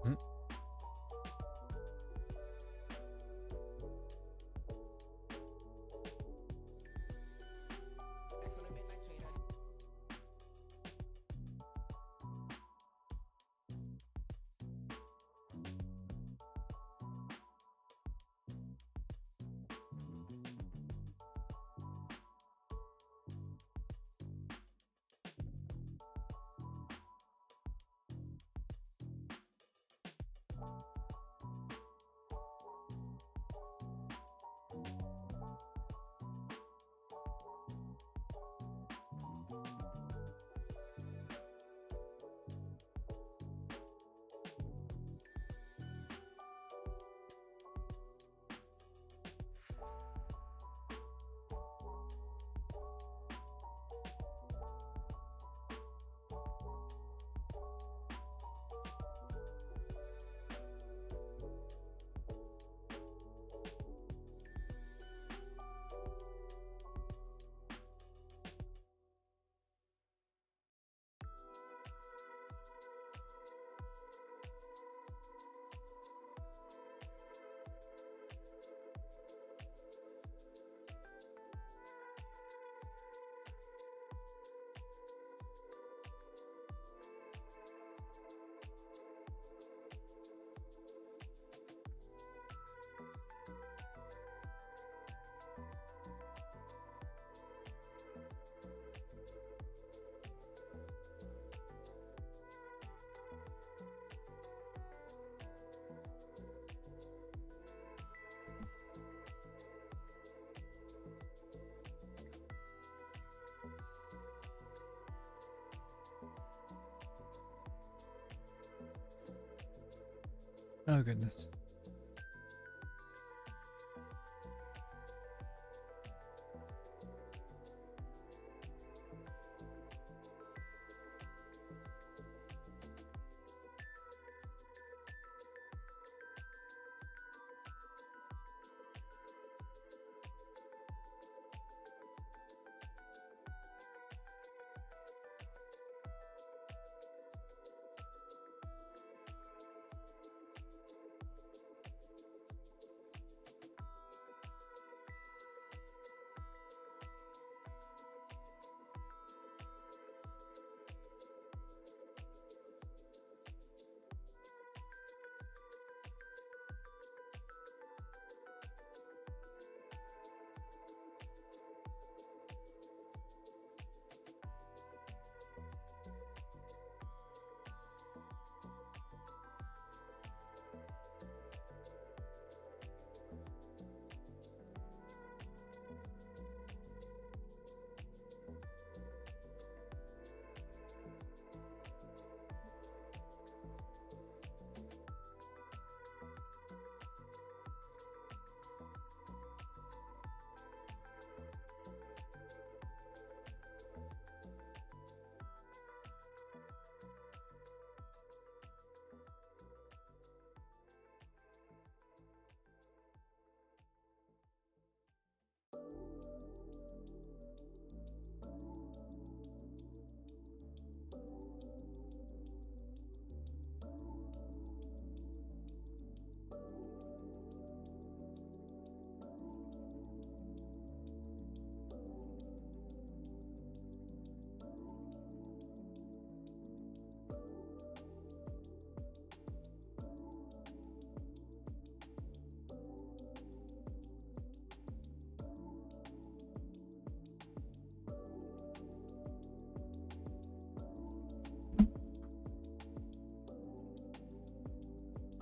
Mhm. Oh goodness.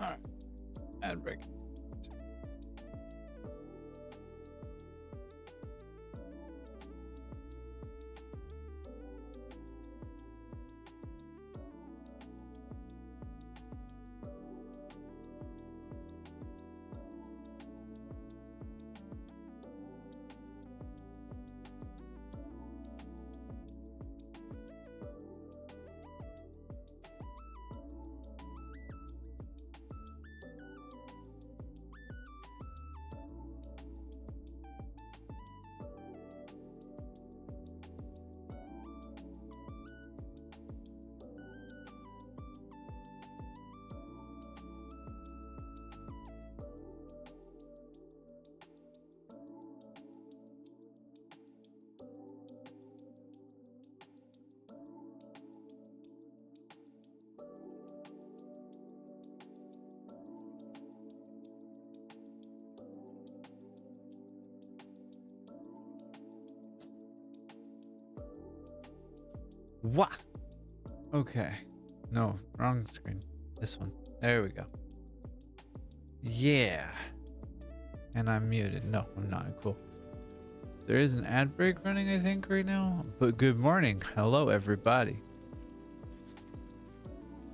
All right. Ad break. What? Okay. No, wrong screen. This one. There we go. Yeah. And I'm muted. No, I'm not. Cool. There is an ad break running, I think, right now. But good morning. Hello, everybody.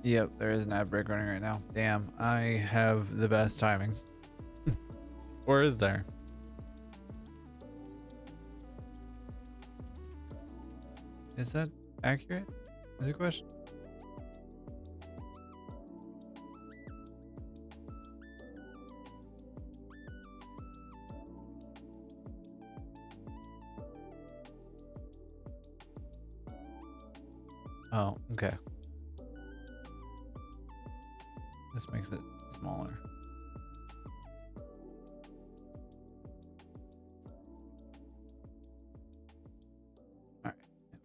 Yep, there is an ad break running right now. Damn, I have the best timing. Or is there? Is that accurate? Is a question? Oh, okay. This makes it smaller. All right,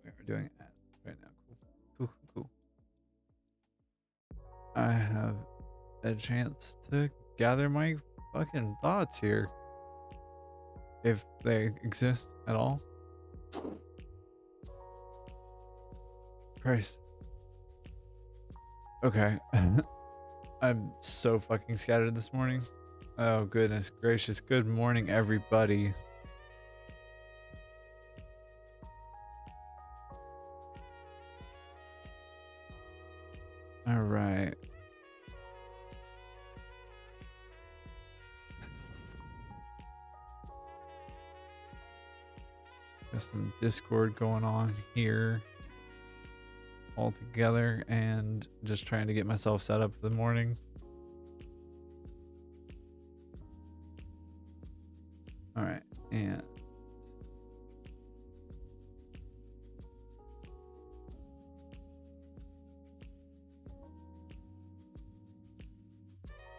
we're doing it right now. Cool. I have a chance to gather my fucking thoughts here, if they exist at all. Christ. Okay. I'm so fucking scattered this morning. Oh, goodness gracious. Good morning, everybody. All right. Got some Discord going on here all together and just trying to get myself set up for the morning. All right, and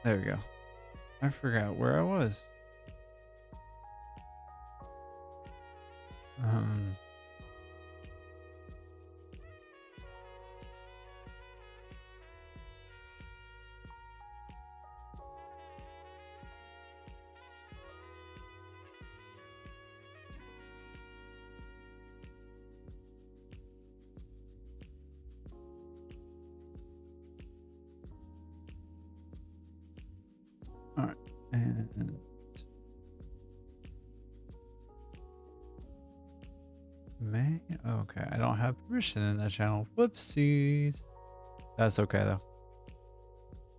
there we go. I forgot where I was. All right, and May? Okay, I don't have permission in that channel. Whoopsies. That's okay though.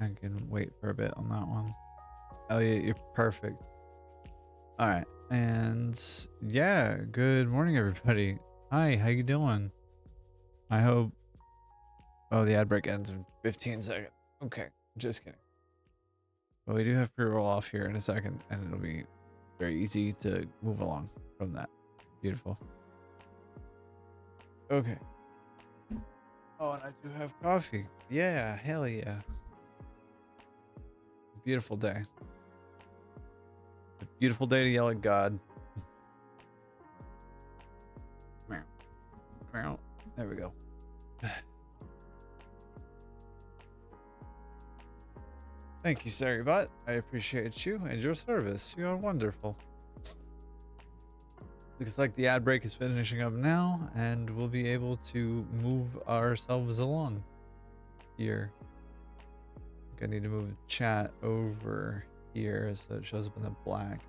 I can wait for a bit on that one. Elliot, you're perfect. All right, and yeah, good morning, everybody. Hi, how you doing? I hope. Oh, the ad break ends in 15 seconds. Okay, just kidding. But we do have pre-roll off here in a second, and it'll be very easy to move along from that. Beautiful. Okay. Oh, and I do have coffee. Yeah, hell yeah. Beautiful day. A beautiful day to yell at God. There we go. Thank you, Saribot. I appreciate you and your service. You are wonderful. Looks like the ad break is finishing up now, and we'll be able to move ourselves along here. I think I need to move chat over here so it shows up in the black.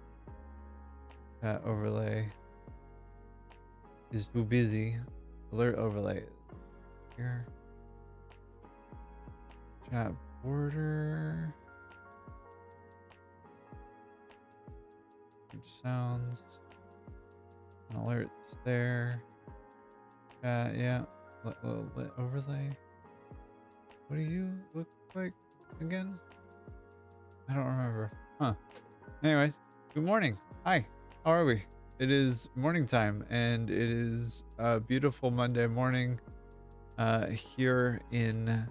Chat overlay is too busy. Alert overlay here. Chat border. Sounds. Alerts there. Yeah. Lit overlay. What do you look like again? I don't remember. Huh. Anyways, good morning. Hi. How are we? It is morning time, and it is a beautiful Monday morning here in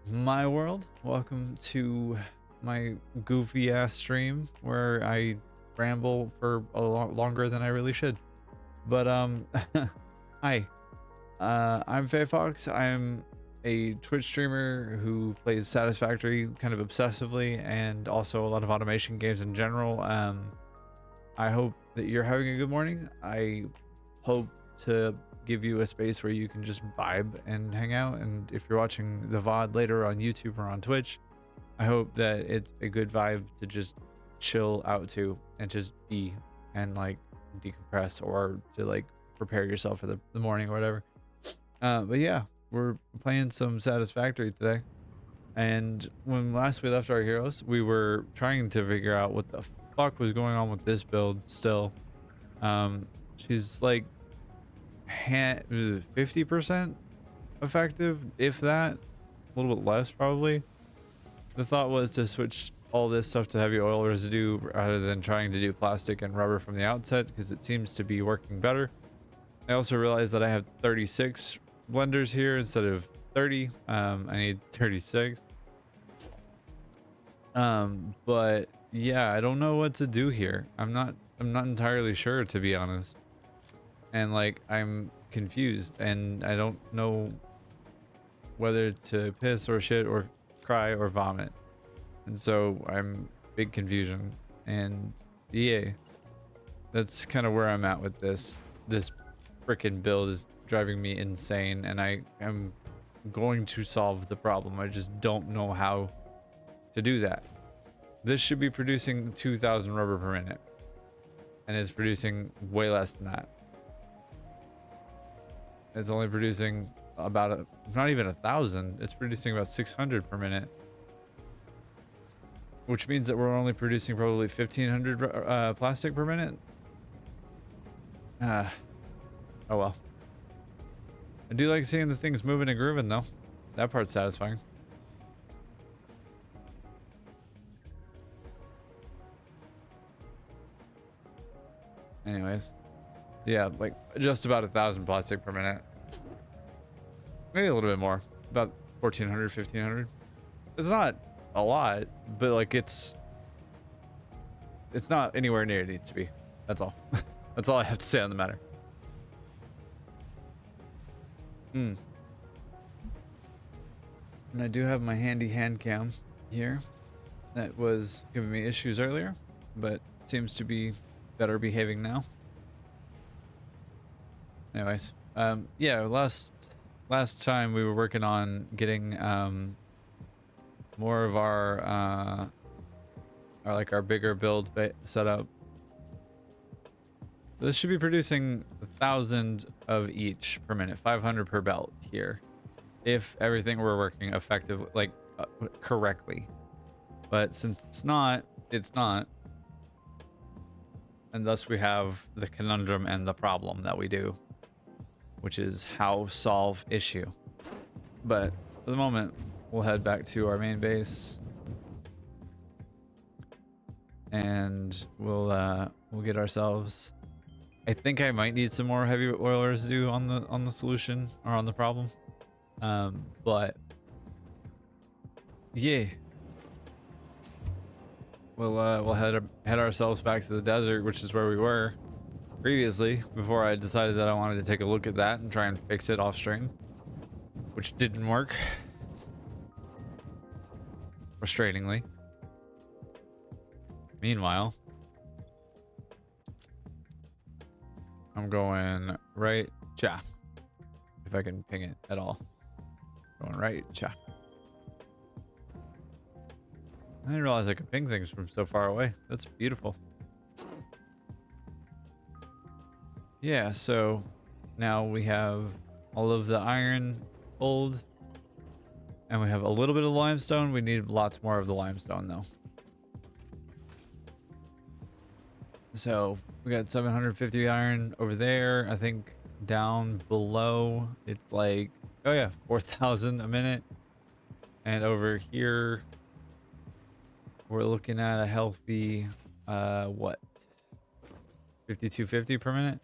my world. Welcome to my goofy ass stream where I ramble for a lot longer than I really should. But hi. I'm Faye Fox. I'm a Twitch streamer who plays Satisfactory kind of obsessively, and also a lot of automation games in general. I hope that you're having a good morning. I hope to give you a space where you can just vibe and hang out. And if you're watching the VOD later on YouTube or on Twitch, I hope that it's a good vibe to just chill out to and just be and like decompress, or to like prepare yourself for the morning or whatever. But yeah, we're playing some Satisfactory today. And when last we left our heroes, we were trying to figure out what the fuck was going on with this build still. She's like 50% effective, if that, a little bit less probably. The thought was to switch all this stuff to heavy oil residue rather than trying to do plastic and rubber from the outset, because it seems to be working better. I also realized that I have 36 blenders here instead of 30. I need 36. But yeah, I don't know what to do here. I'm not entirely sure, to be honest. And like, I'm confused and I don't know whether to piss or shit or cry or vomit. And so I'm big confusion. And yeah, that's kind of where I'm at with this. This freaking build is driving me insane, and I am going to solve the problem. I just don't know how to do that. This should be producing 2,000 rubber per minute, and it's producing way less than that. It's only producing about not even 1,000. It's producing about 600 per minute, which means that we're only producing probably 1,500 plastic per minute. Oh well. I do like seeing the things moving and grooving though. That part's satisfying. Anyways, yeah, like just about 1,000 plastic per minute. Maybe a little bit more, about 1,400, 1,500. It's not a lot, but like it's not anywhere near it needs to be. That's all. That's all I have to say on the matter. And I do have my handy hand cam here that was giving me issues earlier, but seems to be better behaving now. Anyways, yeah, last time we were working on getting more of our bigger build set up. This should be producing 1,000 of each per minute, 500 per belt here, if everything were working effectively, like correctly. But since it's not, and thus we have the conundrum and the problem that we do, which is how solve issue. But for the moment, we'll head back to our main base, and we'll get ourselves. I think I might need some more heavy oil residue on the solution, or on the problem. But yeah, we'll head ourselves back to the desert, which is where we were previously, before I decided that I wanted to take a look at that and try and fix it off stream, which didn't work, frustratingly. Meanwhile, I'm going right cha, if I can ping it at all. Going right cha. I didn't realize I could ping things from so far away. That's beautiful. Yeah, so now we have all of the iron pulled, and we have a little bit of limestone. We need lots more of the limestone though. So we got 750 iron over there. I think down below it's like, oh yeah, 4,000 a minute. And over here we're looking at a healthy what, 5,250 per minute.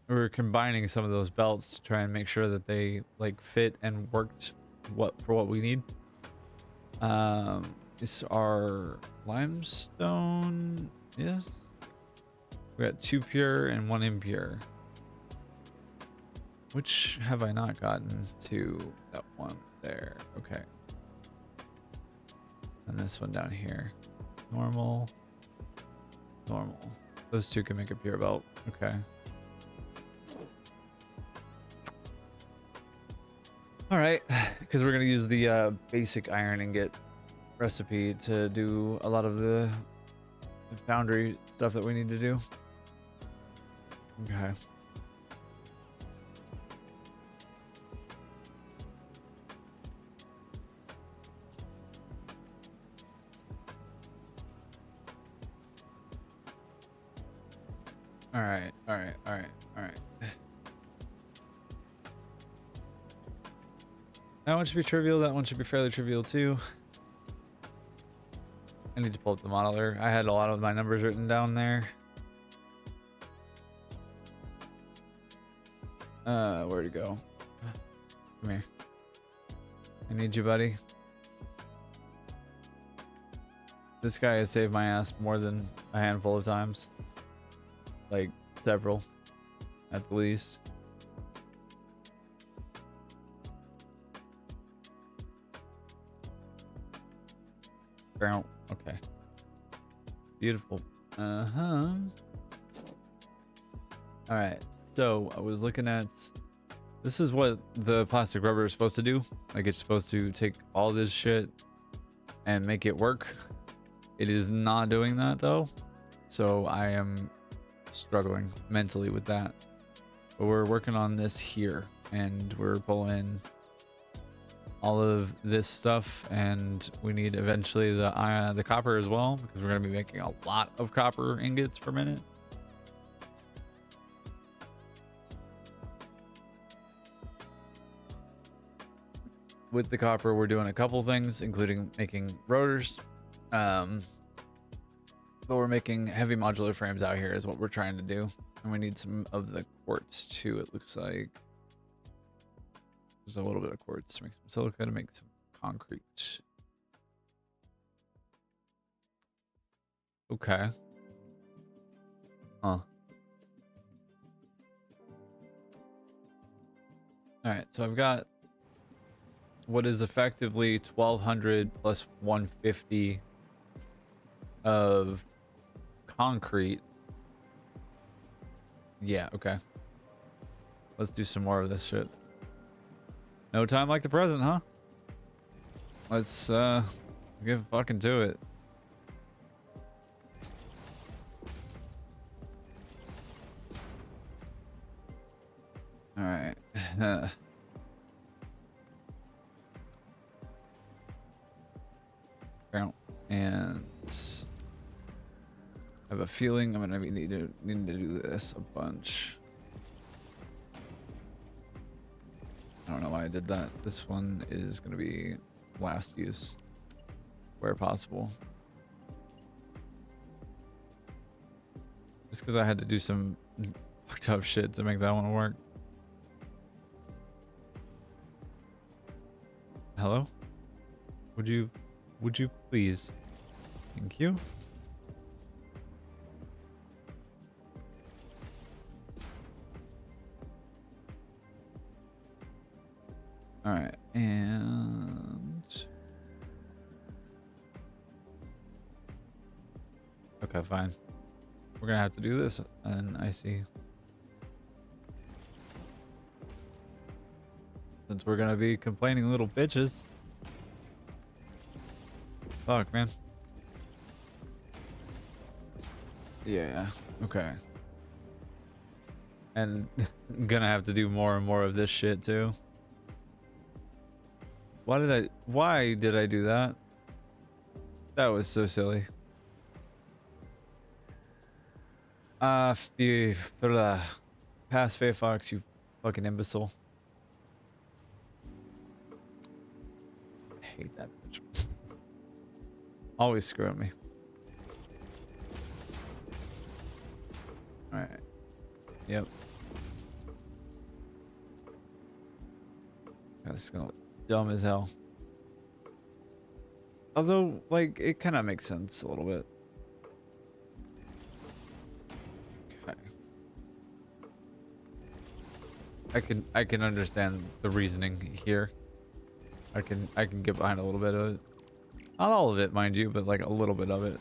We're combining some of those belts to try and make sure that they like fit and worked for what we need. Is our limestone. Yes. We got 2 pure and 1 impure. Which have I not gotten to? That one there. Okay. And this one down here. Normal. Normal. Those two can make a pure belt. Okay. All right, because we're gonna use the basic iron ingot recipe to do a lot of the foundry stuff that we need to do. Okay. All right, all right, all right, all right. That one should be trivial. That one should be fairly trivial too. I need to pull up the modeler. I had a lot of my numbers written down there. Where'd it go? Come here. I need you, buddy. This guy has saved my ass more than a handful of times. Like, several, at the least. Okay. Beautiful. All right. So I was looking at, this is what the plastic rubber is supposed to do. Like, it's supposed to take all this shit and make it work. It is not doing that though. So I am struggling mentally with that. But we're working on this here, and we're pulling all of this stuff, and we need eventually the copper as well, because we're going to be making a lot of copper ingots per minute. With the copper, we're doing a couple things, including making rotors. But we're making heavy modular frames out here is what we're trying to do. And we need some of the quartz too, it looks like. There's a little bit of quartz to make some silica to make some concrete. Okay. Huh. Alright, so I've got what is effectively 1200 plus 150 of concrete. Yeah, okay. Let's do some more of this shit. No time like the present, huh? Let's get fucking to it. All right. And I have a feeling I'm gonna be needing to do this a bunch. I don't know why I did that. This one is gonna be last use where possible. Just because I had to do some fucked up shit to make that one work. Hello? Would you please? Thank you. All right, and okay, fine. We're gonna have to do this, and I see. Since we're gonna be complaining little bitches. Fuck, man. Yeah, okay. And gonna have to do more and more of this shit too. Why did I do that? That was so silly. Pass Fairfox, you fucking imbecile. I hate that bitch. Always screwing me. Alright. Yep. That's gonna look dumb as hell. Although, like, it kind of makes sense a little bit. Okay. I can understand the reasoning here. I can get behind a little bit of it. Not all of it, mind you, but like a little bit of it.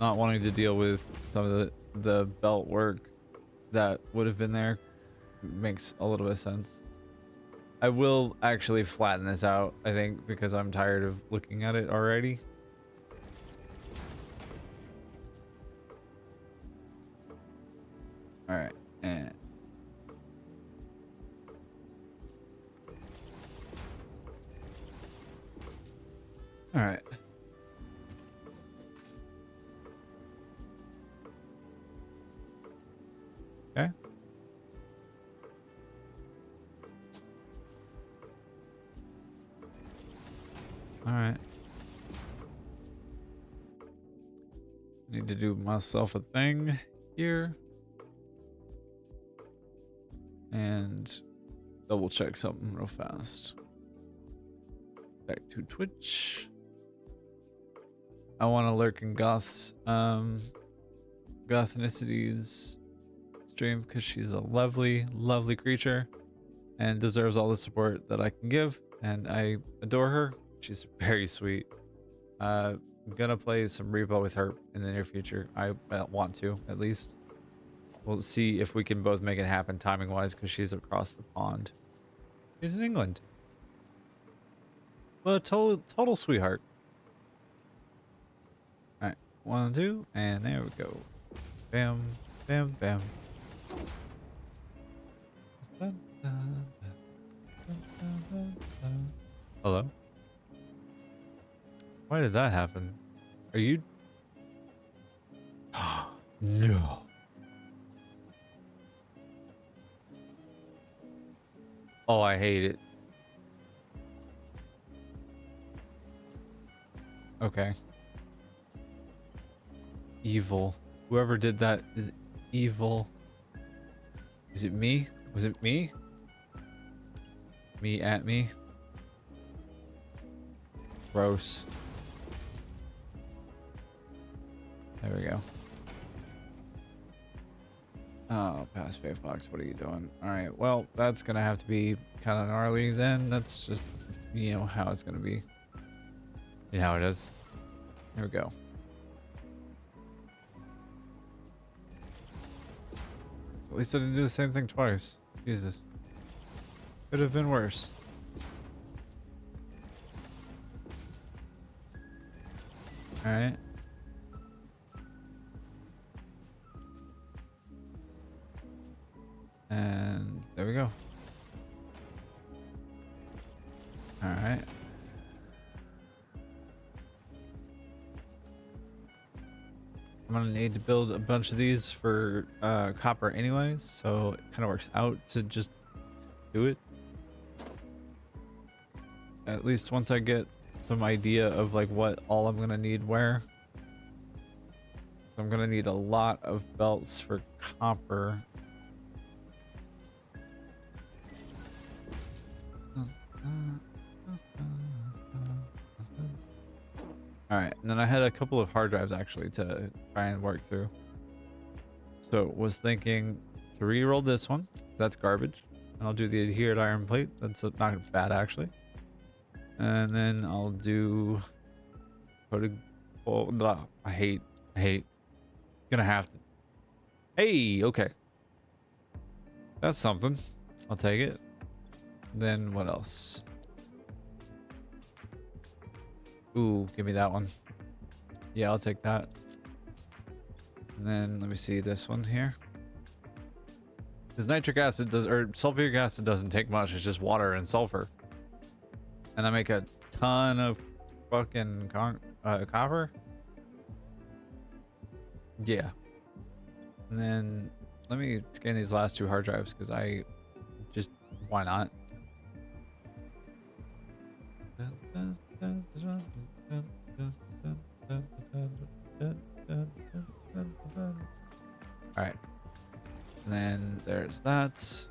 Not wanting to deal with some of the belt work that would have been there makes a little bit of sense. I will actually flatten this out, I think, because I'm tired of looking at it already. All right, and all right. Okay. All right. Need to do myself a thing here. And double check something real fast. Back to Twitch. I want to lurk in Goth's Gothnicity's stream because she's a lovely, lovely creature and deserves all the support that I can give. And I adore her. She's very sweet. I'm gonna play some repo with her in the near future. I want to, at least. We'll see if we can both make it happen timing wise because she's across the pond. She's in England. Well, total sweetheart. All right, 1, 2, and there we go. Bam, bam, bam. Hello? Why did that happen? Are you? No. Oh, I hate it. Okay. Evil. Whoever did that is evil. Is it me? Was it me? Me at me? Gross. There we go. Oh, past Faith Fox, what are you doing? Alright, well, that's gonna have to be kind of gnarly then. That's just, you know, how it's gonna be. You know how it is. Here we go. At least I didn't do the same thing twice. Jesus. Could have been worse. Alright. And there we go. Alright. I'm gonna need to build a bunch of these for copper anyways, so it kind of works out to just do it. At least once I get some idea of like what all I'm gonna need where. I'm gonna need a lot of belts for copper. Alright, and then I had a couple of hard drives actually to try and work through. So was thinking to re-roll this one. That's garbage. And I'll do the adhered iron plate. That's not bad actually. And then I'll do coated. Oh, I hate. Gonna have to. Hey, okay. That's something. I'll take it. Then what else? Ooh, give me that one. Yeah, I'll take that. And then let me see this one here. Because nitric acid does, or sulfuric acid doesn't take much. It's just water and sulfur. And I make a ton of fucking copper. Yeah. And then let me scan these last 2 hard drives because I just, why not? All right. And then there's that.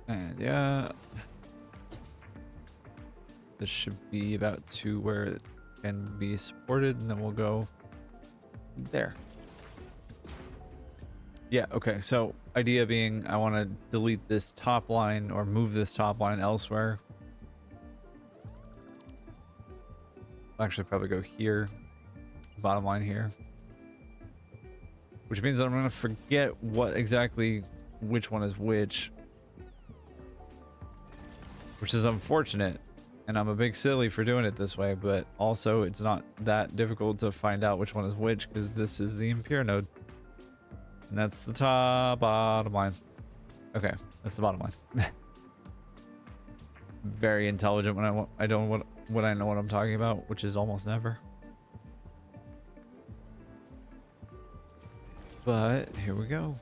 And yeah. This should be about to where it can be supported, and then we'll go there. Yeah, okay, so idea being I want to delete this top line or move this top line elsewhere. I'll actually probably go here, bottom line here. which means that I'm gonna forget what exactly which one is which is unfortunate, and I'm a big silly for doing it this way, but also it's not that difficult to find out which one is which because this is the impure node, and that's the bottom line. Okay, that's the bottom line. Very intelligent when I don't what I know what I'm talking about, which is almost never. But here we go.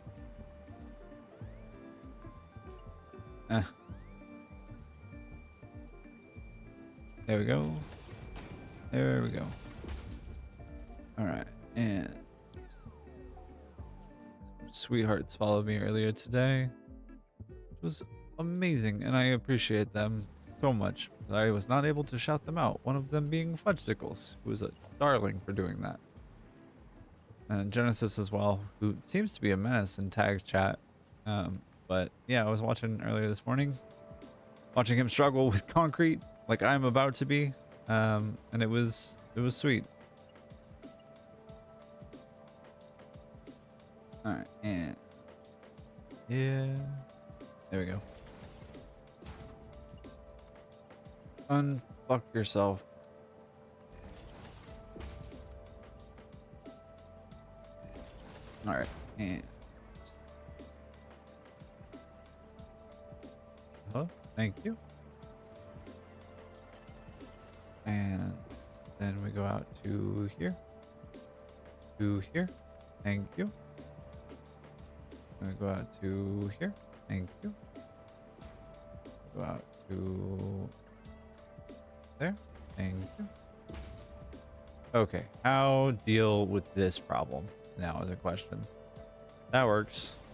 There we go. There we go. All right, and sweethearts followed me earlier today. It was amazing, and I appreciate them so much. I was not able to shout them out. One of them being Fudgesicles, who was a darling for doing that. And Genesis as well, who seems to be a menace in Tag's chat. But yeah, I was watching earlier this morning, watching him struggle with concrete like I'm about to be, and it was sweet. All right, and yeah, there we go. Unfuck yourself. All right, and thank you. And then we go out to here, thank you. And we go out to here, thank you. Go out to there, thank you. Okay, how deal with this problem now is a question. That works.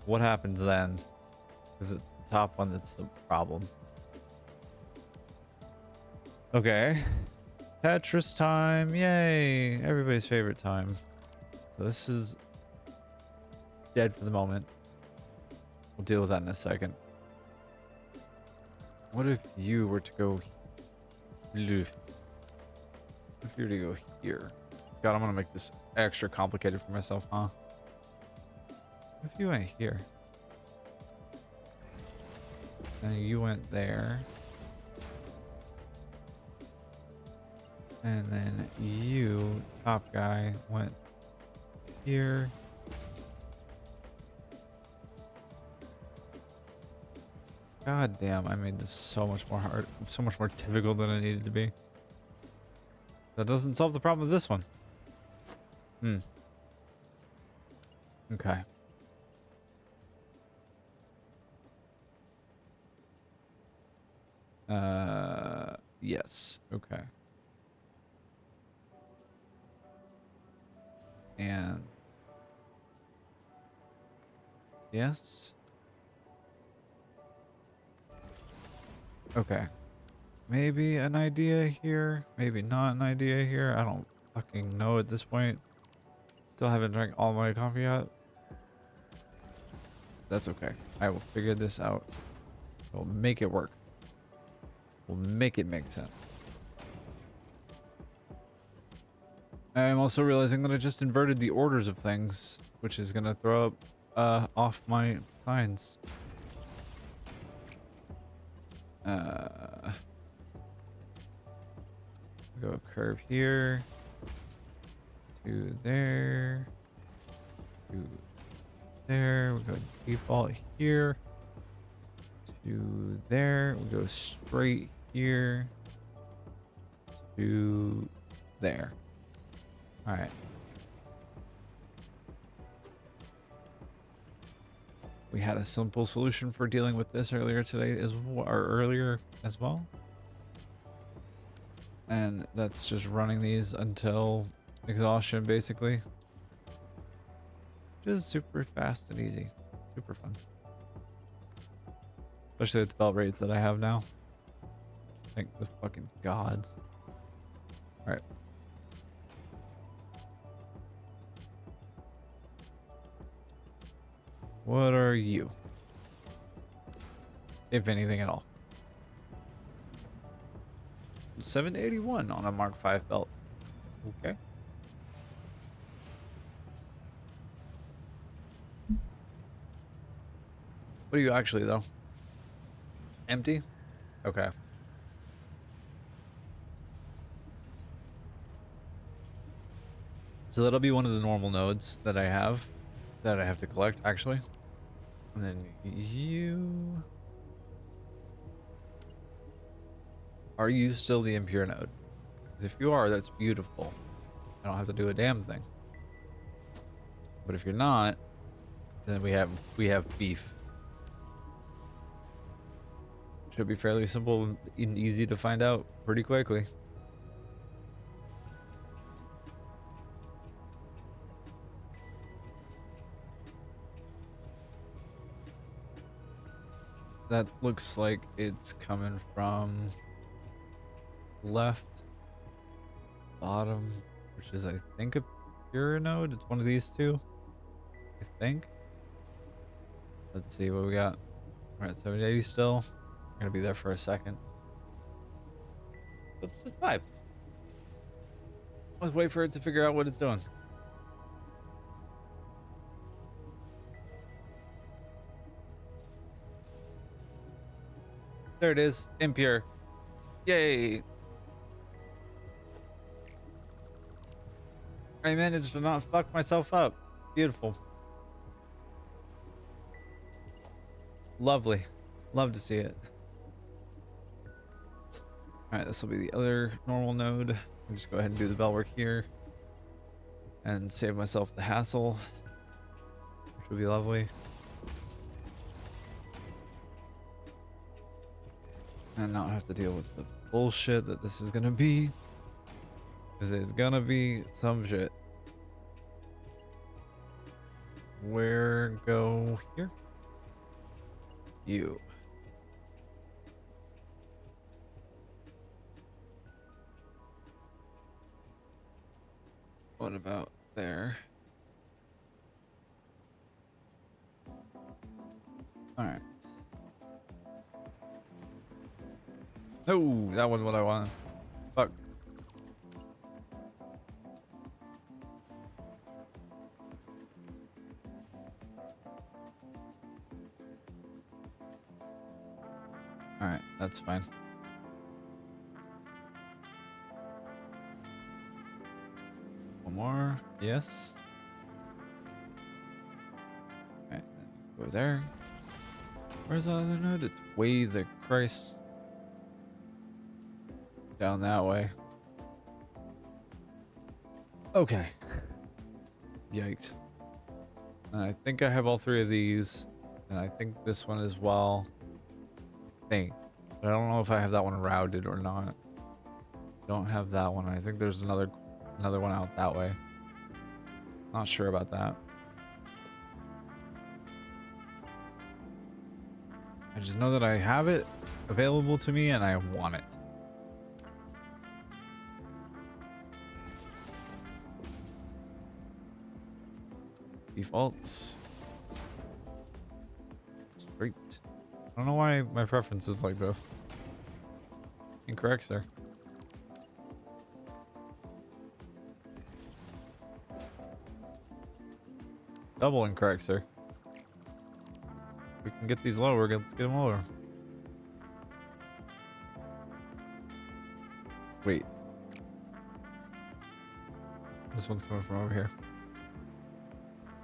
What happens then? Because it's the top one that's the problem. Okay. Tetris time. Yay. Everybody's favorite time. So this is dead for the moment. We'll deal with that in a second. What if you were to go... What if you were to go here? God, I'm gonna make this extra complicated for myself, huh? What if you went here? And you went there. And then you, top guy, went here. God damn, I made this so much more hard, so much more difficult than it needed to be. That doesn't solve the problem with this one. Okay. Yes. Okay. And yes. Okay. Maybe an idea here, maybe not an idea here. I don't fucking know at this point. Still haven't drank all my coffee yet. That's okay. I will figure this out. We'll make it work. We'll make it make sense. I'm also realizing that I just inverted the orders of things, which is gonna throw up off my signs. Go curve here to there to there. We go default here to there. We go straight here to there. All right. We had a simple solution for dealing with this earlier today earlier as well. And that's just running these until exhaustion, basically. Just super fast and easy. Super fun. Especially with the belt rates that I have now. Thank the fucking gods. Alright. What are you? If anything at all. 781 on a Mark V belt. Okay. What are you actually, though? Empty? Okay. So that'll be one of the normal nodes that I have to collect, actually. And then you... Are you still the impure node? Because if you are, that's beautiful. I don't have to do a damn thing. But if you're not, then we have beef. Should be fairly simple and easy to find out pretty quickly. That looks like it's coming from left bottom, which is I think a pure node. It's one of these two, I think. Let's see what we got. We're at 780 still. We're gonna be there for a second. Let's just vibe. Let's wait for it to figure out what it's doing. There it is. Impure. Yay. I managed to not fuck myself up. Beautiful. Lovely. Love to see it. Alright, this will be the other normal node. I'll just go ahead and do the bell work here. And save myself the hassle. Which would be lovely. And not have to deal with the bullshit that this is gonna be. Because it's gonna be some shit. Where go here? You. What about there? Alright. No, that wasn't what I wanted. Fuck. Alright, that's fine. One more. Yes. Alright, go there. Where's the other node? It's way the Christ. Down that way. Okay. Yikes. And I think I have all three of these. And I think this one as well. But I don't know if I have that one routed or not. Don't have that one. I think there's another one out that way. Not sure about that. I just know that I have it available to me and I want it. Defaults. Straight. I don't know why my preference is like this. Incorrect, sir. Double incorrect, sir. We can get these lower. Let's get them lower. Wait. This one's coming from over here.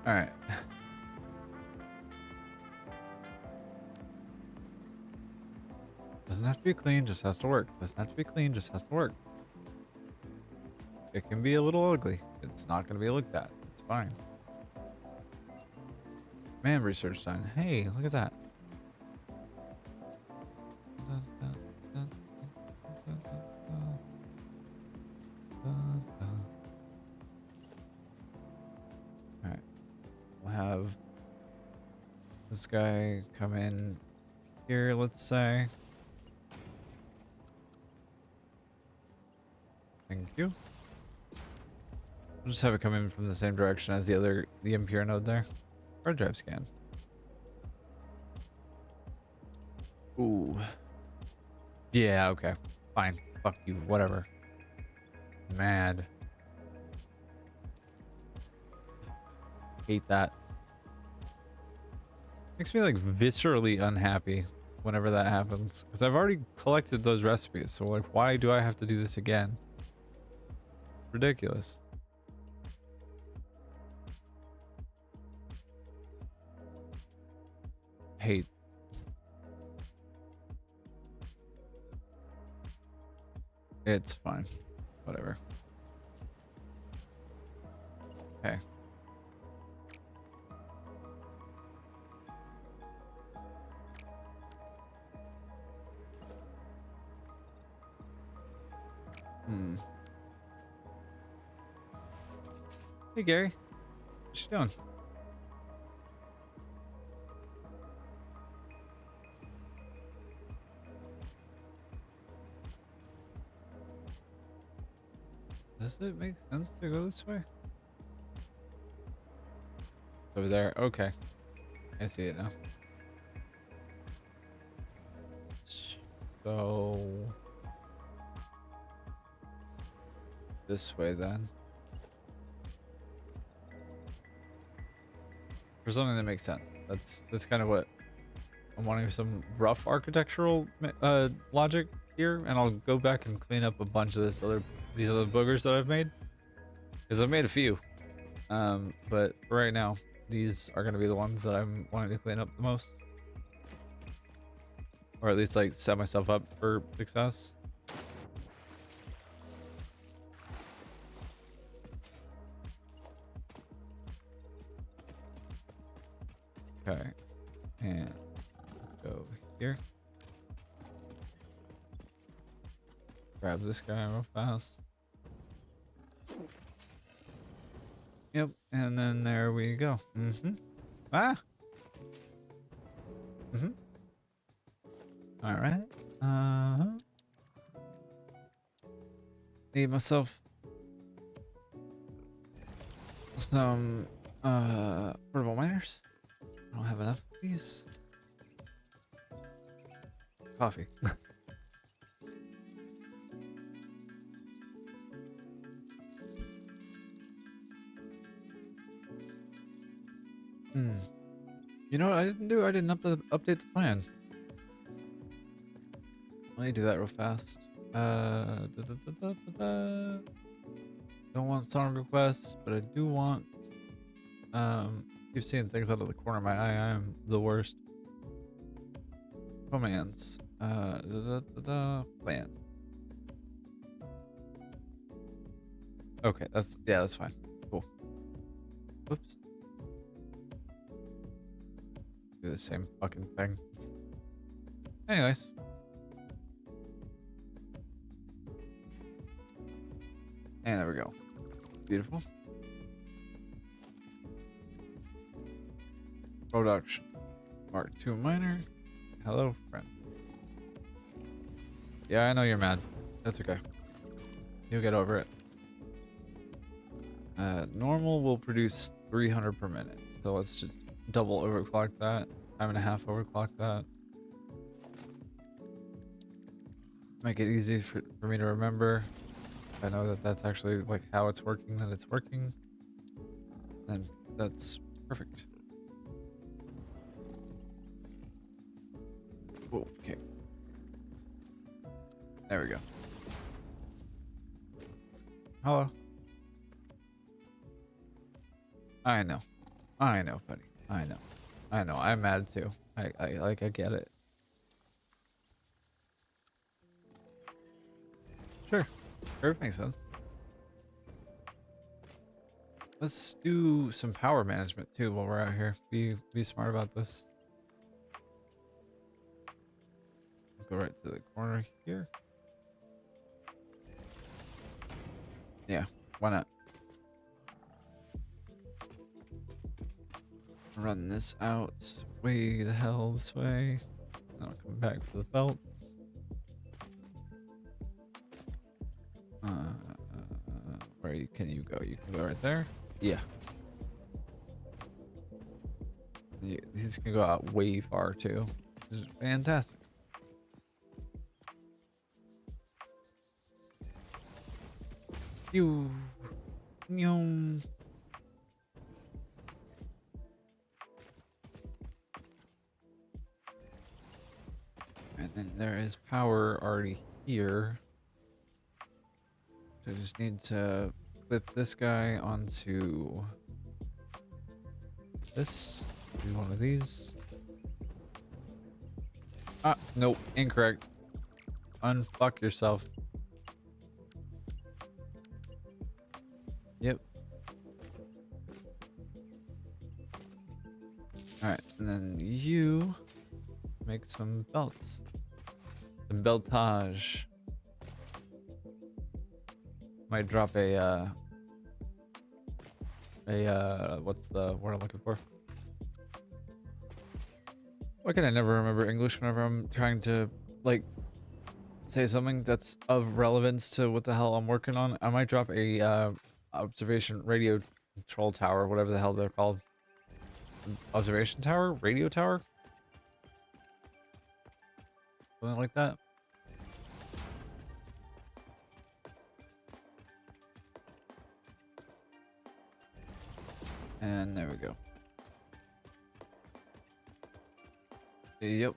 Alright. Doesn't have to be clean, just has to work. Doesn't have to be clean, just has to work. It can be a little ugly. It's not going to be looked at. It's fine. Man, research done. Hey, look at that. Alright. We'll have this guy come in here, let's say. Thank you. We'll just have it come in from the same direction as the impure node there. Hard drive scan. Ooh. Yeah, okay. Fine. Fuck you. Whatever. Mad. Hate that. Makes me like viscerally unhappy whenever that happens, because I've already collected those recipes, so like why do I have to do this again? Ridiculous. Hate. It's fine. Whatever. Okay. Hey Gary, what you doing? Does it make sense to go this way? Over there. Okay. I see it now. So this way then. For something that makes sense. That's kind of what I'm wanting, some rough architectural logic here, and I'll go back and clean up a bunch of these other boogers that I've made, because I've made a few. But for right now, these are going to be the ones that I'm wanting to clean up the most, or at least like set myself up for success. Okay, and let's go here. Grab this guy real fast. Yep, and then there we go. Ah. All right. Need myself some portable miners. I don't have enough of these. Coffee. You know what I didn't do? I didn't update the plan. Let me do that real fast. Don't want song requests, but I do want. Keep seeing things out of the corner of my eye. I am the worst. Commands. Plan. Okay, that's fine. Cool. Whoops. Do the same fucking thing. Anyways. And there we go. Beautiful. Production. Mark 2 miner. Hello, friend. Yeah, I know you're mad. That's okay. You'll get over it. Normal will produce 300 per minute. So let's just double overclock that. 5.5 overclock that. Make it easy for me to remember. I know that that's actually like how it's working, that it's working. Then that's perfect. Okay. There we go. Hello. I know, buddy. I know. I'm mad too. I get it. Sure. Perfect, makes sense. Let's do some power management too while we're out here. Be smart about this. Go right to the corner here. Yeah, why not? Run this out way the hell this way. I'll come back to the belts. Where can you go? You can go right there. Yeah. These can go out way far too. This is fantastic. You. Yum. And there is power already here. I just need to clip this guy onto this. Do one of these. Ah, nope, incorrect. Unfuck yourself. Yep. Alright, and then you make some belts. Some beltage. Might drop a what's the word I'm looking for? Why can I never remember English whenever I'm trying to, like, say something that's of relevance to what the hell I'm working on? I might drop a observation radio control tower, whatever the hell they're called. Observation tower? Radio tower? Something like that. And there we go. Yep.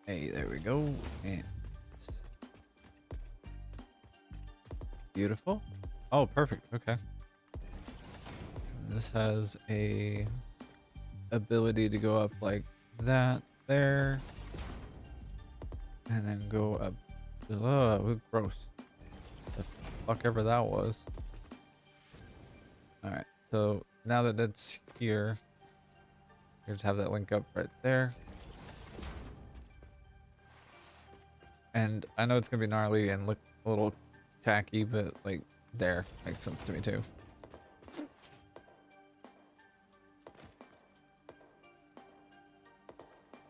Hey, there we go. And beautiful. Oh, perfect. Okay. And this has a ability to go up like that there. And then go up. Oh, gross. The fuck ever that was. Alright, so now that it's here, you just have that link up right there. And I know it's gonna be gnarly and look a little tacky, but like there makes sense to me too.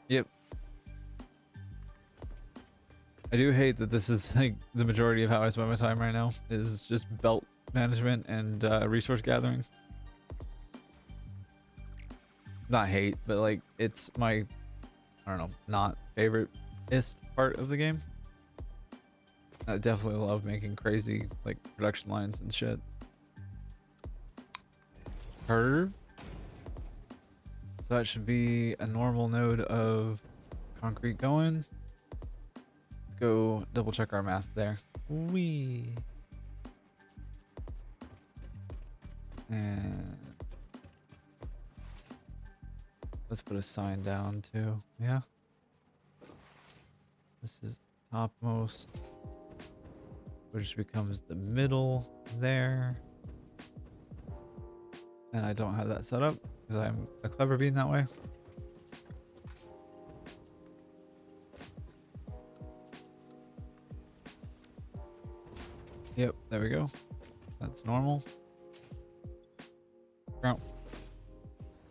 Yep. I do hate that this is like the majority of how I spend my time right now is just belt management and resource gathering. Not hate, but like it's my, I don't know, not favorite-ist part of the game. I definitely love making crazy like production lines and shit. Curve. So that should be a normal node of concrete going. Let's go double check our math there. Wee. And let's put a sign down too. Yeah. This is topmost, which becomes the middle there. And I don't have that set up because I'm a clever bean that way. Yep, there we go. That's normal.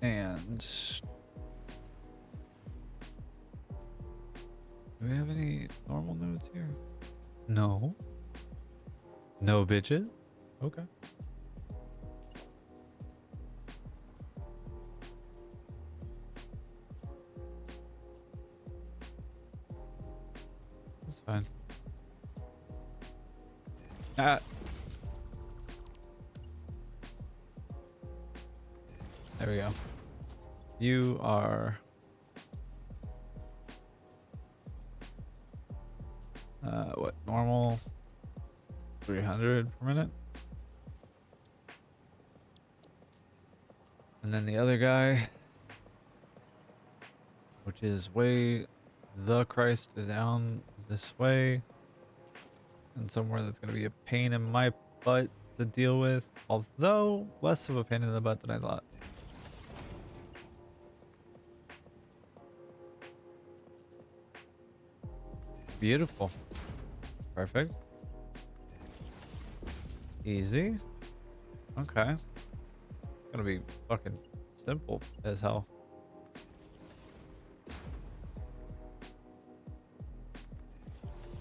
And do we have any normal nodes here? No. No bitches? Okay. That's fine. Ah. There we go. You are what, normal 300 per minute? And then the other guy, which is way the Christ down this way, and somewhere that's going to be a pain in my butt to deal with, although less of a pain in the butt than I thought. Beautiful. Perfect. Easy. Okay. Gonna be fucking simple as hell.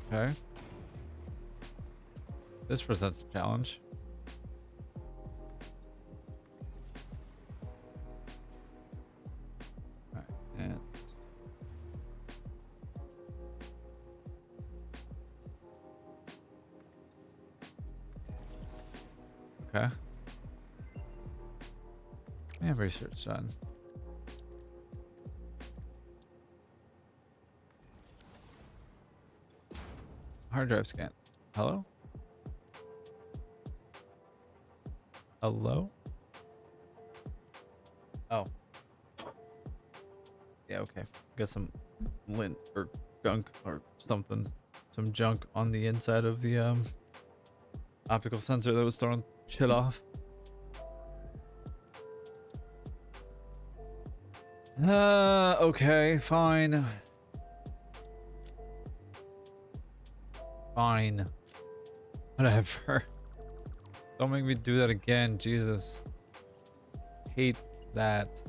Okay. This presents a challenge. Alright, and okay. And research done. Hard drive scan. Hello? Hello? Oh. Yeah, okay. Got some lint or gunk or something. Some junk on the inside of the optical sensor that was throwing shit off. Okay, fine. Fine. Whatever. Don't make me do that again, Jesus. Hate that.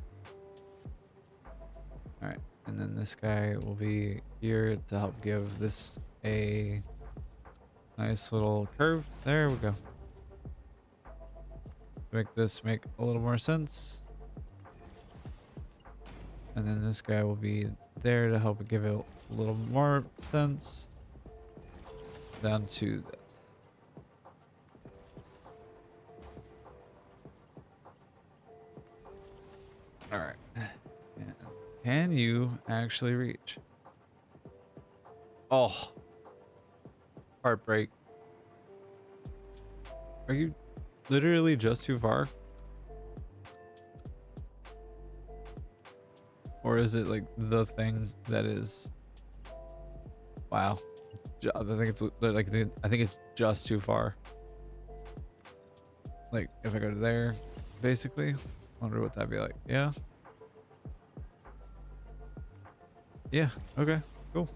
Alright, and then this guy will be here to help give this a nice little curve. There we go. Make this make a little more sense. And then this guy will be there to help give it a little more sense. Down to this. Alright. Yeah. Can you actually reach? Oh. Heartbreak. Are you literally just too far? Or is it like the thing that is... Wow. I think it's like I think it's just too far. Like if I go to there, basically, wonder what that'd be like. Yeah. Yeah. Okay. Cool.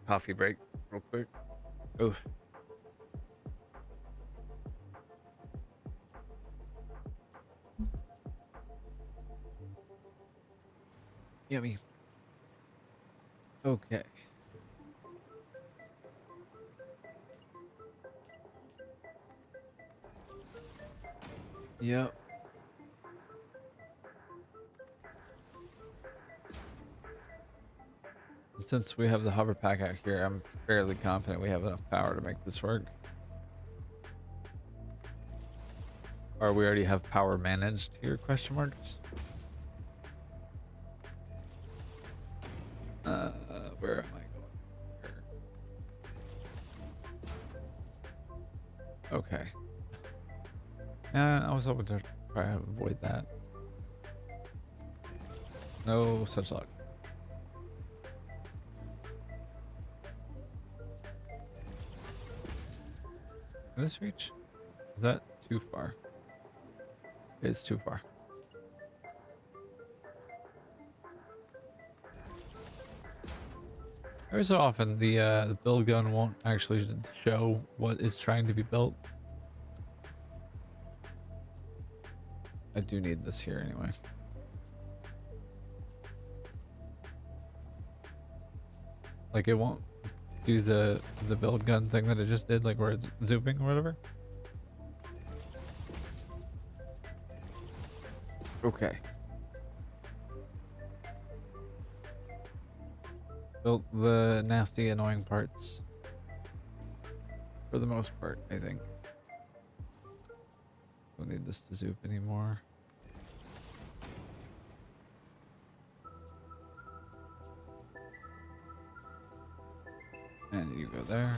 Coffee break, real quick. Oh. Yummy. Okay. Yep. Since we have the hover pack out here, I'm fairly confident we have enough power to make this work. Or we already have power managed here, question marks? Where am I going? Here. Okay. And I was hoping to try and avoid that. No such luck. Can this reach? Is that too far? It's too far. Every so often, the build gun won't actually show what is trying to be built. I do need this here anyway. Like it won't do the build gun thing that it just did, like where it's zooming or whatever. Okay. Built the nasty, annoying parts. For the most part, I think. Don't need this to zoom anymore. And you go there.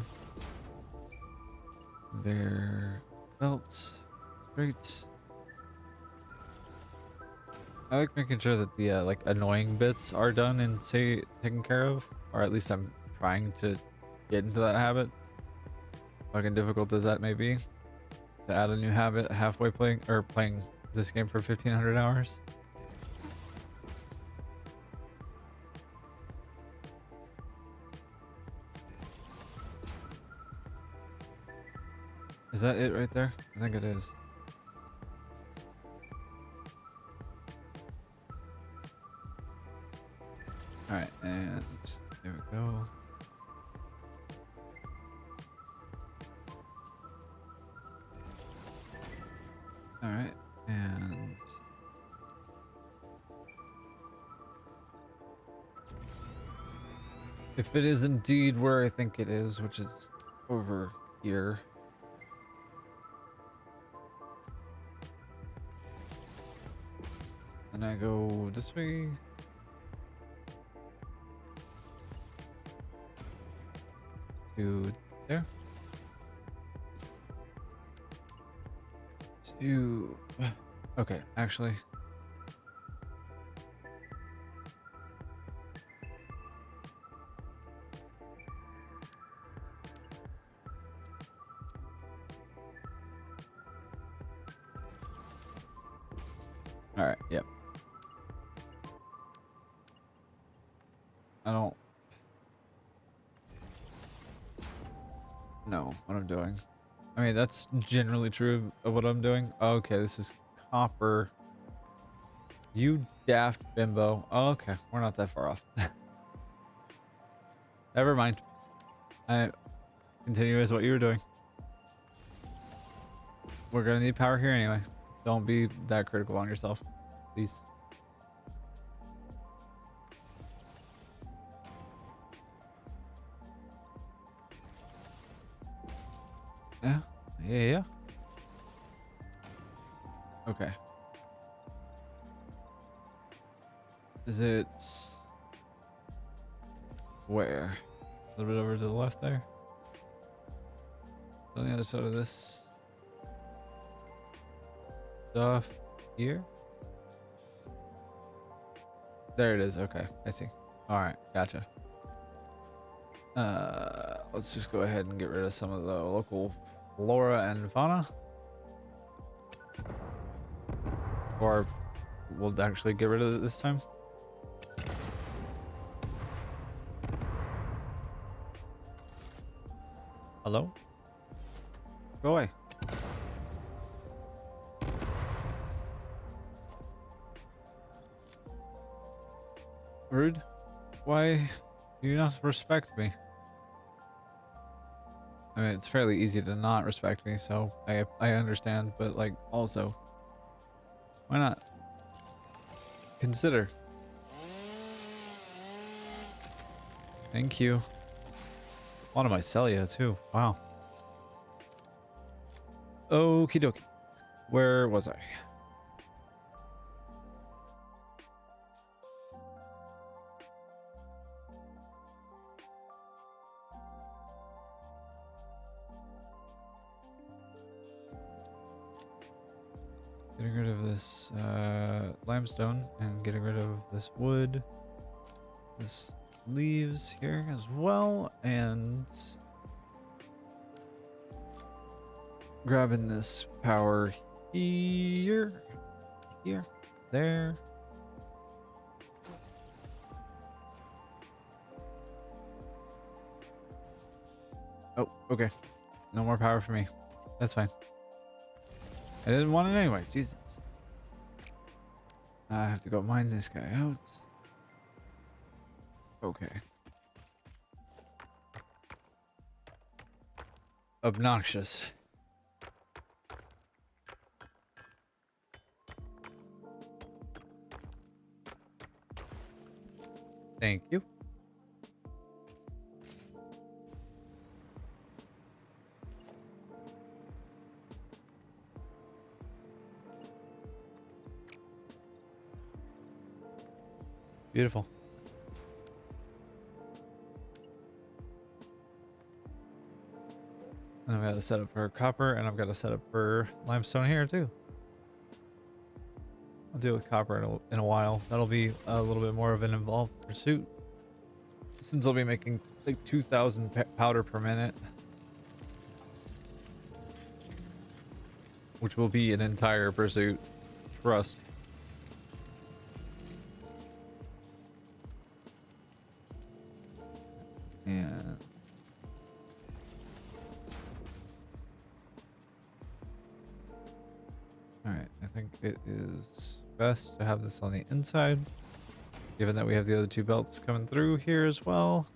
There. Belts. Great. I like making sure that the like annoying bits are done and taken care of, or at least I'm trying to get into that habit. Fucking difficult as that may be, to add a new habit halfway playing this game for 1,500 hours. Is that it right there? I think it is. Alright, and there we go. Alright, and if it is indeed where I think it is, which is over here. And I go this way. to there. To okay, actually. All right, yep. I don't know what I'm doing. I mean, that's generally true of what I'm doing. Okay, this is copper. You daft bimbo. Oh, okay, we're not that far off. Never mind. I continue as what you were doing. We're gonna need power here anyway. Don't be that critical on yourself, please. Yeah, yeah. Okay. Is it where? A little bit over to the left there. On the other side of this stuff here. There it is. Okay, I see. All right, gotcha. Let's just go ahead and get rid of some of the local flora and fauna. Or we'll actually get rid of it this time. Hello? Go away. Rude. Why do you not respect me? I mean, it's fairly easy to not respect me, so I understand, but like also, why not? Consider. Thank you. A lot of mycelia too. Wow. Okie dokie. Where was I? Getting rid of this limestone and getting rid of this wood. This leaves here as well, and grabbing this power here, there. Oh, okay. No more power for me. That's fine. I didn't want it anyway. Jesus. I have to go mine this guy out. Okay. Obnoxious. Thank you. Beautiful. And I've got to set up for copper, and I've got to set up for limestone here too. I'll deal with copper in a while. That'll be a little bit more of an involved pursuit, since I'll be making like 2,000 powder per minute, which will be an entire pursuit. Trust. And all right, I think it is best to have this on the inside, given that we have the other two belts coming through here as well.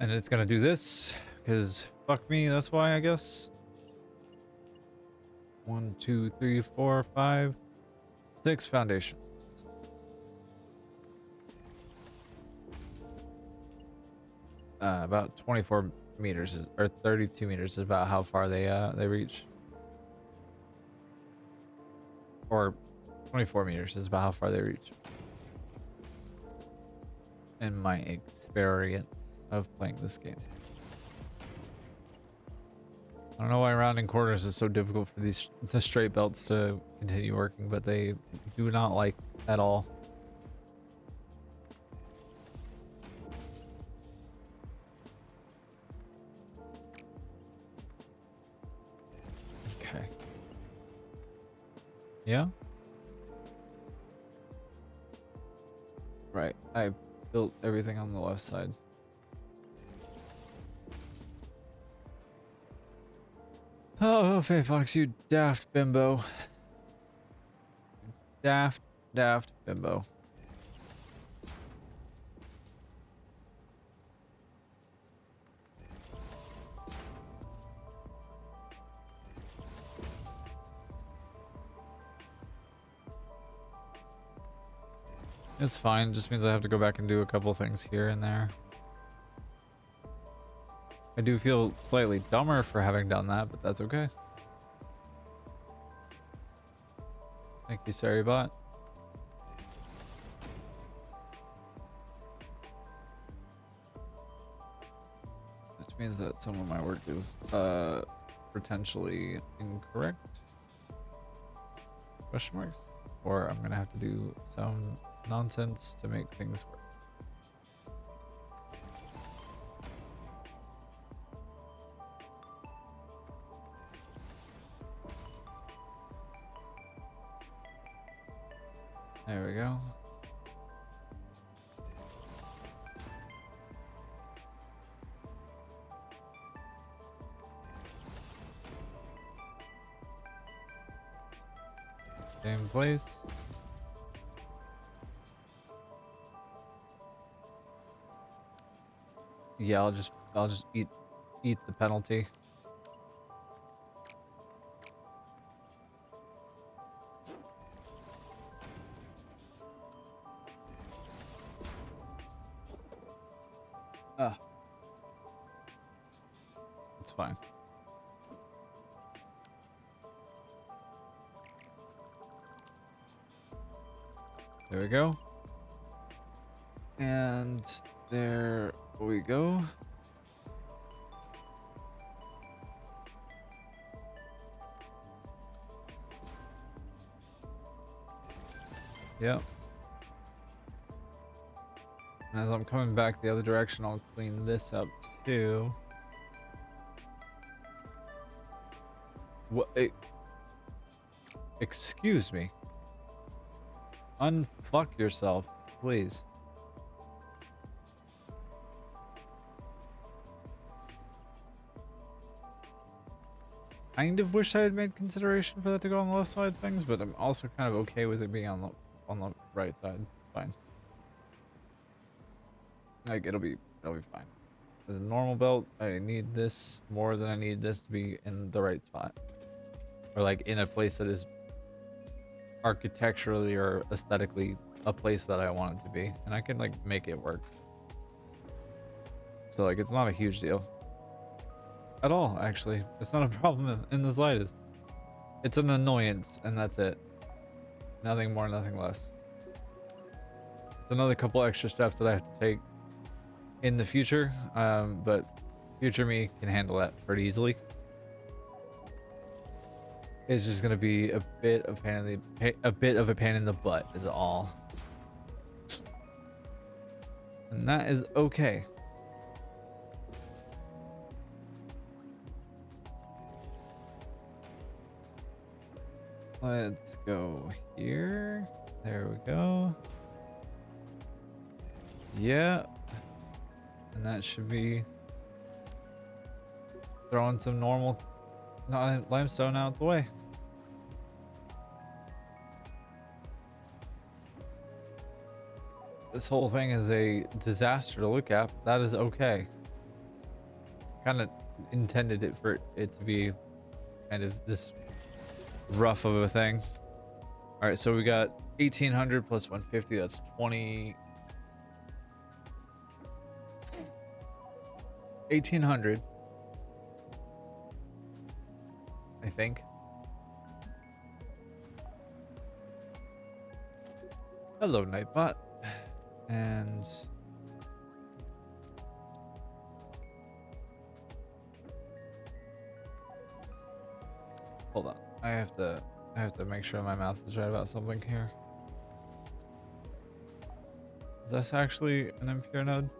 And it's gonna do this because fuck me, that's why, I guess. 1, 2, 3, 4, 5, 6 foundations. About 24 meters or 32 meters is about how far they reach. Or 24 meters is about how far they reach. in my experience of playing this game. I don't know why rounding corners is so difficult for the straight belts to continue working, but they do not like at all. Okay. Yeah? Right. I built everything on the left side. Oh, Faye Fox, you daft bimbo. Daft bimbo. It's fine, just means I have to go back and do a couple things here and there. I do feel slightly dumber for having done that, but that's okay. Thank you, Saribot. Which means that some of my work is potentially incorrect. Question marks? Or I'm gonna have to do some nonsense to make things work. There we go. Same place. Yeah, I'll just eat the penalty. Ah. It's fine. There we go. And there we go. Yep. And as I'm coming back the other direction, I'll clean this up too. What? Excuse me. Unfuck yourself, please. Kind of wish I had made consideration for that to go on the left side of things, but I'm also kind of okay with it being on the right side. Fine. Like it'll be fine. As a normal belt, I need this more than I need this to be in the right spot. Or like in a place that is architecturally or aesthetically a place that I want it to be. And I can like make it work. So like it's not a huge deal. At all, actually. It's not a problem in the slightest. It's an annoyance, and that's it. Nothing more, nothing less. It's another couple extra steps that I have to take in the future, but future me can handle that pretty easily. It's just gonna be a bit of a pain in the butt, is all, and that is okay. Let's go here. There we go. Yeah. And that should be throwing some normal limestone out the way. This whole thing is a disaster to look at. That is okay. Kind of intended it for it to be kind of this rough of a thing. All right, so we got 1800 plus 150. That's 20. 1800. I think. Hello, Nightbot. And Hold on. I have to make sure my math is right about something here. Is this actually an impure node?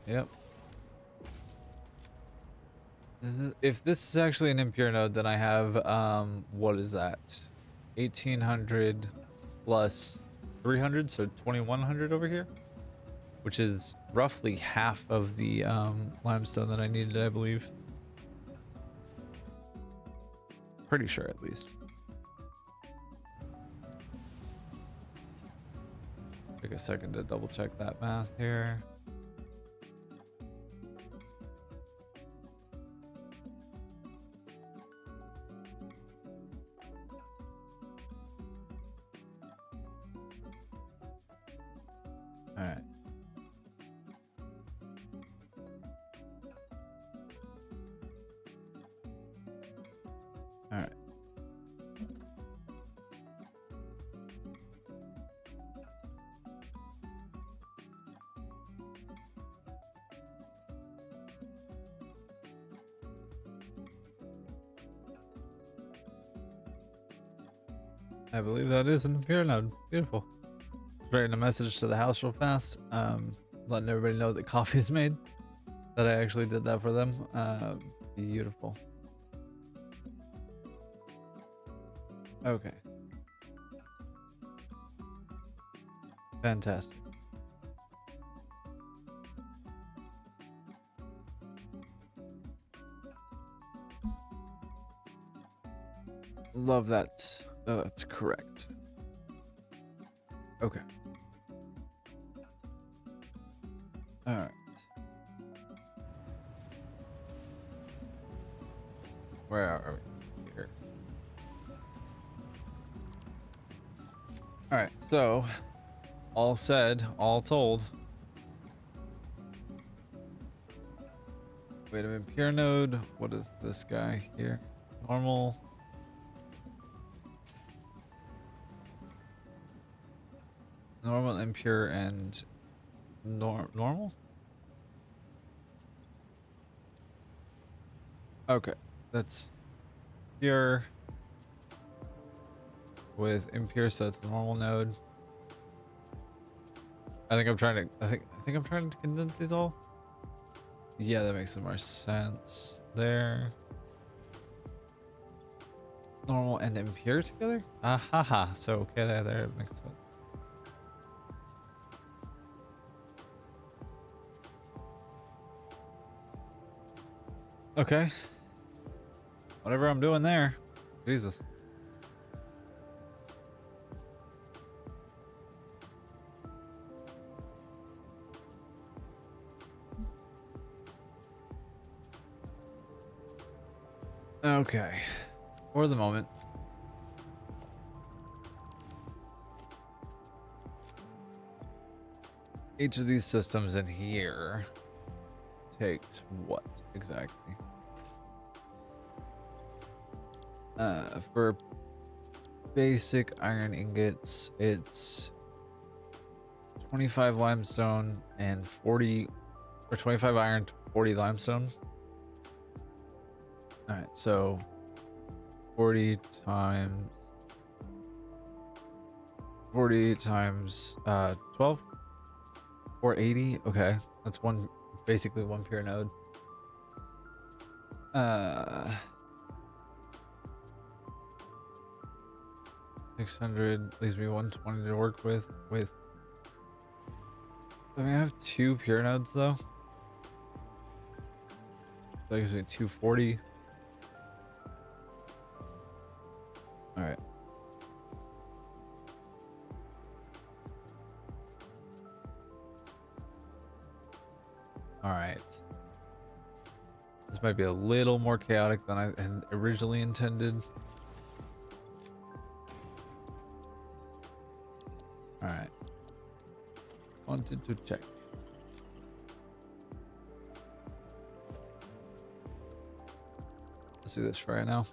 Yep. If this is actually an impure node, then I have what is that? 1800 plus 300, so 2100 over here, which is roughly half of the limestone that I needed, I believe. Pretty sure, at least. Take a second to double check that math here. All right. All right. I believe that is an impure node. Beautiful. Writing a message to the house real fast, letting everybody know that coffee is made, that I actually did that for them. Beautiful. Okay. Fantastic. Love that. Oh, that's correct. Okay. All right. Where are we? Here. All right. So, all said, all told. Wait a minute. Pure node. What is this guy here? Normal. Normal, impure, and normal? Okay, that's pure with impure, so it's normal node. I think I'm trying to condense these all. Yeah, that makes some more sense there. Normal and impure together? Ah ha ha. So okay, there it makes sense. Okay. Whatever I'm doing there. Jesus. Okay. For the moment. Each of these systems in here takes what exactly? For basic iron ingots, it's 25 limestone and 40, or 25 iron, 40 limestone. All right, so 40 times 12, 480. Okay, that's basically one pure node. 600 leaves me 120 to work with. I mean, I have 2 pure nodes though. That gives me 240. All right. All right. This might be a little more chaotic than I had originally intended. All right. Wanted to check. Let's do this for right now.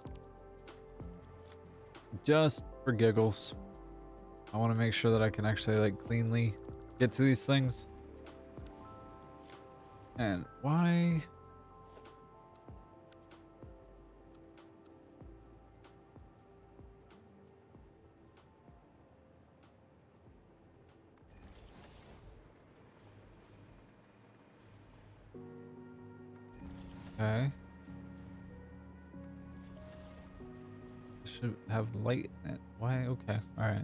Just for giggles. I want to make sure that I can actually like cleanly get to these things. And why? Okay. Should have light in it. Why? Okay. All right.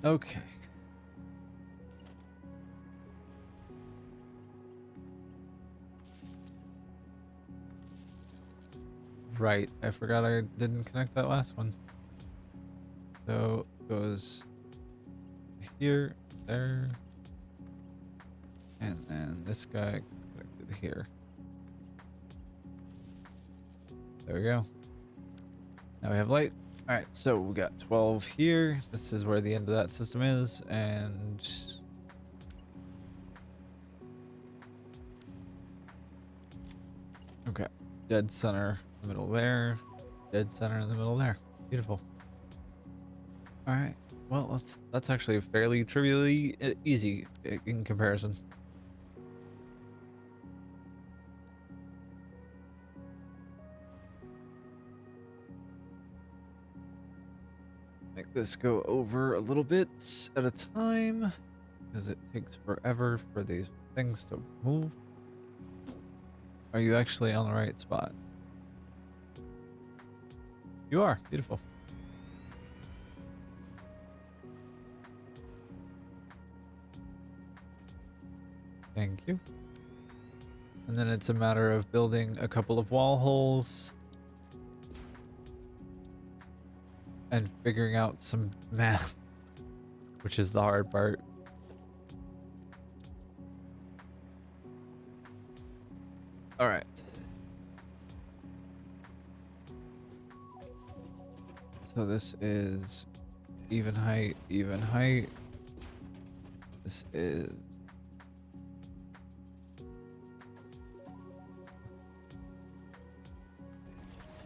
Okay. Right. I forgot I didn't connect that last one. So it goes here, there, and then this guy gets connected here. There we go. Now we have light. All right, so we got 12 here. This is where the end of that system is, and okay, dead center in the middle there, dead center in the middle there. Beautiful. All right, well that's actually fairly trivially easy in comparison. Make this go over a little bit at a time because it takes forever for these things to move. Are you actually on the right spot? You are. Beautiful. Thank you. And then it's a matter of building a couple of wall holes and figuring out some math, which is the hard part. All right. So this is even height, even height. This is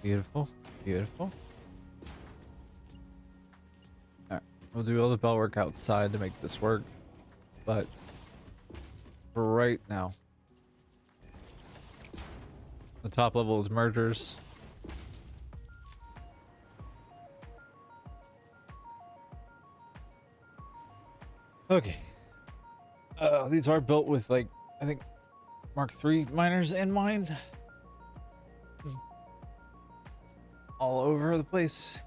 beautiful, beautiful. All right, we'll do all the bell work outside to make this work, but for right now, the top level is mergers. Okay. These are built with, like, I think Mark III miners in mind. All over the place.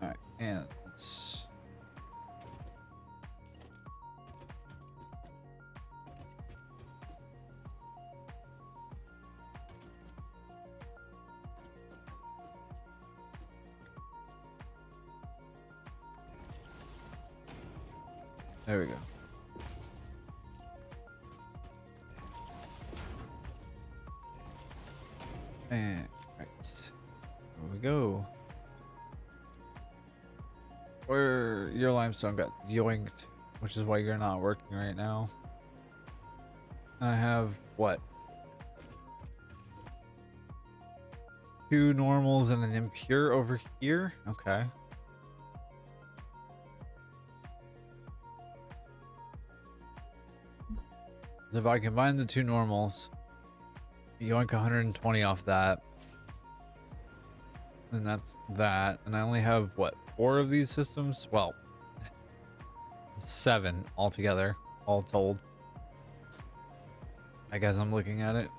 All right, and let's... There we go. And right, here we go. Where your limestone got yoinked, which is why you're not working right now. I have what? 2 normals and an impure over here. Okay. So if I combine the 2 normals, yoink 120 off that. And that's that. And I only have, what, 4 of these systems? Well, 7 altogether, all told. I guess I'm looking at it.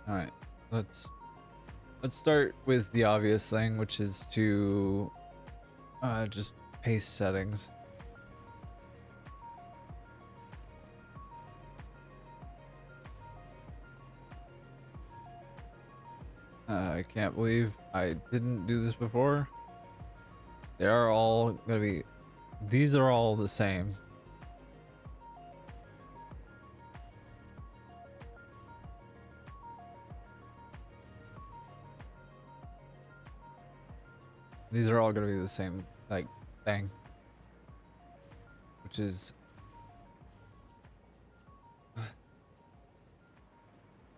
All right, let's start with the obvious thing, which is to just pace settings. I can't believe I didn't do this before. They are all gonna be, these are all the same. These are all gonna be the same, like, thing. Which is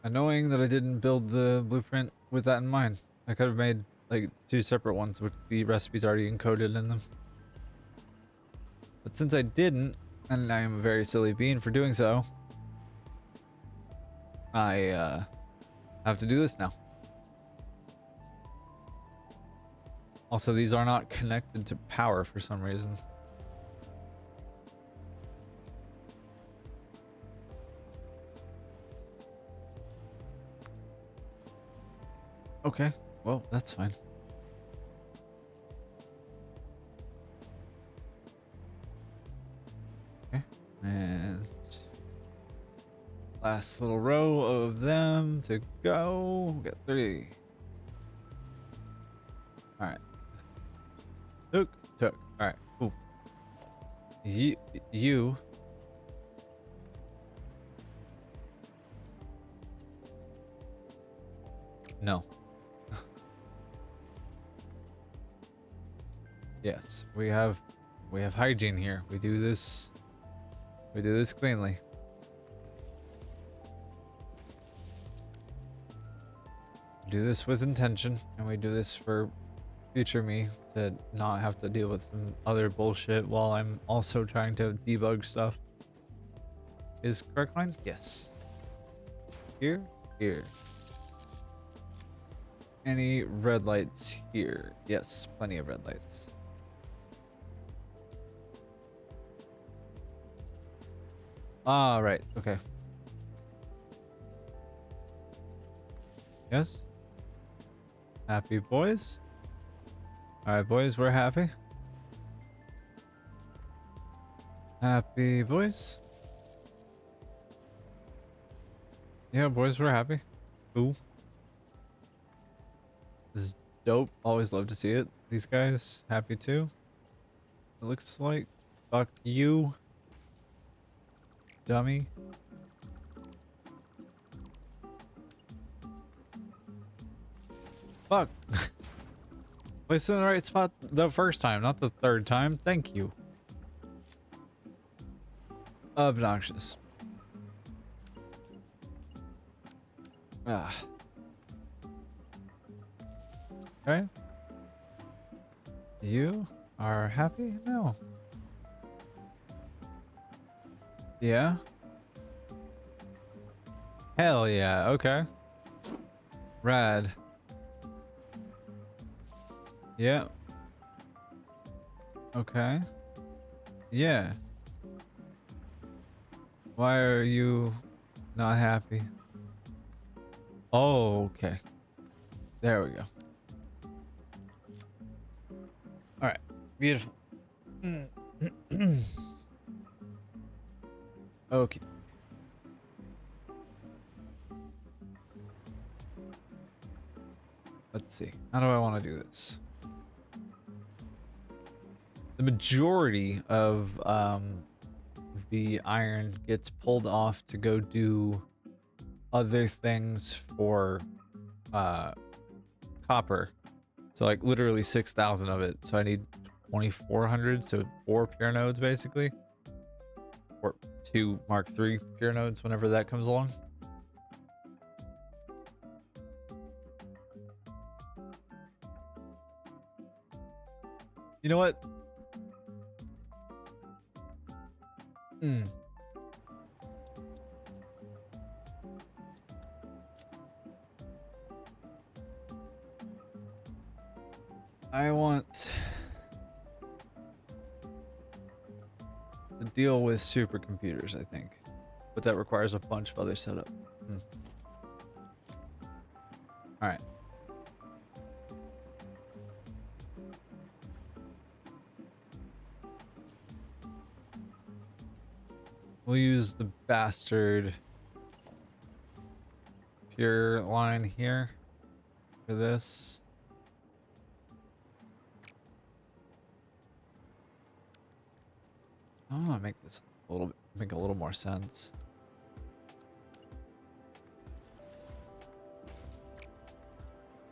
annoying that I didn't build the blueprint with that in mind. I could have made like 2 separate ones with the recipes already encoded in them. But since I didn't, and I am a very silly bean for doing so, I have to do this now. Also, these are not connected to power for some reason. Okay, well, that's fine. Okay, and last little row of them to go. We got 3. All right. Took. All right, cool. You. No. Yes, we have hygiene here. We do this cleanly. We do this with intention, and we do this for future me to not have to deal with some other bullshit while I'm also trying to debug stuff. Is correct line? Yes. Here. Any red lights here? Yes, plenty of red lights. Ah, right. Okay. Yes. Happy boys. All right, boys, we're happy. Happy boys. Yeah, boys, we're happy. Cool. This is dope. Always love to see it. These guys happy too. It looks like. Fuck you, dummy. Fuck. Placed in the right spot the first time, not the third time. Thank you. Obnoxious. Ah. Okay. You are happy? No. Yeah. Hell yeah. Okay. Rad. Yeah. Okay. Yeah. Why are you not happy? Oh, okay. There we go. All right. Beautiful. Okay. Let's see. How do I want to do this? The majority of the iron gets pulled off to go do other things for copper. So like literally 6,000 of it. So I need 2,400, so 4 pure nodes basically. Or 2 Mark III pure nodes whenever that comes along. You know what? I want to deal with supercomputers, I think. But that requires a bunch of other setup. Alright. We'll use the bastard pure line here for this. I want to make this a little bit, make a little more sense.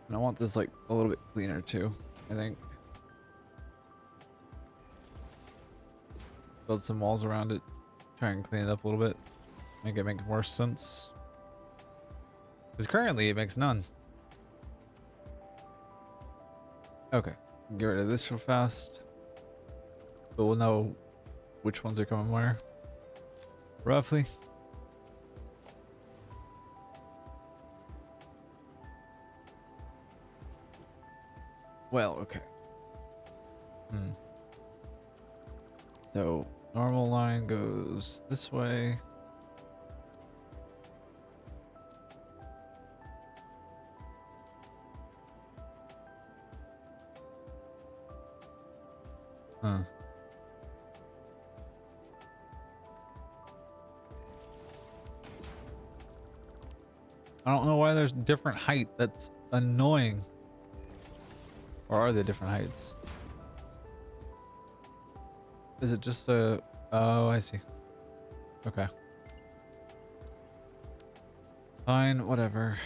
And I want this like a little bit cleaner too, I think. Build some walls around it. Try and clean it up a little bit. Make it make more sense. Because currently it makes none. Okay, get rid of this real fast. But we'll know which ones are coming where. Roughly. Well, okay. So, normal line goes this way. Huh. I don't know why there's different height. That's annoying. Or are they different heights? Is it just a... Oh, I see. Okay. Fine, whatever.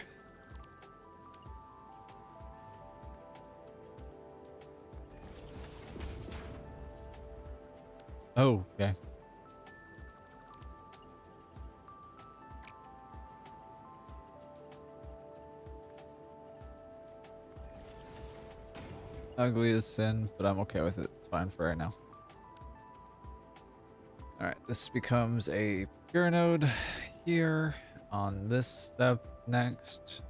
Oh, okay. Ugly as sin, but I'm okay with it. It's fine for right now. Alright, this becomes a pure node here on this step next.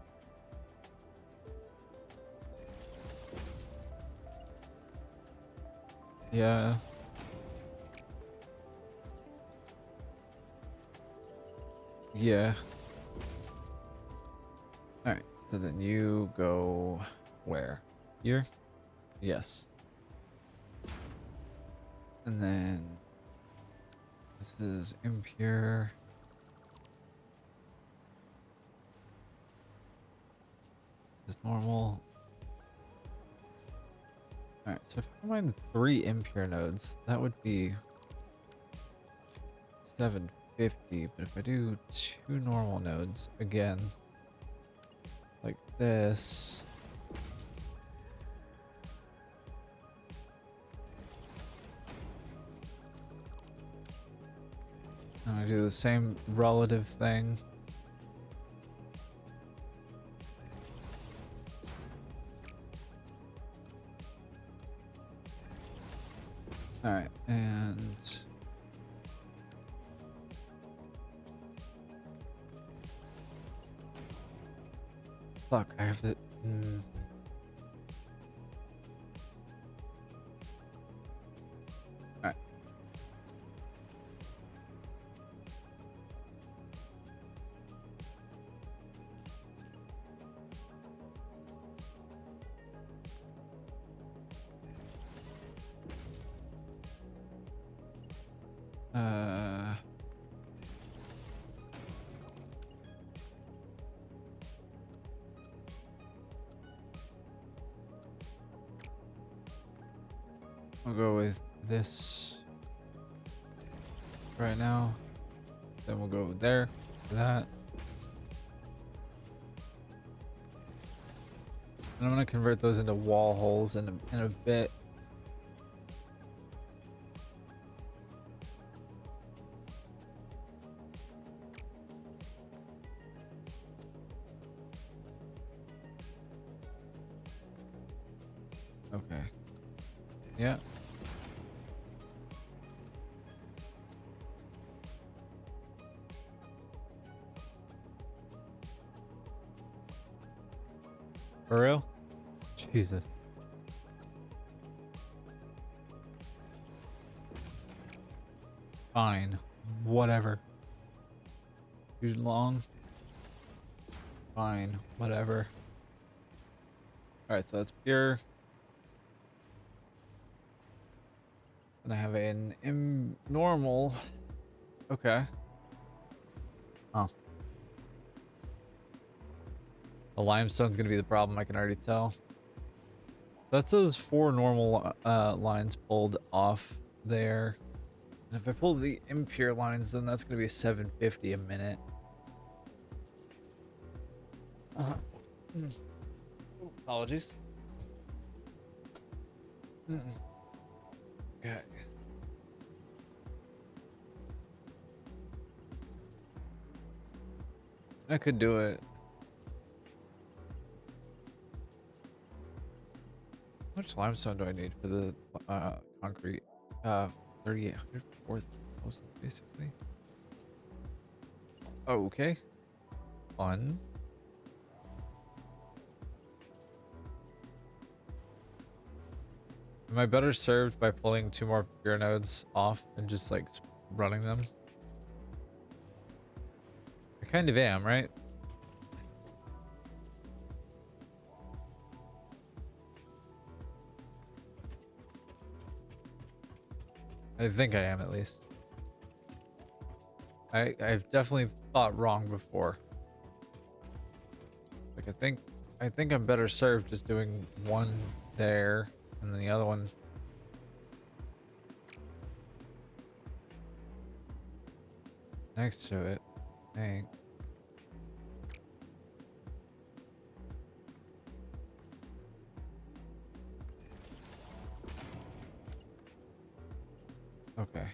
Yeah. Yeah. Alright, so then you go where? Here? Yes. And then this is impure. This is normal. Alright, so if I combine 3 impure nodes, that would be 750. But if I do 2 normal nodes, again, like this. And I do the same relative thing. Alright, and... Fuck, I have to... Alright. I'll go with this right now. Then we'll go there for that. And I'm gonna convert those into wall holes in a bit. Okay. Yeah. For real? Jesus. Fine. Whatever. Too long. Fine. Whatever. Alright, so that's pure. And I have an normal. Okay. Oh. The limestone's gonna be the problem, I can already tell. That's those 4 normal lines pulled off there. And if I pull the impure lines, then that's gonna be 750 a minute. Apologies. Okay. I could do it. What much limestone do I need for the concrete? 3,800, 4,000 basically. Oh, okay. Fun. Am I better served by pulling 2 more pure nodes off and just like running them? I kind of am, right? I think I am, at least. I've definitely thought wrong before. Like I think I'm better served just doing one there and then the other one next to it. I think. Okay.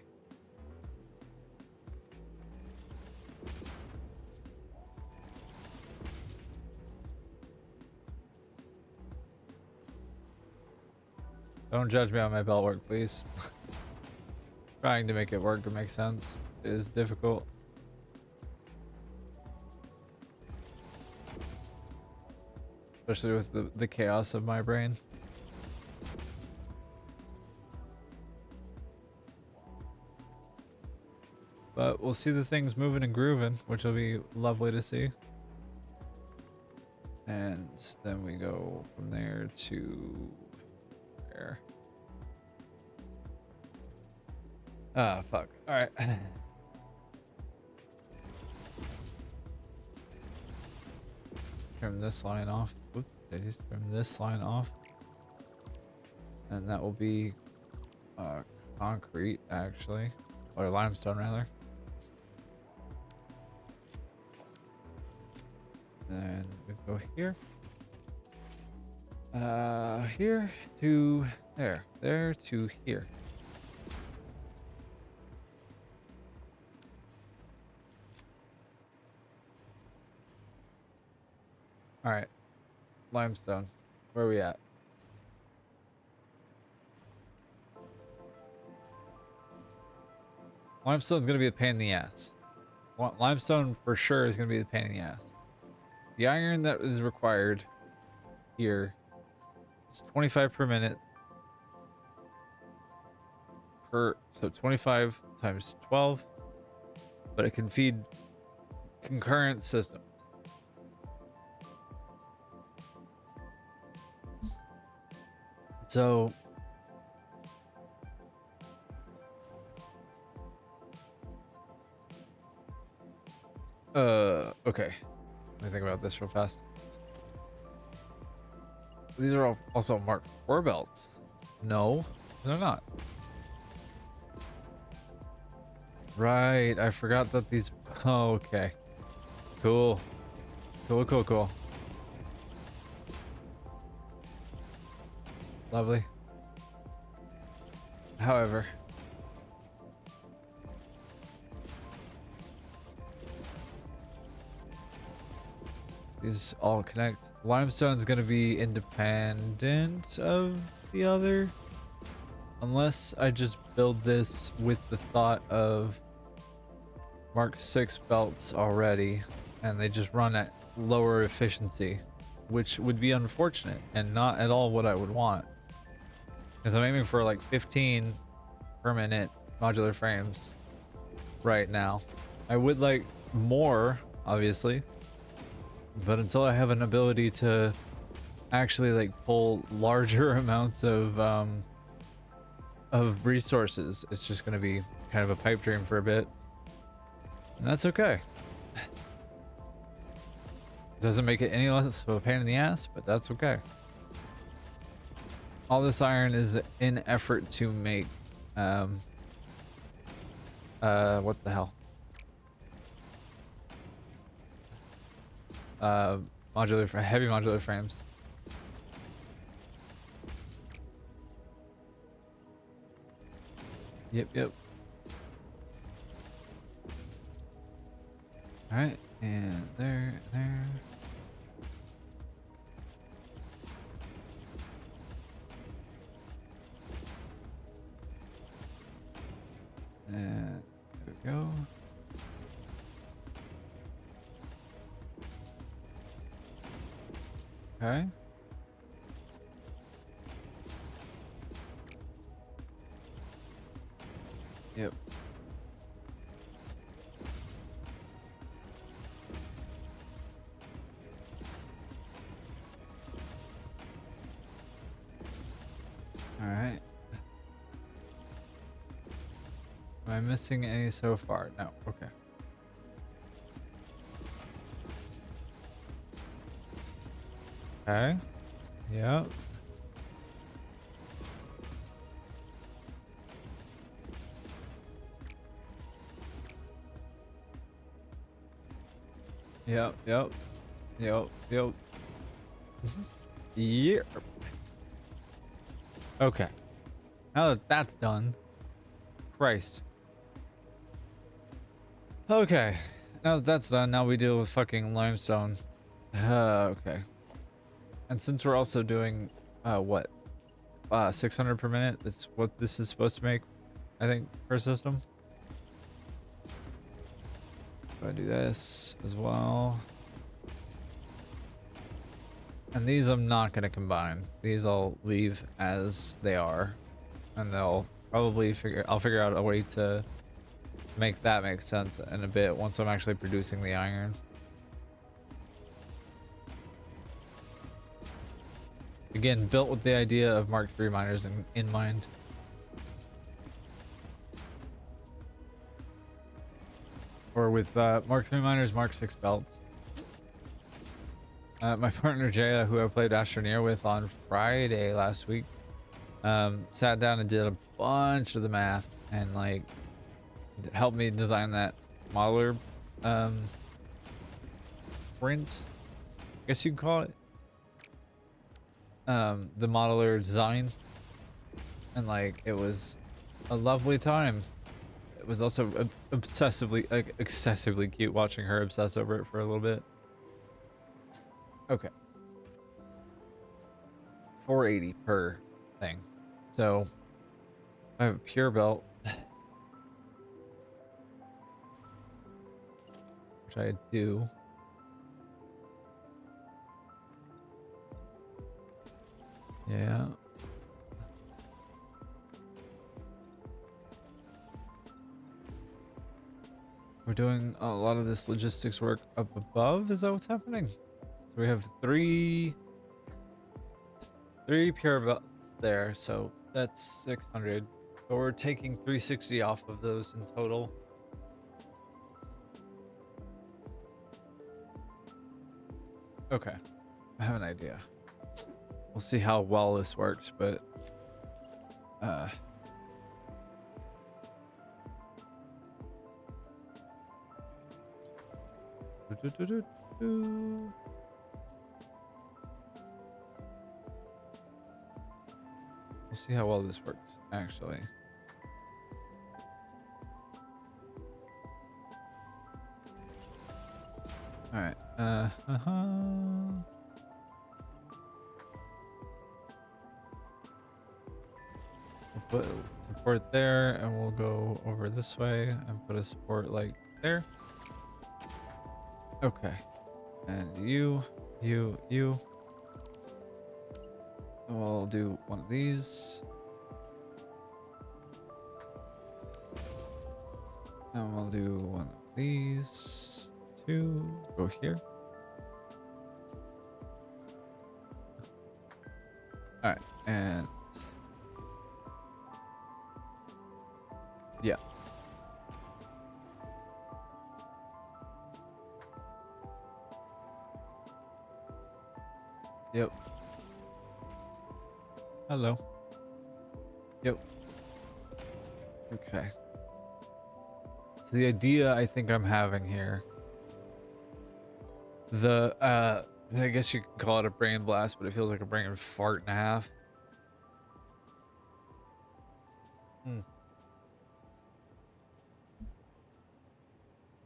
Don't judge me on my belt work, please. Trying to make it work to make sense is difficult. Especially with the chaos of my brain. But we'll see the things moving and grooving, which will be lovely to see. And then we go from there to there. Ah, fuck. All right. Trim this line off. Oops, I just trim this line off. And that will be concrete, actually. Or limestone, rather. Then we go here. Here to there. There to here. All right. Limestone. Where are we at? Limestone's going to be a pain in the ass. Limestone for sure is going to be the pain in the ass. The iron that is required here is 25 per minute. So 25 times 12. But it can feed concurrent systems. So okay. Let me think about this real fast. These are all also Mark IV belts. No, they're not. Right, I forgot that these. Oh, okay. Cool. Cool. Lovely. However, these all connect. Limestone's gonna be independent of the other. Unless I just build this with the thought of Mark VI belts already, and they just run at lower efficiency, which would be unfortunate and not at all what I would want. Because I'm aiming for like 15 per minute modular frames right now. I would like more, obviously, but until I have an ability to actually like pull larger amounts of resources, it's just going to be kind of a pipe dream for a bit. And that's okay. Doesn't make it any less of a pain in the ass, but that's okay. All this iron is in effort to make what the hell? Heavy modular frames. Yep. All right, and there. Go. Okay. Yep. All right. Am I missing any so far? No. Okay. Okay. Yep. Yep. Yep. Yep. Yep. Yep. Okay. Now that that's done. Christ. Okay. Now that that's done, now we deal with fucking limestone. Okay. And since we're also doing, what? 600 per minute? That's what this is supposed to make, I think, per system. So I do this as well. And these I'm not going to combine. These I'll leave as they are. And they'll probably I'll figure out a way to make that make sense in a bit once I'm actually producing the iron. Again, built with the idea of Mark III miners in mind. Or with Mark III miners, Mark VI belts. My partner Jaya, who I played Astroneer with on Friday last week, sat down and did a bunch of the math and like helped me design that modeler print, I guess you'd call it. The modeler design, and like it was a lovely time. It was also obsessively, like excessively cute watching her obsess over it for a little bit. Okay. 480 per thing. So I have a pure belt, which I do. Yeah. We're doing a lot of this logistics work up above. Is that what's happening? So we have three pure belts there. So that's 600. So we're taking 360 off of those in total. Okay. I have an idea. We'll see how well this works, but we'll see how well this works, actually. All right. We'll put support there, and we'll go over this way and put a support like there. Okay. And you. And we'll do one of these. And we'll do one of these. Two. Go here. All right. And yeah. Yep. Hello. Yep. Okay. So the idea I think I'm having here, I guess you could call it a brain blast, but it feels like a brain fart and a half.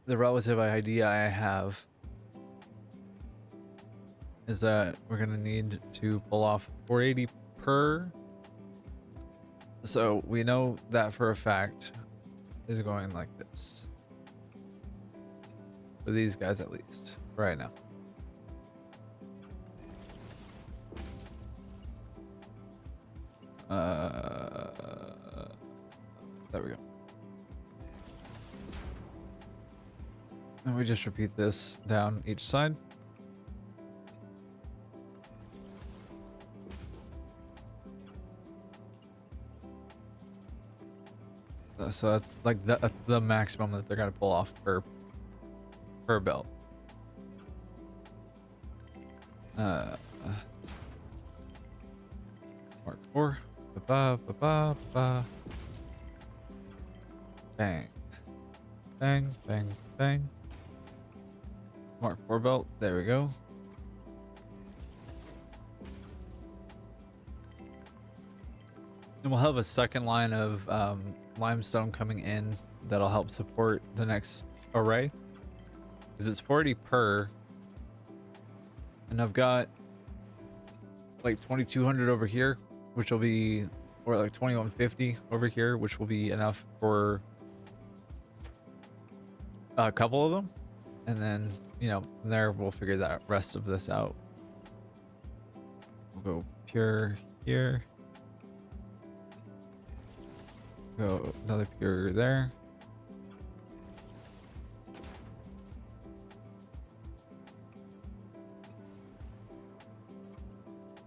The relative idea I have is that we're gonna need to pull off 480 per. So we know that for a fact. is going like this. For these guys at least, right now. There we go. And we just repeat this down each side. So that's like that's the maximum that they're gonna pull off per belt. Mark 4. Ba ba ba ba. Bang. Bang, bang, bang. Mark 4 belt. There we go. And we'll have a second line of limestone coming in that'll help support the next array. Because it's 40 per. And I've got like 2200 over here, which will be, or like 2150 over here, which will be enough for a couple of them. And then, you know, from there we'll figure that rest of this out. We'll go pure here. Go another pure there.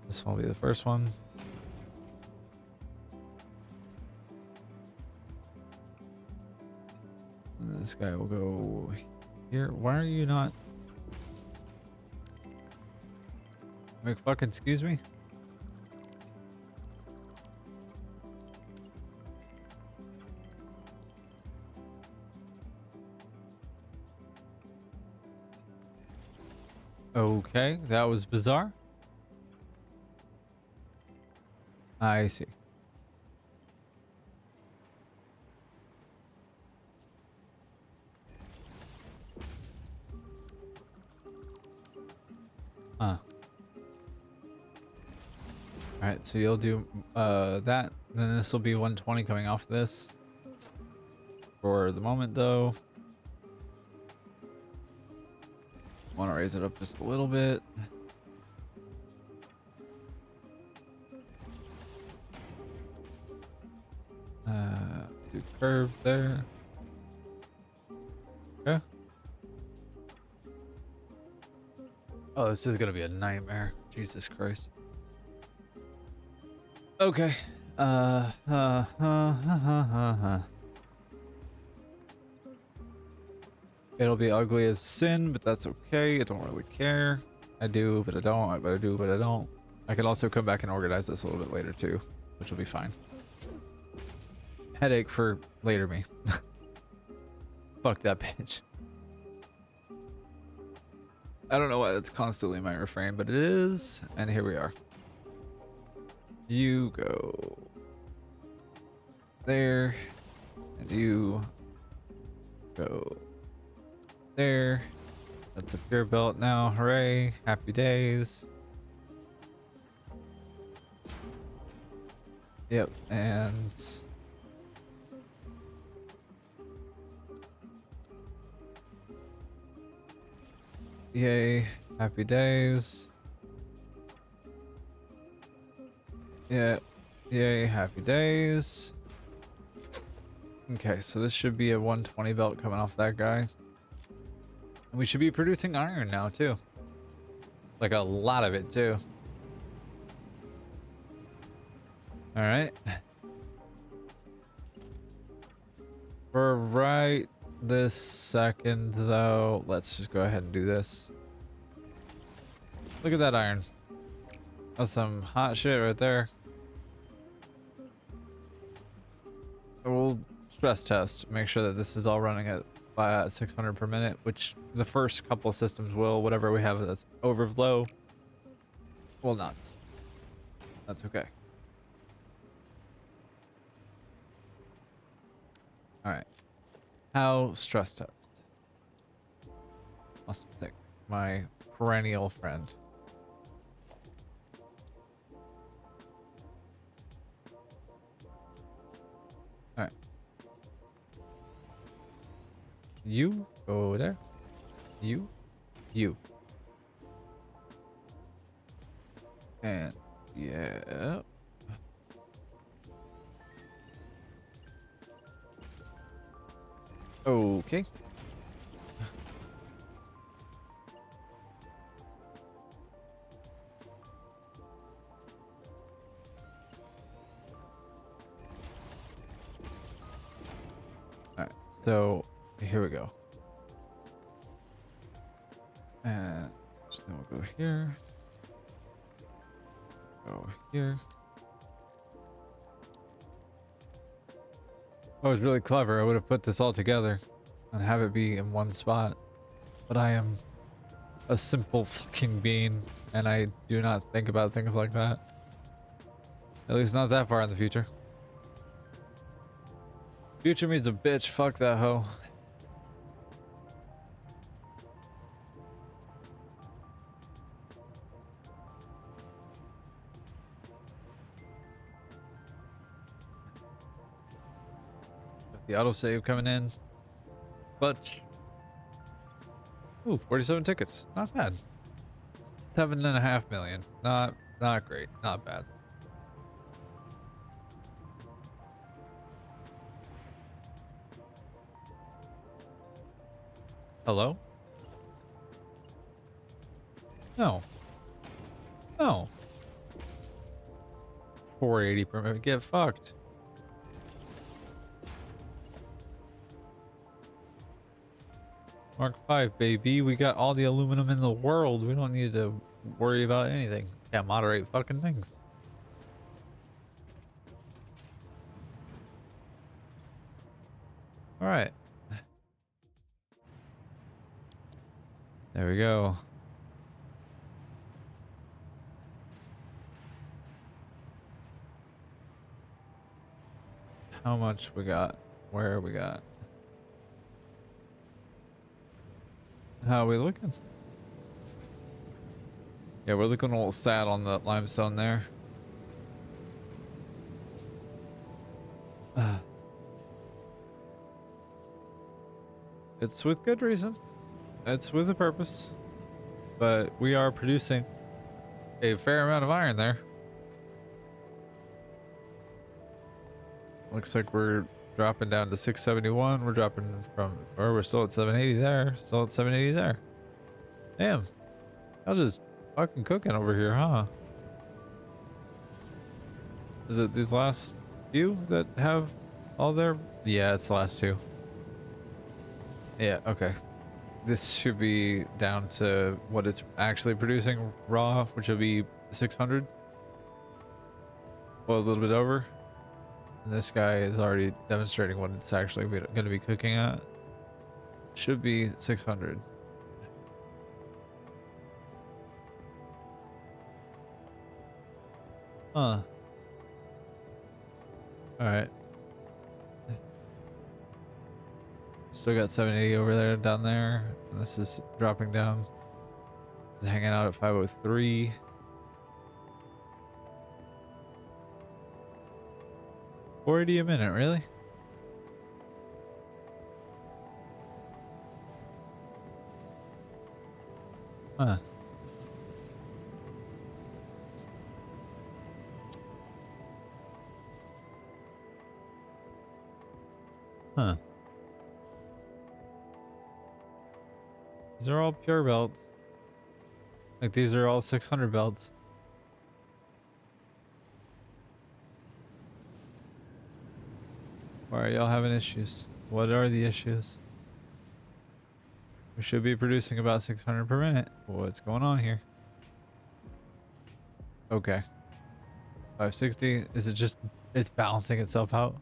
This one will be the first one. And this guy will go here. Why are you not? Make fucking excuse me? Okay, that was bizarre. I see. Alright, so you'll do that. Then this will be 120 coming off this. For the moment though. Want to raise it up just a little bit. Do curve there. Okay. Oh, this is gonna be a nightmare. Jesus Christ. Okay. It'll be ugly as sin, but that's okay. I don't really care. I do, but I don't. I do, but I don't. I can also come back and organize this a little bit later too, which will be fine. Headache for later me. Fuck that bitch. I don't know why that's constantly my refrain, but it is. And here we are. You go there, and you go there. That's a pure belt now. Hooray. Happy days. Yep, and yay, happy days. Yeah, yay, happy days. Okay, so this should be a 120 belt coming off that guy. And we should be producing iron now too. Like a lot of it too. All right. For right this second though, let's just go ahead and do this. Look at that iron. That's some hot shit right there. We'll stress test, make sure that this is all running at 600 per minute, which the first couple of systems will. Whatever we have that's overflow will not. That's okay. All right. How stress test? Must think. My perennial friend. All right. You go there. You. And yeah. Okay. All right. So here we go. And so then we'll go here. Go here. I was really clever. I would have put this all together and have it be in one spot. But I am a simple fucking being, and I do not think about things like that. At least not that far in the future. Future means a bitch. Fuck that hoe. The autosave coming in. Clutch. Ooh, 47 tickets. Not bad. 7.5 million. Not great. Not bad. Hello? No. No. 480 per minute. Get fucked. Mark 5, baby. We got all the aluminum in the world. We don't need to worry about anything. Can't moderate fucking things. All right. There we go. How much we got? Where we got? How are we looking? Yeah, we're looking a little sad on the limestone there. It's with good reason. It's with a purpose. But we are producing a fair amount of iron there. Looks like we're dropping down to 671. We're dropping from, or we're still at 780 there. Still at 780 there. Damn. Y'all just fucking cooking over here, huh? Is it these last few that have all their... Yeah, it's the last two. Yeah, okay. This should be down to what it's actually producing raw, which will be 600. Well, a little bit over. And this guy is already demonstrating what it's actually going to be cooking at. Should be 600. Huh. Alright. Still got 780 over there, down there. And this is dropping down. It's hanging out at 503. $40 a minute, really? Huh. Huh. These are all pure belts. Like, these are all 600 belts. Why are y'all having issues? What are the issues? We should be producing about 600 per minute. What's going on here? Okay. 560. Is it just... It's balancing itself out?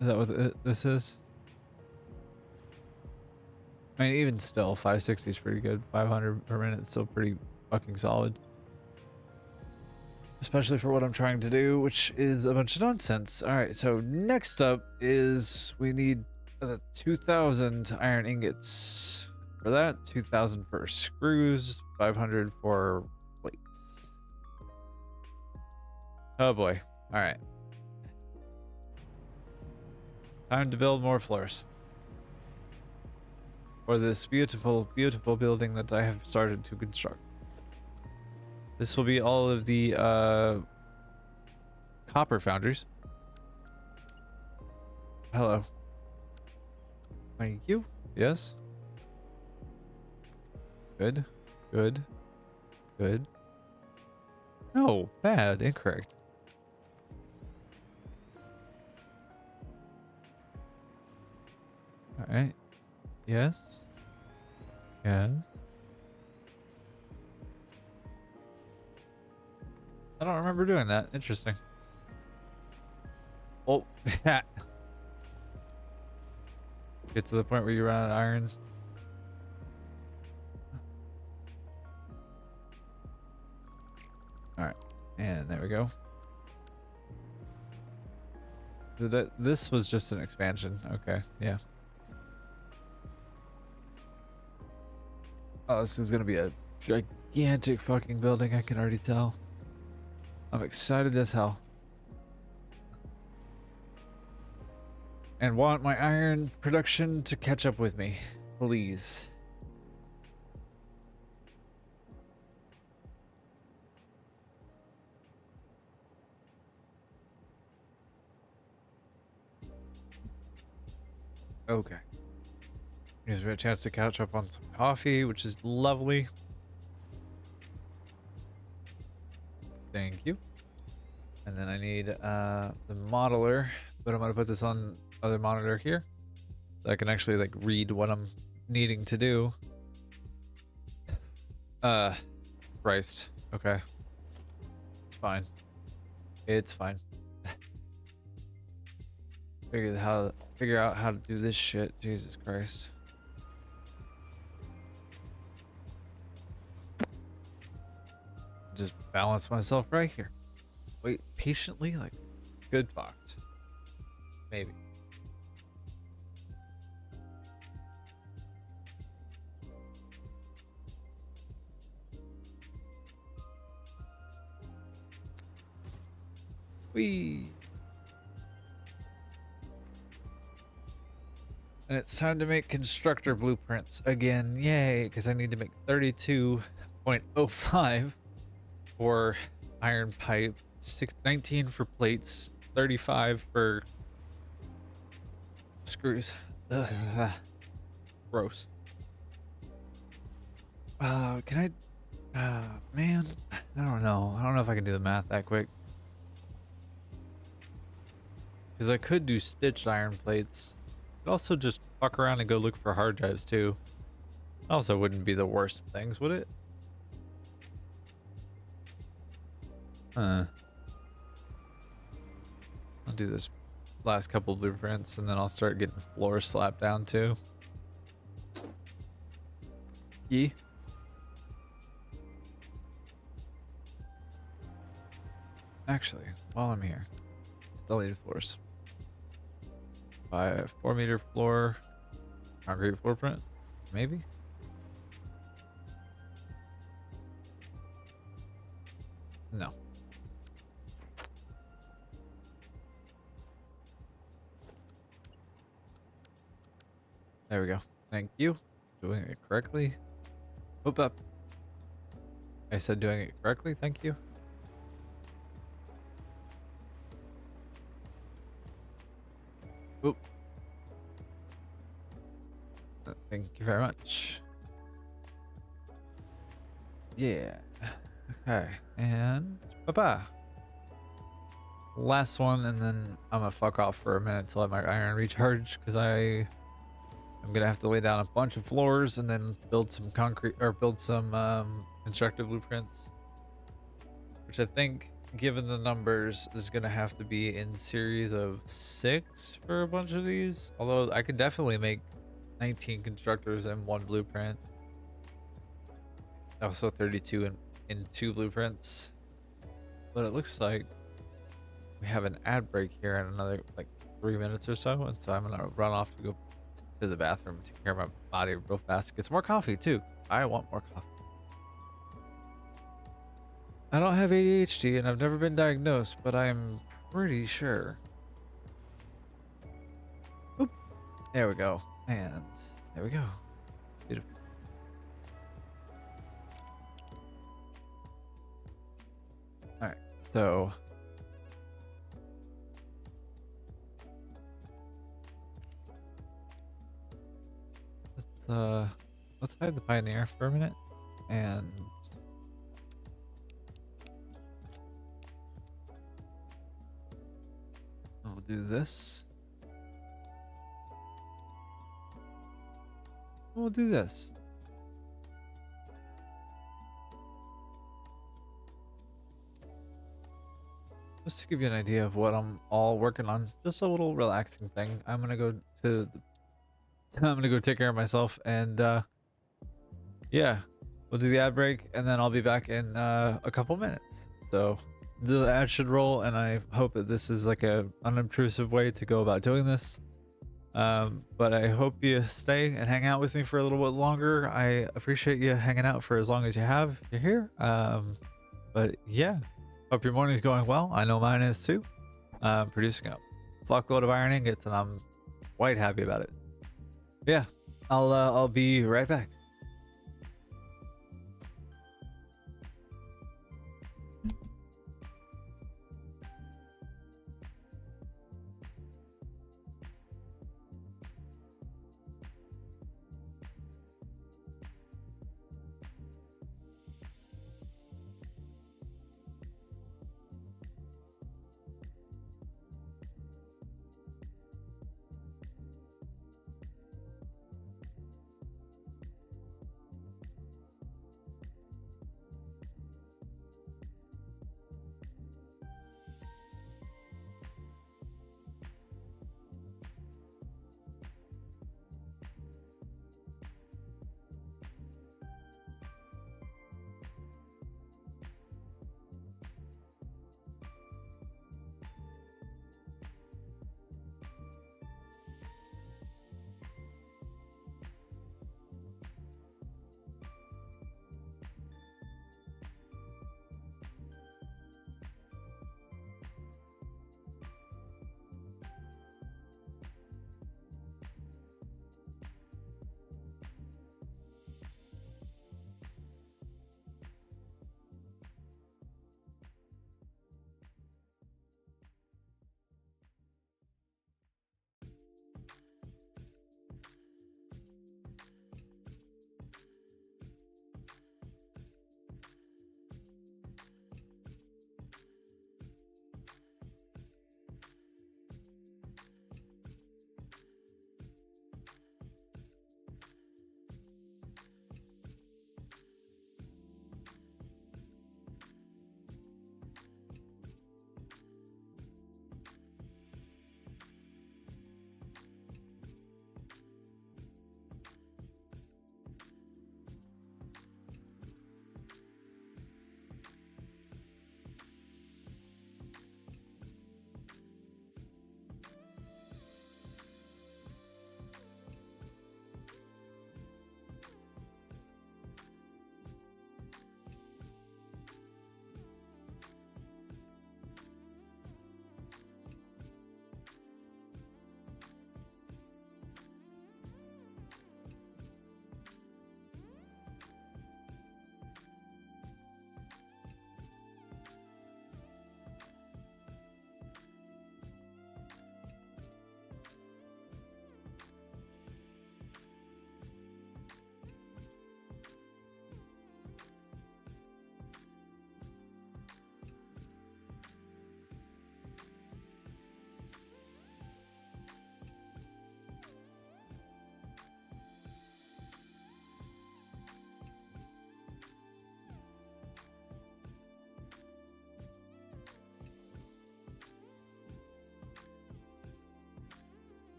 Is that what this is? I mean, even still, 560 is pretty good. 500 per minute is still pretty fucking solid. Especially for what I'm trying to do, which is a bunch of nonsense. Alright, so next up is we need 2,000 iron ingots. For that, 2,000 for screws, 500 for plates. Oh boy. Alright. Time to build more floors. for this beautiful, beautiful building that I have started to construct. This will be all of the copper foundries. Hello. Thank you. Yes. Good. Good. Good. No, bad. Incorrect. All right. Yes. Yes. I don't remember doing that. Interesting. Oh, get to the point where you run out of iron. All right, and there we go. This was just an expansion. Okay, yeah. Oh, this is gonna be a gigantic fucking building. I can already tell. I'm excited as hell. And want my iron production to catch up with me, please. Okay. Gives me a chance to catch up on some coffee, which is lovely. Thank you. And then I need the modeler, but I'm gonna put this on other monitor here so I can actually like read what I'm needing to do. Christ. Okay. It's fine. It's fine. Figure out how to do this shit. Jesus Christ. Just balance myself right here. Wait patiently like good fox. Maybe. Whee! And it's time to make constructor blueprints again. Yay, because I need to make 32.05 for iron pipe, 19 for plates, 35 for screws. Ugh. Gross. Can I? Man, I don't know. I don't know if I can do the math that quick. Because I could do stitched iron plates. I'd also just fuck around and go look for hard drives too. Also wouldn't be the worst of things, would it? I'll do this last couple blueprints and then I'll start getting floors slapped down too. Yee. Actually, while I'm here, still need floors. Buy a 4-meter floor, concrete floor print, maybe? No. There we go. Thank you. Doing it correctly. Whoop up. I said doing it correctly. Thank you. Oop. Thank you very much. Yeah. Okay. And bye-bye. Last one, and then I'm gonna fuck off for a minute to let my iron recharge because I'm gonna have to lay down a bunch of floors and then build some concrete or build some constructive blueprints, which I think, given the numbers, is gonna have to be in series of 6 for a bunch of these. Although I could definitely make 19 constructors in one blueprint. Also 32 in 2 blueprints. But it looks like we have an ad break here in another like 3 minutes or so, and so I'm gonna run off to go to the bathroom, take care of my body real fast. Get some more coffee too. I want more coffee. I don't have ADHD and I've never been diagnosed, but I'm pretty sure. Oop. There we go. And there we go. So let's hide the Pioneer for a minute, and I'll do this. We'll do this. Just to give you an idea of what I'm all working on, just a little relaxing thing. I'm gonna go take care of myself, and yeah, we'll do the ad break, and then I'll be back in a couple minutes. So the ad should roll, and I hope that this is like a unobtrusive way to go about doing this. But I hope you stay and hang out with me for a little bit longer. I appreciate you hanging out for as long as you have. You're here. But yeah, hope your morning's going well. I know mine is too. Producing a fuckload of iron ingots, and I'm quite happy about it. Yeah, I'll be right back.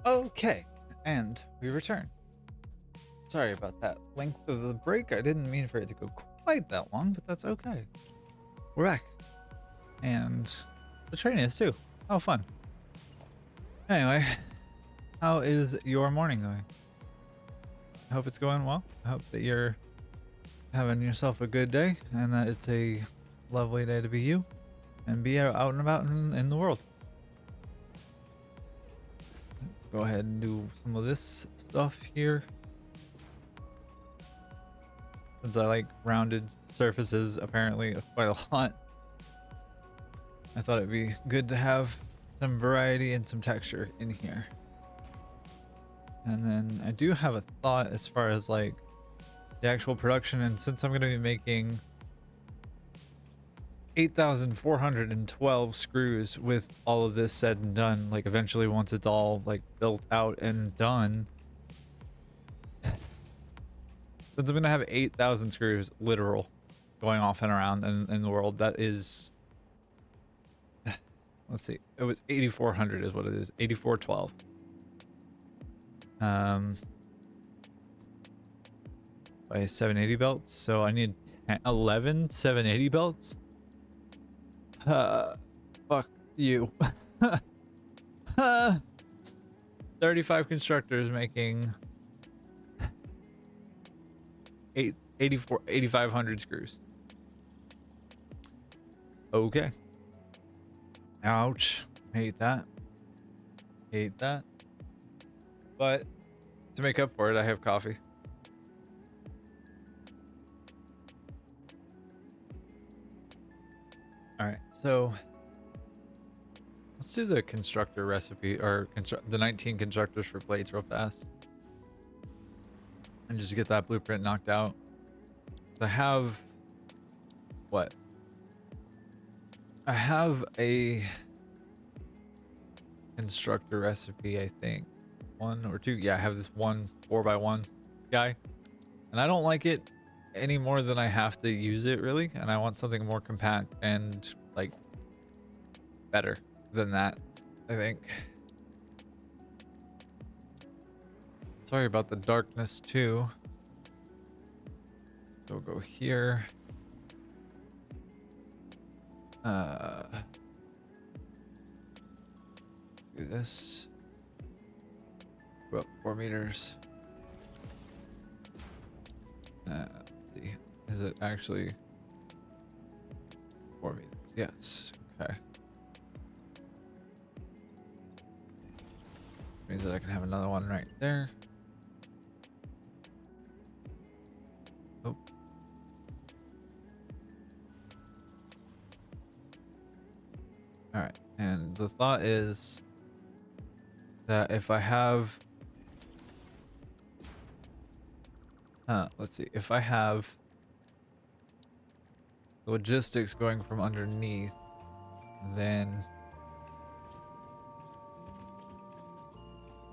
Okay, and we return. Sorry about that length of the break. I didn't mean for it to go quite that long, but that's okay. We're back. And the train is too. Oh, fun. Anyway, how is your morning going? I hope it's going well. I hope that you're having yourself a good day and that it's a lovely day to be you and be out and about in the world. Go ahead and do some of this stuff here. Since I like rounded surfaces apparently quite a lot, I thought it'd be good to have some variety and some texture in here. And then I do have a thought as far as like the actual production, and since I'm going to be making 8,412 screws with all of this said and done, like eventually once it's all like built out and done, since I'm going to have 8,000 screws literal going off and around in the world, that is, let's see, it was 8,400 is what it is, 8,412. By 780 belts, so I need 11 780 belts. Fuck you. 35 constructors making 8,500 screws. Okay. Ouch. Hate that. Hate that. But to make up for it, I have coffee. All right, so let's do the constructor recipe, or the 19 constructors for plates real fast, and just get that blueprint knocked out. I have what? I have a constructor recipe, I think. 1 or 2. Yeah, I have this 1 4x1 guy, and I don't like it any more than I have to use it really, and I want something more compact and like better than that, I think. Sorry about the darkness too. So we'll go here. Let's do this. About 4 meters. Let's see. Is it actually 4 meters? Yes. Okay. Means that I can have another one right there. Oh. All right. And the thought is that if I have, let's see, if I have the logistics going from underneath, then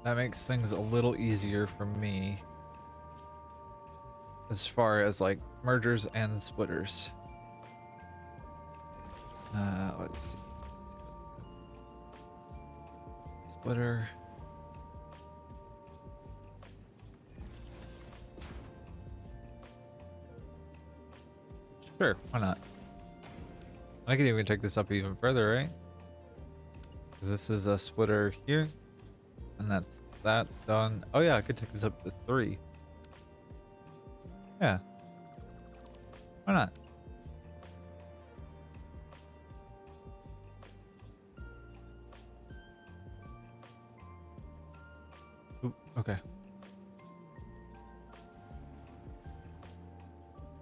that makes things a little easier for me as far as like mergers and splitters. Let's see. Splitter. Sure, why not? I can even take this up even further, right? Because this is a splitter here, and that's that done. Oh yeah, I could take this up to 3. Yeah. Why not? Ooh, okay.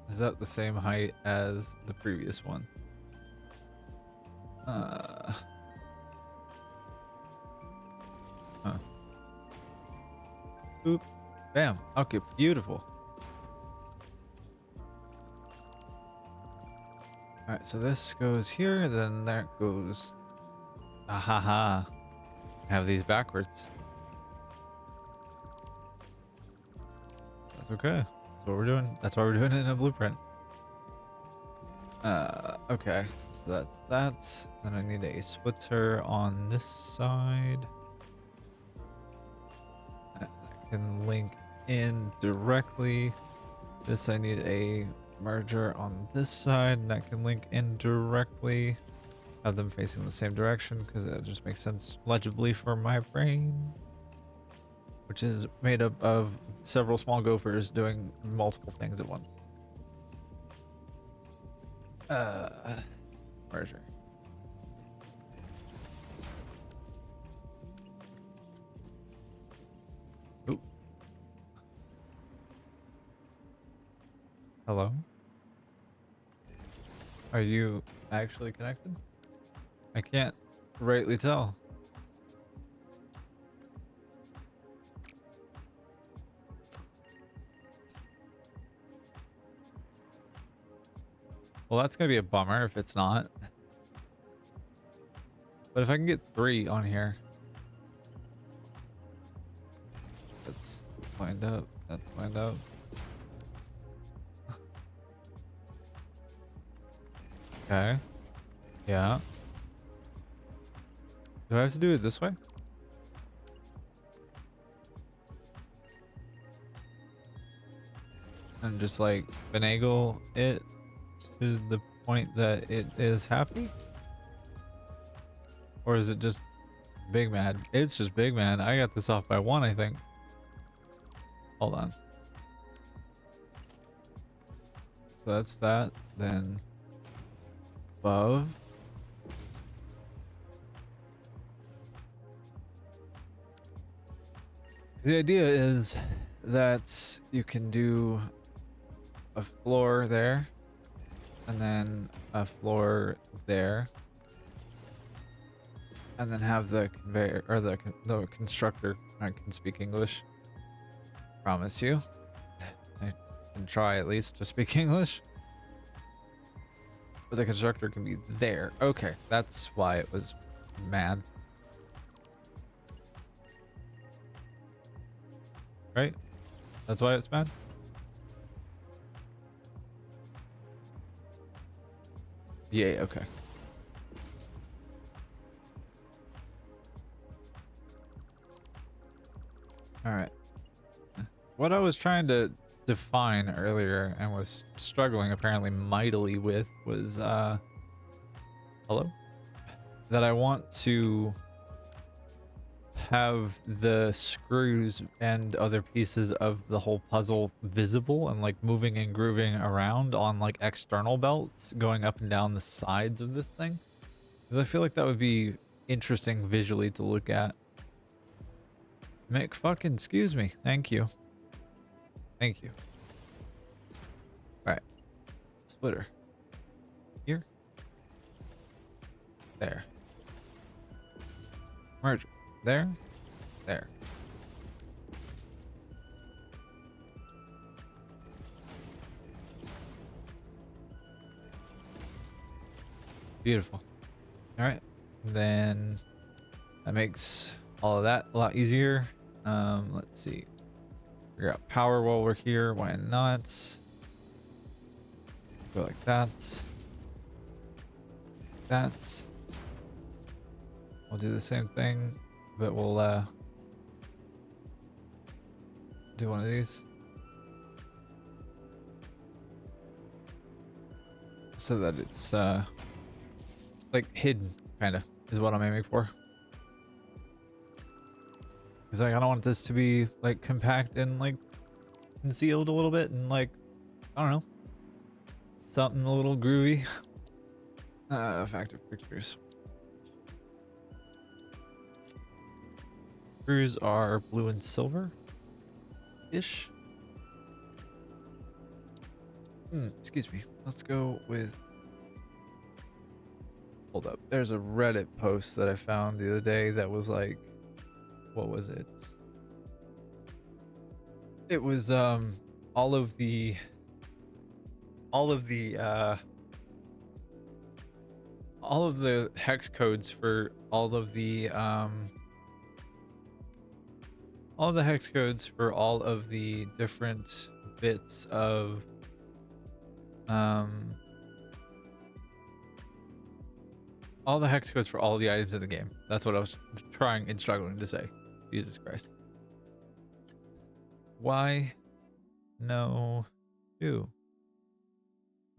Is that the same height as the previous one? Huh. Oop. Bam. Okay, beautiful. Alright, so this goes here, then that goes... Ahaha. I have these backwards. That's okay. That's what we're doing. That's why we're doing it in a blueprint. Okay. So that's that. Then I need a splitter on this side. can link in directly. This I need a merger on this side, and that can link in directly. Have them facing the same direction because it just makes sense legibly for my brain, which is made up of several small gophers doing multiple things at once. Merger. Ooh. Hello? Are you actually connected? I can't rightly tell. Well, that's gonna be a bummer if it's not. But if I can get 3 on here. That's lined up. That's lined up. Okay. Yeah. Do I have to do it this way? And just like finagle it to the point that it is happy? Or is it just big mad? It's just big mad. I got this off by 1, I think. Hold on. So that's that. Then above. The idea is that you can do a floor there and then a floor there and then have the conveyor or the constructor. I can speak English. Promise you. I can try at least to speak English. But the constructor can be there. Okay, that's why it was mad. Right? That's why it's mad? Yay, okay. Alright. What I was trying to define earlier and was struggling apparently mightily with was, hello? That I want to have the screws and other pieces of the whole puzzle visible and like moving and grooving around on like external belts going up and down the sides of this thing, because I feel like that would be interesting visually to look at. Mick, fucking excuse me. Thank you. Thank you. All right, splitter here, there, merge there, there. Beautiful. All right, then that makes all of that a lot easier. Let's see. Figure out power while we're here. Why not? Go like that. That. We'll do the same thing, but we'll do one of these. So that it's like hidden, kind of, is what I'm aiming for. Because like, I don't want this to be like compact and like concealed a little bit and like, I don't know, something a little groovy. Factory pictures. Screws are blue and silver ish. Excuse me. Let's go with. Hold up. There's a Reddit post that I found the other day that was like, what was it? It was all of the hex codes for all of the different bits of all the hex codes for all the items in the game. That's what I was trying and struggling to say. Jesus Christ. Why? No. Do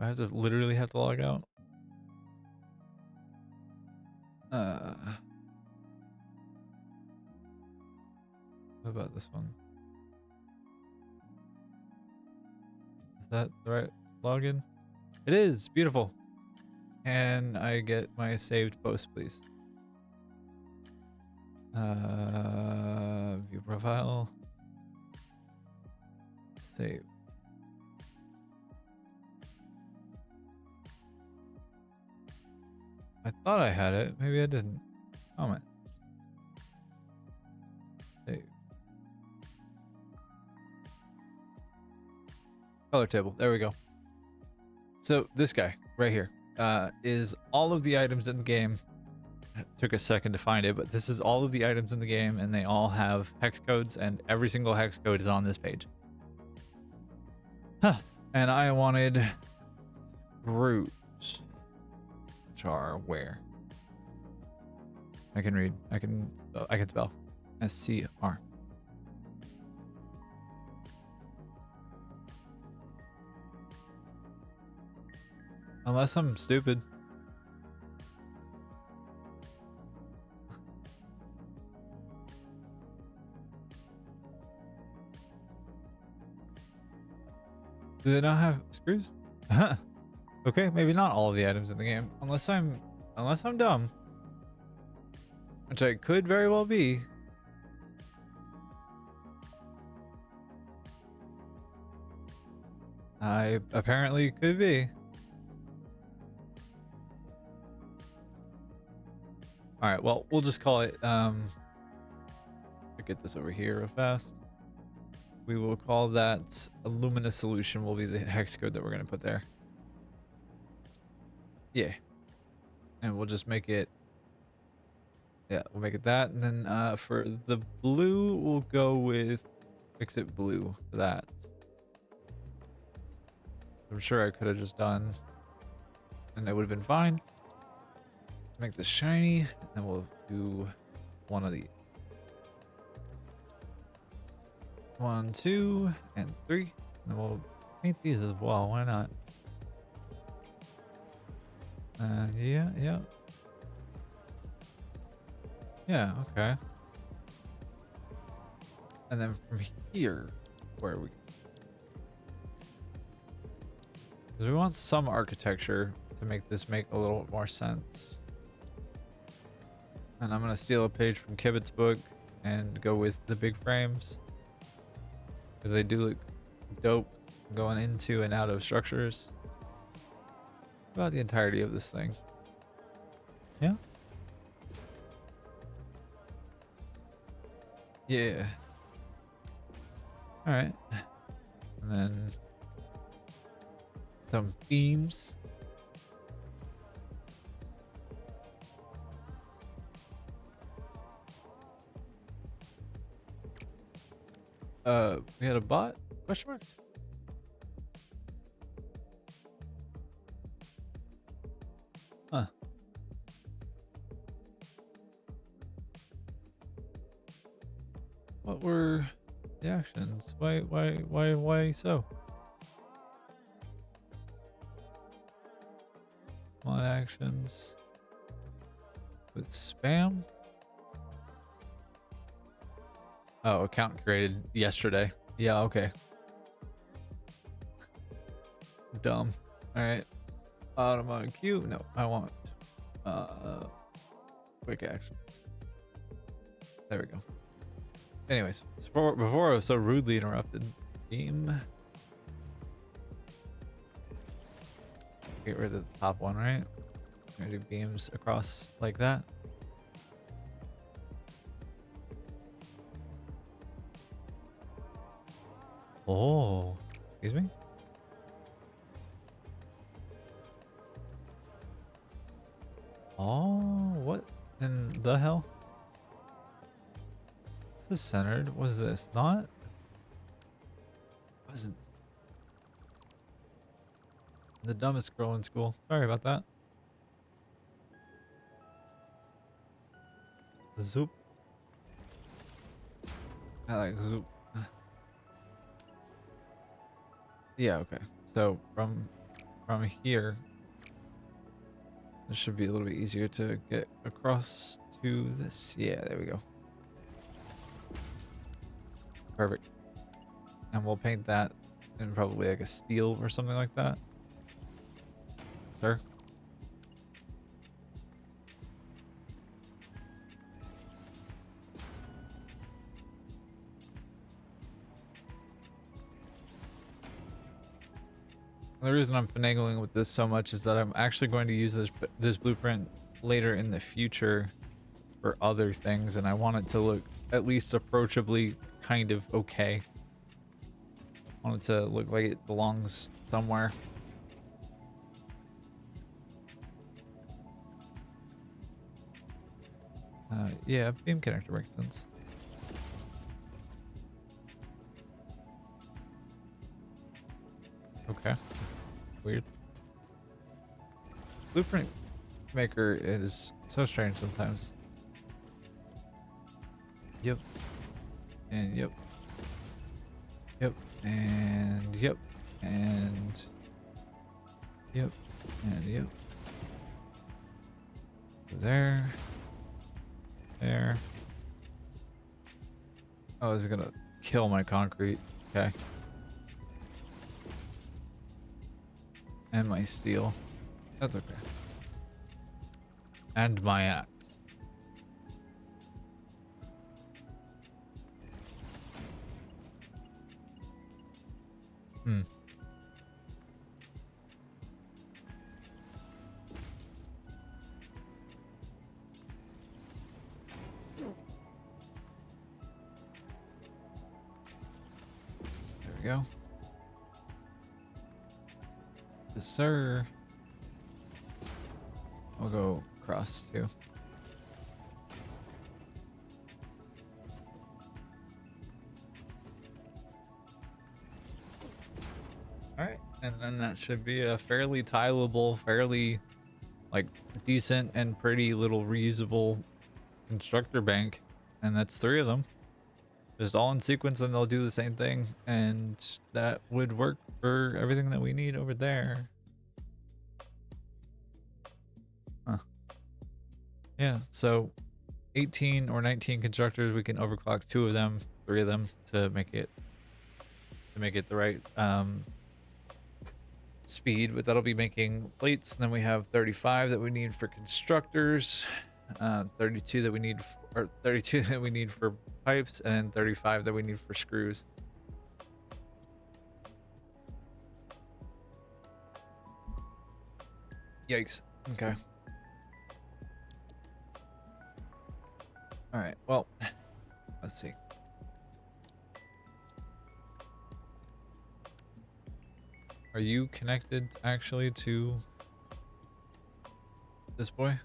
I have to literally have to log out? What about this one? Is that the right login? It is. Beautiful. Can I get my saved post, please? View profile. Save. I thought I had it. Maybe I didn't. Comments. Save. Color table. There we go. So this guy right here is all of the items in the game. It took a second to find it, but this is all of the items in the game, and they all have hex codes, and every single hex code is on this page. Huh. And I wanted roots, which are where? I can read. I can spell. SCR. Unless I'm stupid. Do they not have screws? Okay, maybe not all of the items in the game. Unless I'm dumb. Which I could very well be. I apparently could be. Alright, well, we'll just call it, I'll get this over here real fast. We will call that Illumina Solution will be the hex code that we're going to put there. Yeah. And we'll just make it, yeah, we'll make it that. And then for the blue, we'll go with Fix It Blue for that. I'm sure I could have just done, and it would have been fine. Make this shiny, and then we'll do one of these. 1, 2, and 3. And then we'll paint these as well. Why not? Yeah. Yeah, okay. And then from here, where are we? Because we want some architecture to make this make a little more sense. And I'm going to steal a page from Kibit's book and go with the big frames. Because they do look dope going into and out of structures. About the entirety of this thing. Yeah? Yeah. Alright. And then some beams. We had a bot? Question marks? Huh. What were the actions? Why so? On actions with spam? Oh, account created yesterday. Yeah, okay. Dumb. Alright. Automatic queue? No, I want quick actions. There we go. Anyways, before I was so rudely interrupted. Beam. Get rid of the top one, right? We're gonna do beams across like that. Oh, excuse me? Oh, what in the hell? This is centered. What is this? Not? Wasn't. The dumbest girl in school. Sorry about that. Zoop. I like zoop. Yeah, okay. So from here, this should be a little bit easier to get across to this. Yeah, there we go. Perfect. And we'll paint that in probably like a steel or something like that. Sir? The reason I'm finagling with this so much is that I'm actually going to use this blueprint later in the future for other things, and I want it to look at least approachably kind of okay. I want it to look like it belongs somewhere. Yeah, beam connector makes sense. Okay. Weird. Blueprint maker is so strange sometimes. Yep. And yep. Yep. And yep. And yep. And yep. There. There. Oh, this is gonna kill my concrete. Okay. And my steel. That's okay. And my axe. Hmm. There we go. Yes, sir. I'll go across too. Alright, and then that should be a fairly tileable, fairly like decent and pretty little reusable constructor bank. And that's 3 of them. Just all in sequence, and they'll do the same thing, and that would work for everything that we need over there. Huh. Yeah, so 18 or 19 constructors, we can overclock 2 of them, 3 of them to make it the right speed, but that'll be making plates. And then we have 35 that we need for constructors, 32 that we need or 32 that we need for pipes, and 35 that we need for screws. Yikes. Okay. All right. Well, let's see. Are you connected actually to this boy?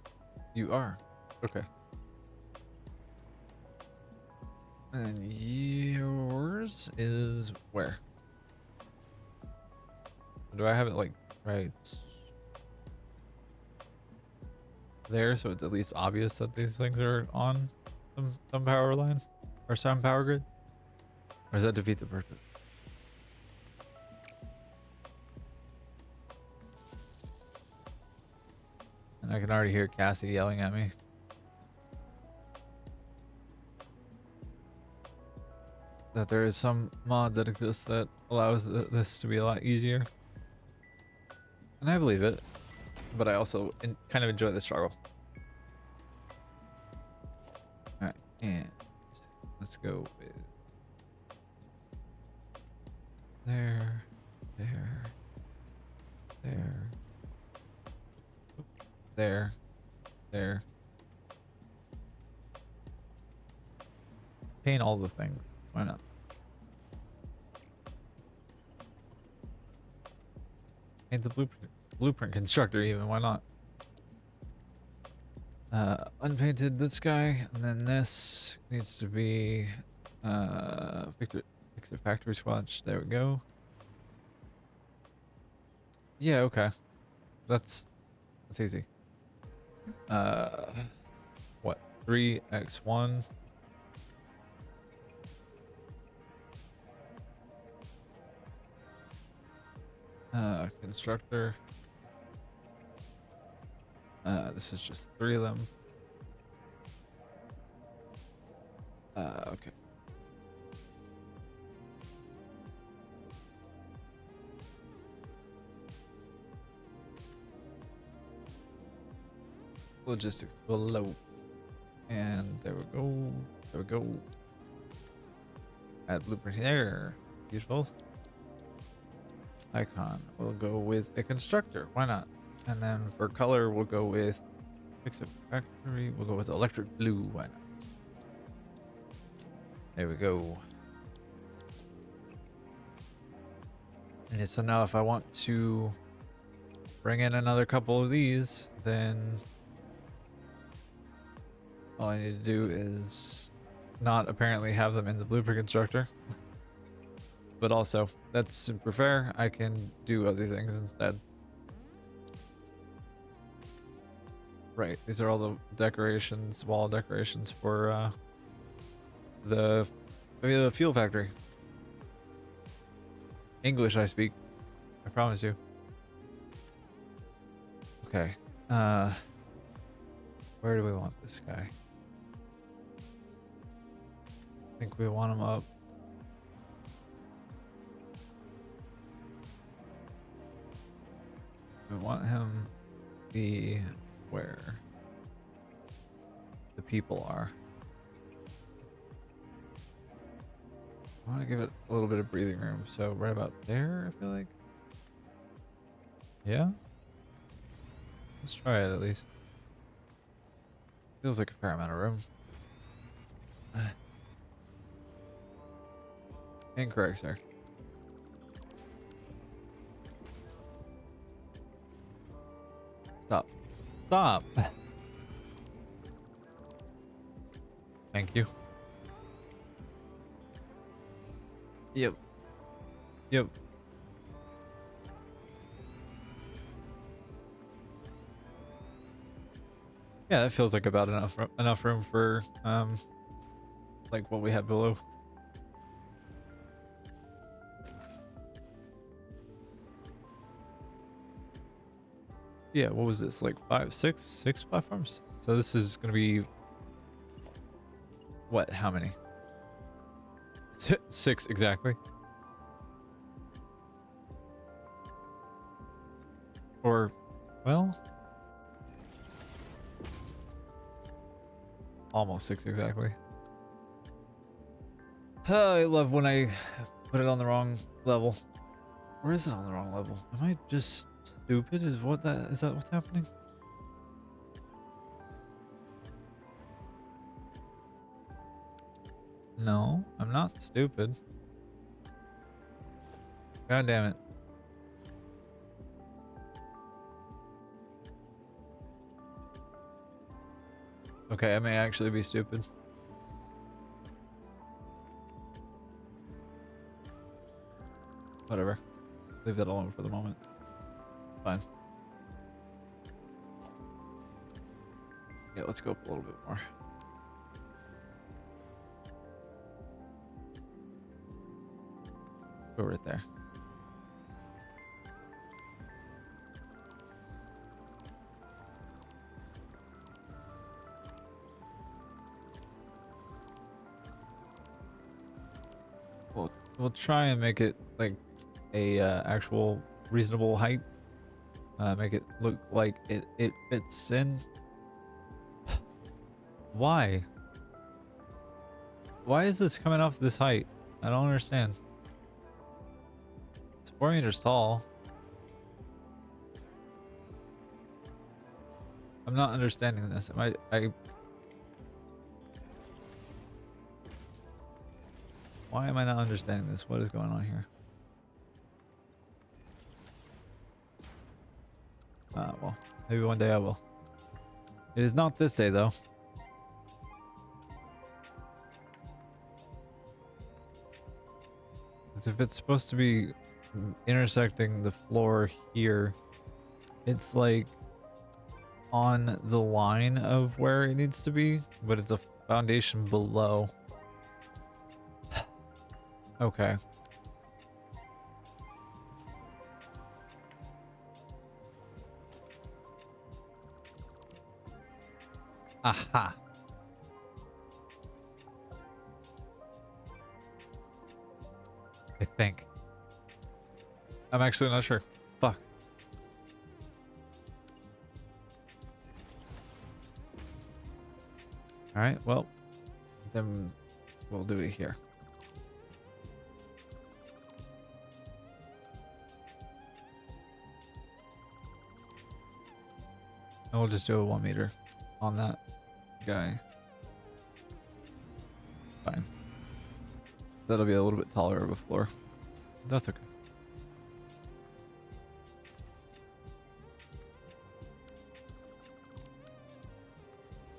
You are. Okay. And yours is where? Do I have it like right there, so it's at least obvious that these things are on some power line or some power grid? Or does that defeat the purpose? And I can already hear Cassie yelling at me. That there is some mod that exists that allows this to be a lot easier. And I believe it, but I also kind of enjoy the struggle. Alright, and let's go with there, there, there, there, there. Paint all the things. Why not? Paint the blueprint constructor even. Why not? Unpainted this guy, and then this needs to be fix it factory swatch. There we go. Yeah, okay. That's easy. What? 3x1. Constructor. This is just 3 of them. Okay. Logistics below. And there we go. There we go. Add blueprint there. Beautiful. Icon. We'll go with a constructor. Why not? And then for color, we'll go with Satisfactory. We'll go with electric blue. Why not? There we go. And so now if I want to bring in another couple of these, then all I need to do is not apparently have them in the blueprint constructor. But also, that's super fair. I can do other things instead. Right, these are all the decorations, wall decorations for the fuel factory. English I speak, I promise you. Okay, where do we want this guy? I think we want him up. We want him to be where the people are. I want to give it a little bit of breathing room, so right about there, I feel like. Yeah? Let's try it at least. Feels like a fair amount of room. Incorrect, sir. Stop. Stop! Thank you. Yep. Yep. Yeah, that feels like about enough room for like what we have below. Yeah, what was this? Like six platforms? So this is gonna be what? How many? 6 exactly. Or, well, almost 6 exactly. I love when I put it on the wrong level. Or is it on the wrong level? Am I just stupid? Is that what's happening? No, I'm not stupid. God damn it. Okay, I may actually be stupid. Whatever. Leave that alone for the moment. It's fine. Yeah, let's go up a little bit more. Go right there. We'll try and make it like a actual reasonable height. Make it look like it fits in. Why? Why is this coming off this height? I don't understand. It's 4 meters tall. I'm not understanding this. Why am I not understanding this? What is going on here? Well, maybe one day I will. It is not this day, though. Because if it's supposed to be intersecting the floor here, it's like on the line of where it needs to be, but it's a foundation below. Okay. Aha. I think. I'm actually not sure. Fuck. Alright, well, then we'll do it here. And we'll just do a 1 meter on that guy. Fine. That'll be a little bit taller of a floor. That's okay.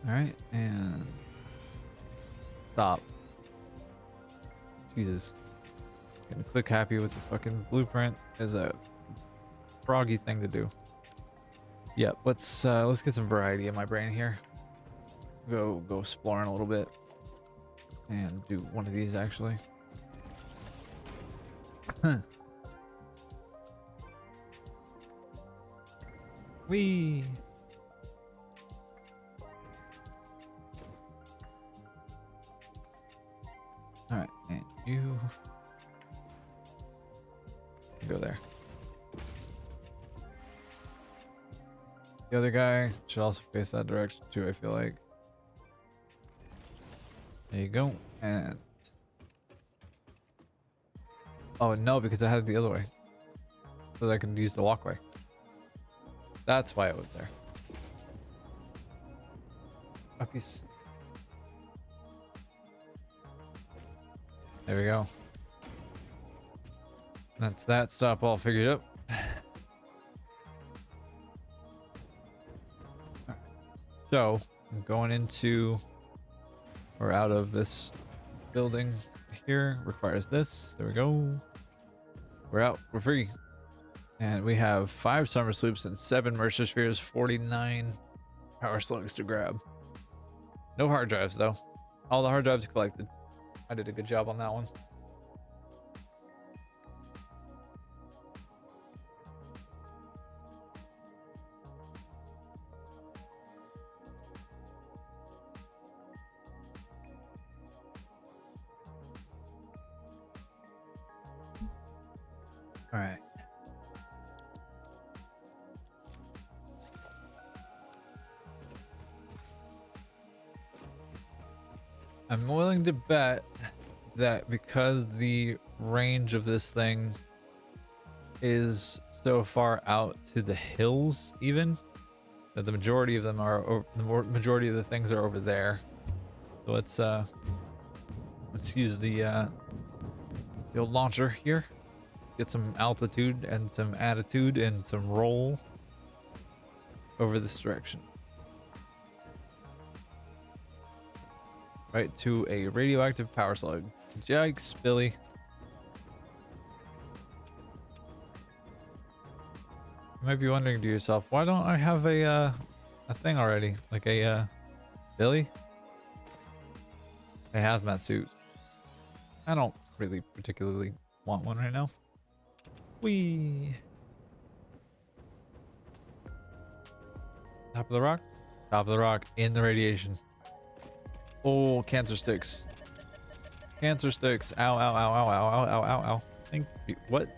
Alright, and stop. Jesus. Getting click happy with the fucking blueprint is a froggy thing to do. Yep, let's get some variety in my brain here. Go exploring a little bit. And do one of these actually. Whee! Alright, and you go there. The other guy should also face that direction too, I feel like. There you go. And oh no, because I had it the other way. So that I can use the walkway. That's why it was there. Puppies. There we go. That's that stop all figured up. Right. So I'm going into or out of this building here. Requires this. There we go. We're out. We're free. And we have 5 summer sloops and 7 Mercer spheres, 49 power slugs to grab. No hard drives though. All the hard drives collected. I did a good job on that one. All right. I'm willing to bet that because the range of this thing is so far out to the hills, even that the majority of them are majority of the things are over there. So let's use the old launcher here. Get some altitude and some attitude and some roll over this direction. Right to a radioactive power slug. Yikes, Billy. You might be wondering to yourself, why don't I have a thing already? Like a Billy? A hazmat suit. I don't really particularly want one right now. Whee! Top of the rock? Top of the rock in the radiation. Oh, cancer sticks. Cancer sticks. Ow, ow, ow, ow, ow, ow, ow, ow, ow. Thank you. What?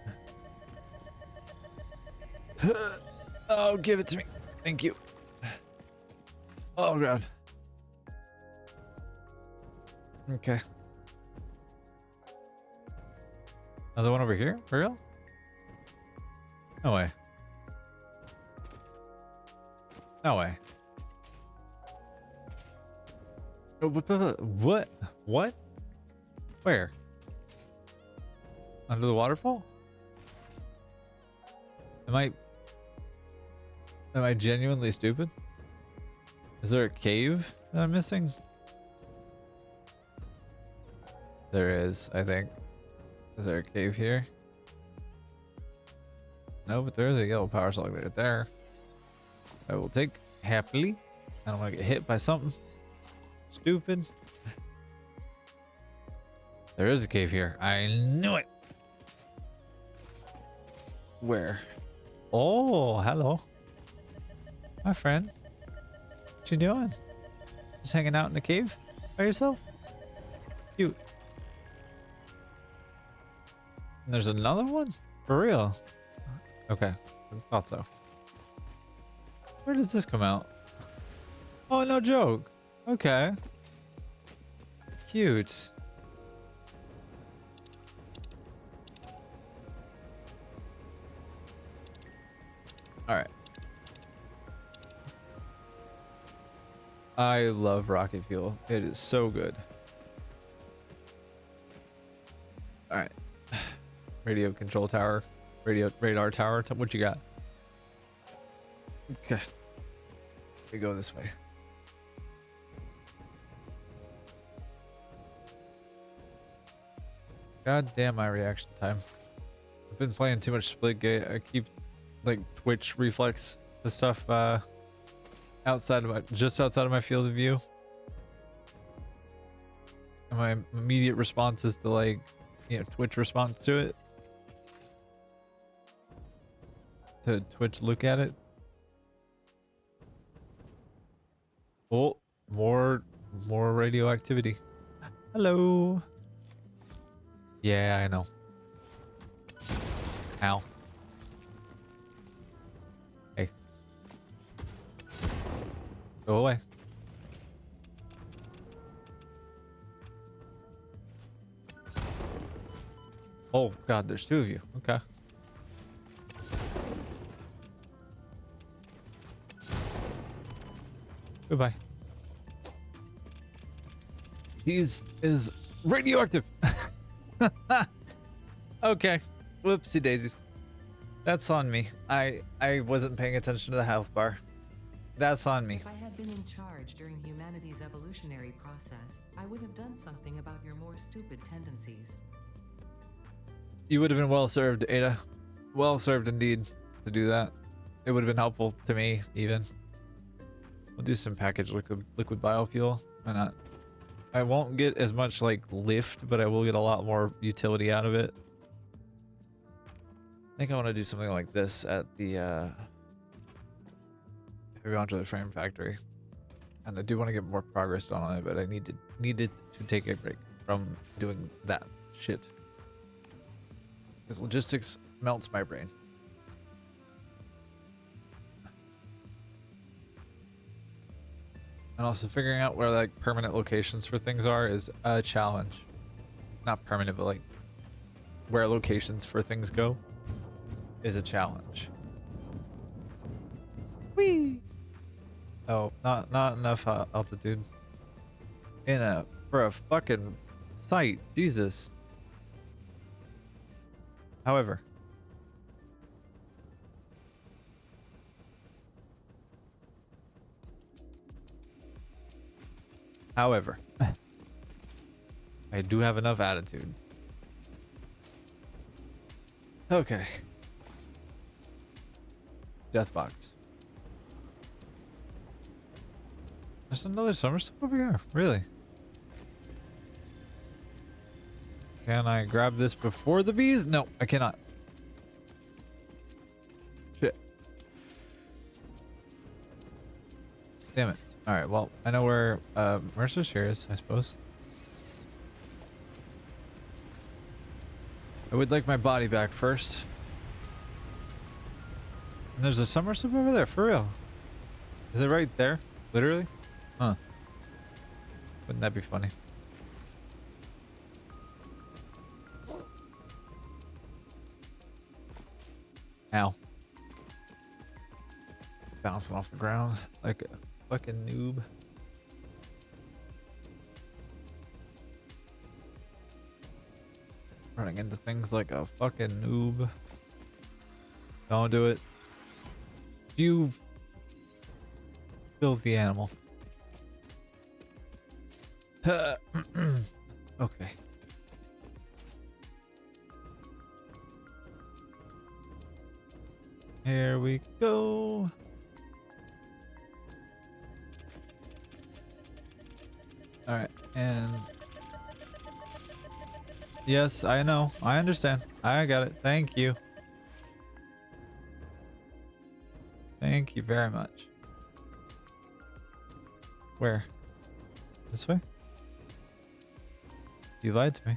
Oh, give it to me. Thank you. Oh, God. Okay. Another one over here? For real? No way. No way. What? What? Where? Under the waterfall? Am I genuinely stupid? Is there a cave that I'm missing? There is, I think. Is there a cave here? No, but there's a yellow power slug right there. I will take happily. I don't want to get hit by something stupid. There is a cave here. I knew it. Where? Oh, hello. My friend. What you doing? Just hanging out in the cave by yourself? Cute. And there's another one? For real? Okay. I thought so. Where does this come out? Oh, no joke. Okay. Cute. Alright. I love rocket fuel. It is so good. Alright. Radio control tower. Radar tower. What you got? Okay. We go this way. God damn my reaction time. I've been playing too much Splitgate. I keep like Twitch reflex the stuff outside of my just outside of my field of view. And my immediate response is to like, you know, Twitch response to it. To Twitch look at it. Oh, more radioactivity. Hello. Yeah, I know. Ow. Hey. Go away. Oh god, there's two of you. Okay. Goodbye. He's is radioactive. Okay. Whoopsie daisies. That's on me. I wasn't paying attention to the health bar. That's on me. If I had been in charge during humanity's evolutionary process, I would have done something about your more stupid tendencies. You would have been well served, Ada. Well served indeed to do that. It would have been helpful to me, even. We'll do some packaged liquid biofuel. Why not? I won't get as much like lift, but I will get a lot more utility out of it. I think I want to do something like this at the heavy modular frame factory, and I do want to get more progress done on it, but I needed to take a break from doing that shit because logistics melts my brain. And also figuring out where like permanent locations for things are is a challenge. Not permanent, but like where locations for things go is a challenge. Whee! Oh, not enough altitude. For a fucking site, Jesus. However, I do have enough attitude. Okay. Death box. There's another summer stuff over here. Really? Can I grab this before the bees? No, I cannot. Shit. Damn it. Alright, well, I know where Mercer's here is, I suppose. I would like my body back first. And there's a summer stuff over there, for real. Is it right there? Literally? Huh. Wouldn't that be funny? Ow. Bouncing off the ground like a fucking noob. Running into things like a fucking noob. Don't do it. You filthy animal. Okay. Here we go. All right, and yes, I know. I understand. I got it. Thank you. Thank you very much. Where? This way? You lied to me.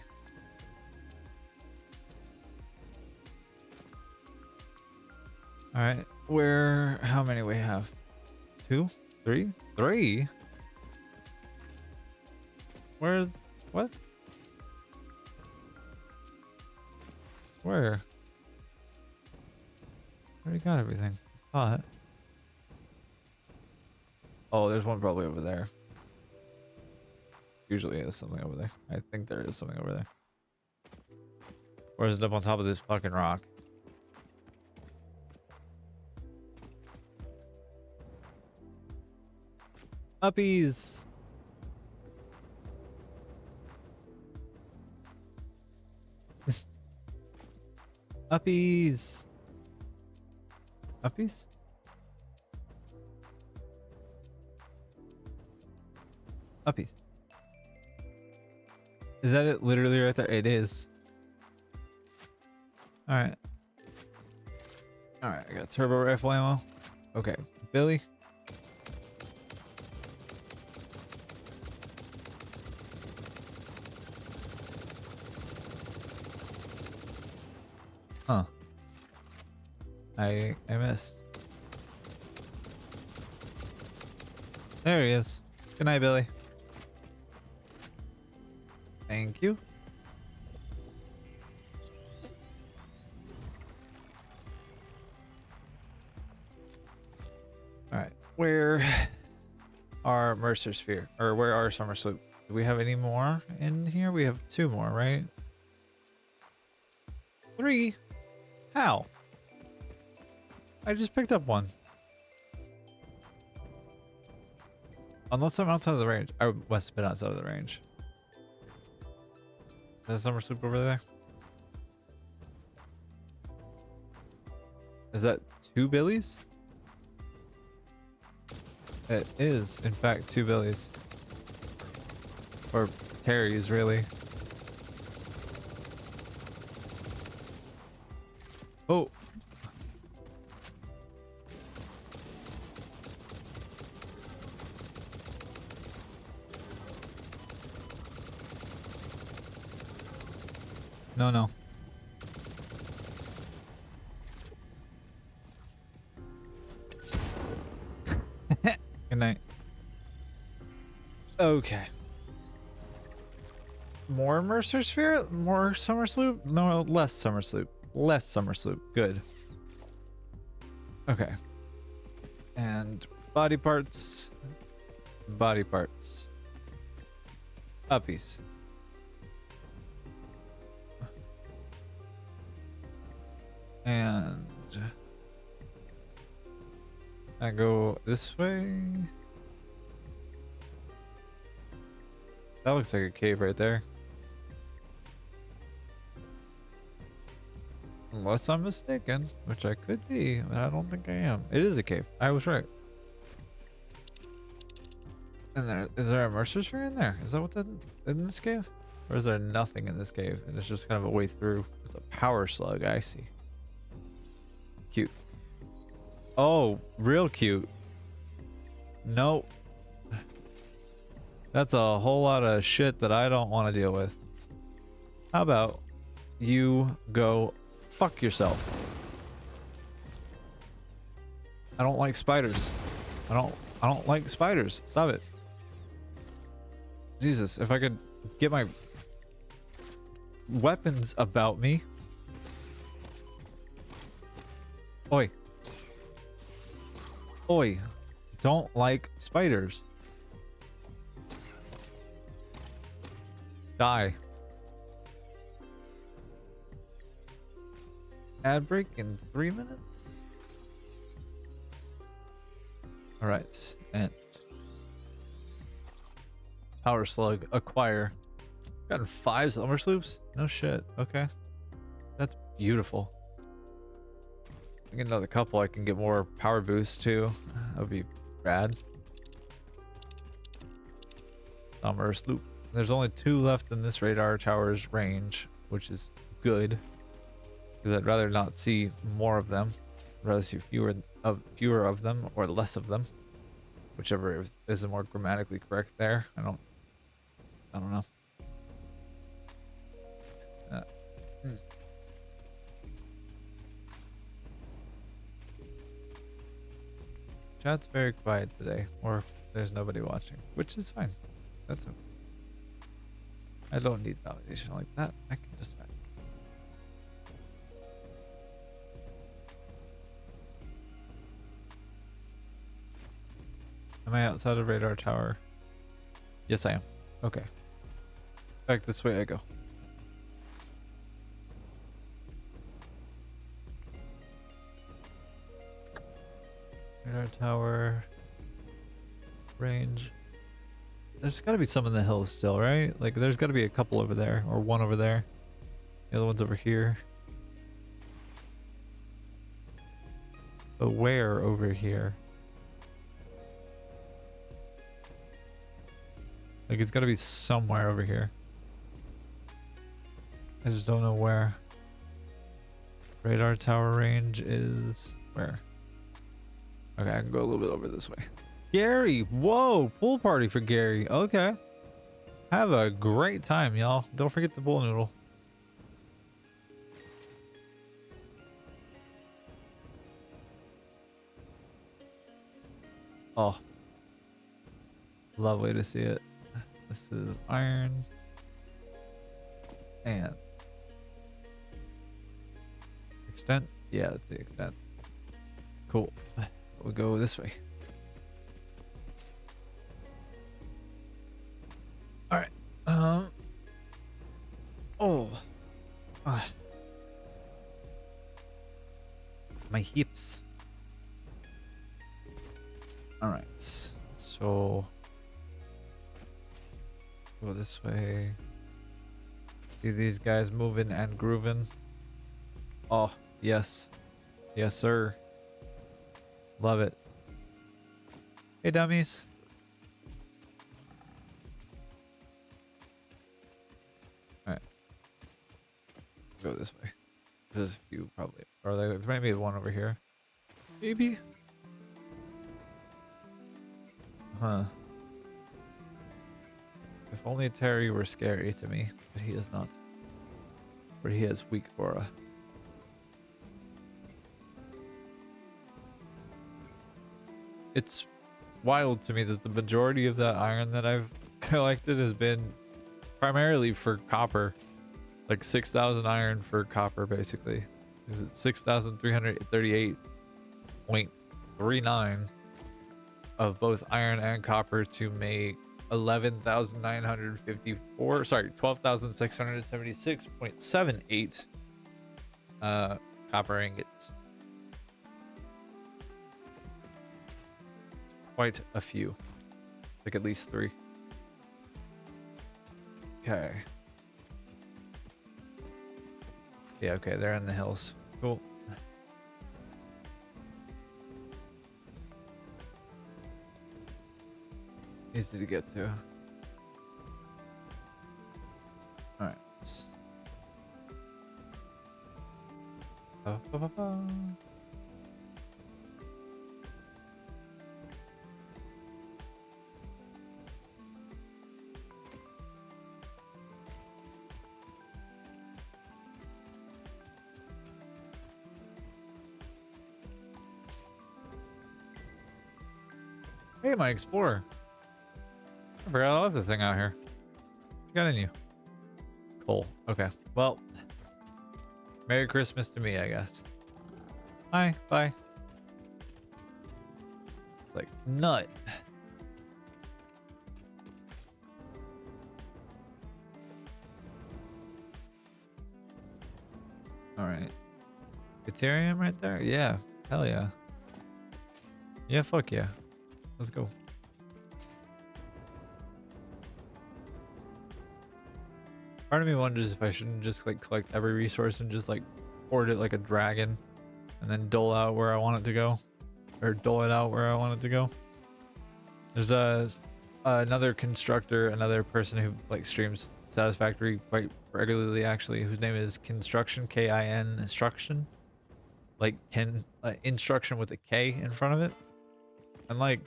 Alright, where, how many we have? 2? 3? 3? Where's, what? Where? Already got everything. Thought. Oh, there's one probably over there. Usually there's something over there. I think there is something over there. Or is it up on top of this fucking rock? Uppies! Uppies! Uppies? Uppies. Is that it? Literally right there? It is. Alright. Alright, I got turbo rifle ammo. Okay, Billy. Huh. I missed. There he is. Good night, Billy. Thank you. Alright. Where are Mercer Sphere? Or where are Summer Sloop? Do we have any more in here? We have 2 more, right? 3? How? I just picked up 1. Unless I'm outside of the range. I must have been outside of the range. Is that Summer Sloop over there? Is that 2 Billies? It is, in fact, 2 Billies. Or Terry's, really. Oh. No, no. Good night. Okay. More Mercer Sphere? More Summer Sloop? No, less Summer Sloop. Less Summer Sloop. Good. Okay. And body parts. Body parts. Uppies. And I go this way. That looks like a cave right there. Unless I'm mistaken, which I could be, but I don't think I am. It is a cave. I was right. And is there a Mercer Sphere in there? Is that what's in this cave? Or is there nothing in this cave? And it's just kind of a way through. It's a power slug, I see. Cute. Oh, real cute. Nope. That's a whole lot of shit that I don't want to deal with. How about you go fuck yourself? I don't like spiders. I don't like spiders. Stop it. Jesus, if I could get my weapons about me. Oi. Oi. Don't like spiders. Die. Ad break in 3 minutes. All right, and power slug acquire. Gotten 5 Summer Sloops? No shit. Okay, that's beautiful. I get another couple. I can get more power boost too. That would be rad. Summer Sloop. There's only 2 left in this radar tower's range, which is good. Because I'd rather not see more of them. I'd rather see fewer of them or less of them. Whichever is more grammatically correct there. I don't I don't know. Hmm. Chat's very quiet today, or there's nobody watching, which is fine. That's okay. I don't need validation like that. I can just vent. Am I outside of radar tower? Yes, I am. Okay. Back this way I go. Radar tower. Range. There's got to be some in the hills still, right? Like, there's got to be a couple over there, or one over there. The other one's over here. But where over here? Like, it's got to be somewhere over here. I just don't know where. Radar tower range is where? Okay, I can go a little bit over this way. Gary, whoa, pool party for Gary. Okay. Have a great time, y'all. Don't forget the pool noodle. Oh. Lovely to see it. This is iron. And extent? Yeah, that's the extent. Cool. We'll go this way. Alright. Oh. My hips. Alright. So go this way. See these guys moving and grooving. Oh, yes. Yes, sir. Love it. Hey, dummies. Alright. Go this way. There's a few probably. Or there might be one over here. Maybe. Huh. If only Terry were scary to me, but he is not. Or he has weak aura. It's wild to me that the majority of that iron that I've collected has been primarily for copper. Like 6,000 iron for copper, basically. Is it 6,338.39 of both iron and copper to make 11,954, sorry, 12,676.78 copper ingots. Quite a few. Like at least 3. Okay. Yeah, okay, they're in the hills. Cool. Easy to get to. Alright. Hey, my explorer. I forgot I left the thing out here. What you got in you? Cool. Okay. Well, Merry Christmas to me, I guess. Hi. Bye. Like, nut. Alright. Ethereum right there? Yeah. Hell yeah. Yeah, fuck yeah. Let's go. Part of me wonders if I shouldn't just like collect every resource and just like hoard it like a dragon and then dole out where I want it to go, or dole it out where I want it to go. There's another constructor, another person who like streams Satisfactory quite regularly actually, whose name is Construction, K-I-N Instruction, like instruction with a K in front of it. And like,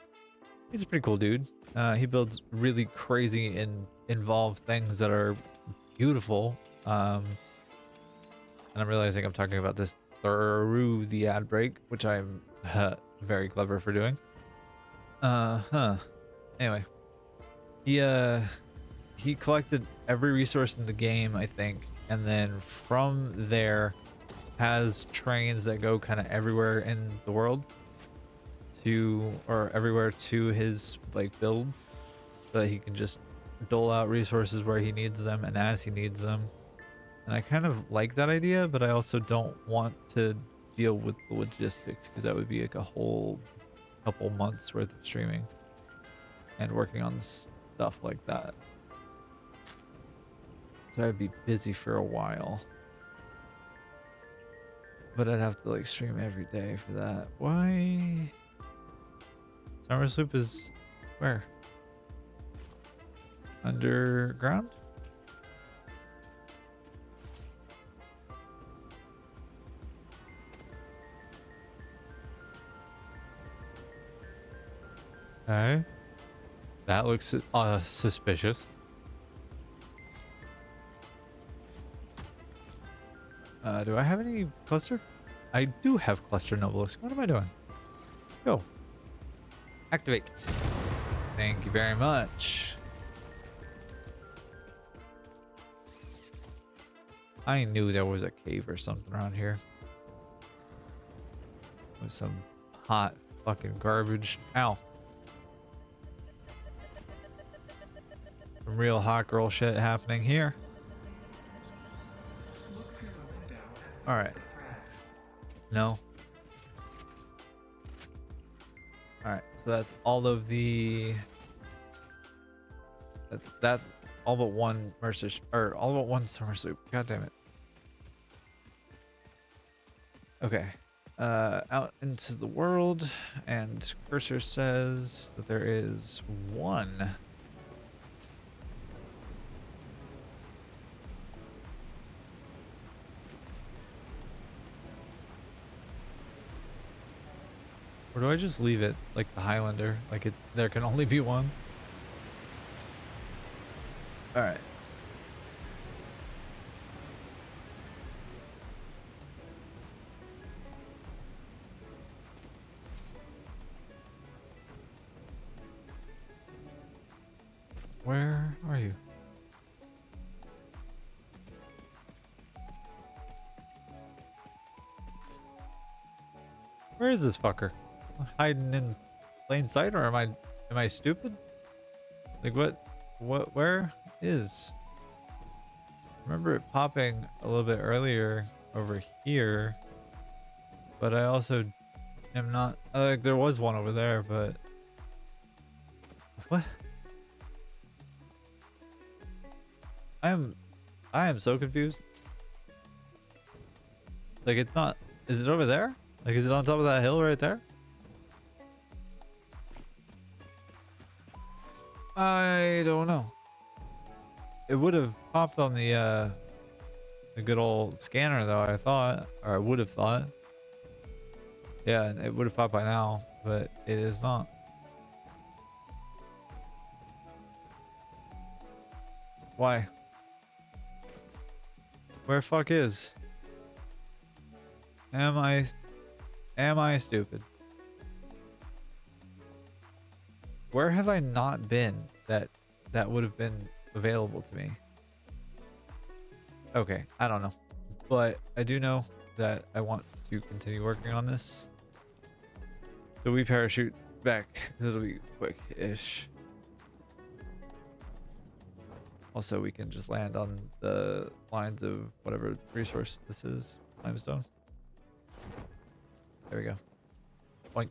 he's a pretty cool dude. He builds really crazy and involved things that are beautiful. And I'm realizing I'm talking about this through the ad break, which I'm very clever for doing. Anyway, he collected every resource in the game, I think, and then from there has trains that go kind of everywhere in the world or everywhere to his like build, so that he can just dole out resources where he needs them and as he needs them. And I kind of like that idea, but I also don't want to deal with the logistics, because that would be like a whole couple months worth of streaming and working on stuff like that. So I'd be busy for a while. But I'd have to like stream every day for that. Why? Summer Sloop is where? Underground? Okay. That looks suspicious. Do I have any cluster? I do have cluster novelist. What am I doing? Go. Activate. Thank you very much. I knew there was a cave or something around here. With some hot fucking garbage. Ow. Some real hot girl shit happening here. Alright. No. Alright, so that's all of the... That all but one Mercer... Or all but one Summer Sloop. God damn it. Okay. Out into the world, and cursor says that there is one. Or do I just leave it like the Highlander? Like there can only be one? Alright. Where are you? Where is this fucker? Hiding in plain sight, or am I stupid? Like where is? Remember it popping a little bit earlier over here, but I also am not like there was one over there, but what? I am so confused. Like it's not, is it over there? Like is it on top of that hill right there? I don't know. It would have popped on the good old scanner though, I thought, or I would have thought. Yeah, it would have popped by now, but it is not. Why? Where fuck is? Am I stupid? Where have I not been that would have been available to me? Okay, I don't know. But I do know that I want to continue working on this. So we parachute back. This will be quick-ish. Also, we can just land on the lines of whatever resource this is. Limestone. There we go. Boink.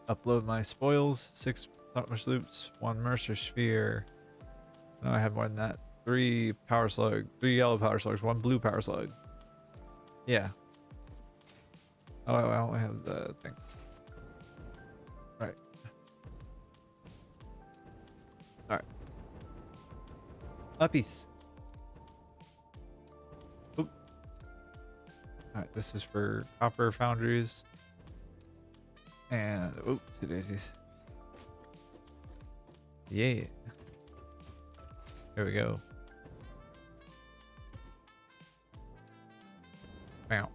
Upload my spoils. 6 Summer Sloops, 1 Mercer Sphere. No, I have more than that. 3 Power Slug, 3 yellow Power Slugs, 1 blue Power Slug. Yeah. Oh, I only have the thing. Right. Alright. Uppies. Oop. Alright, this is for copper foundries. And, oop, 2 daisies. Yeah. Here we go. Wow.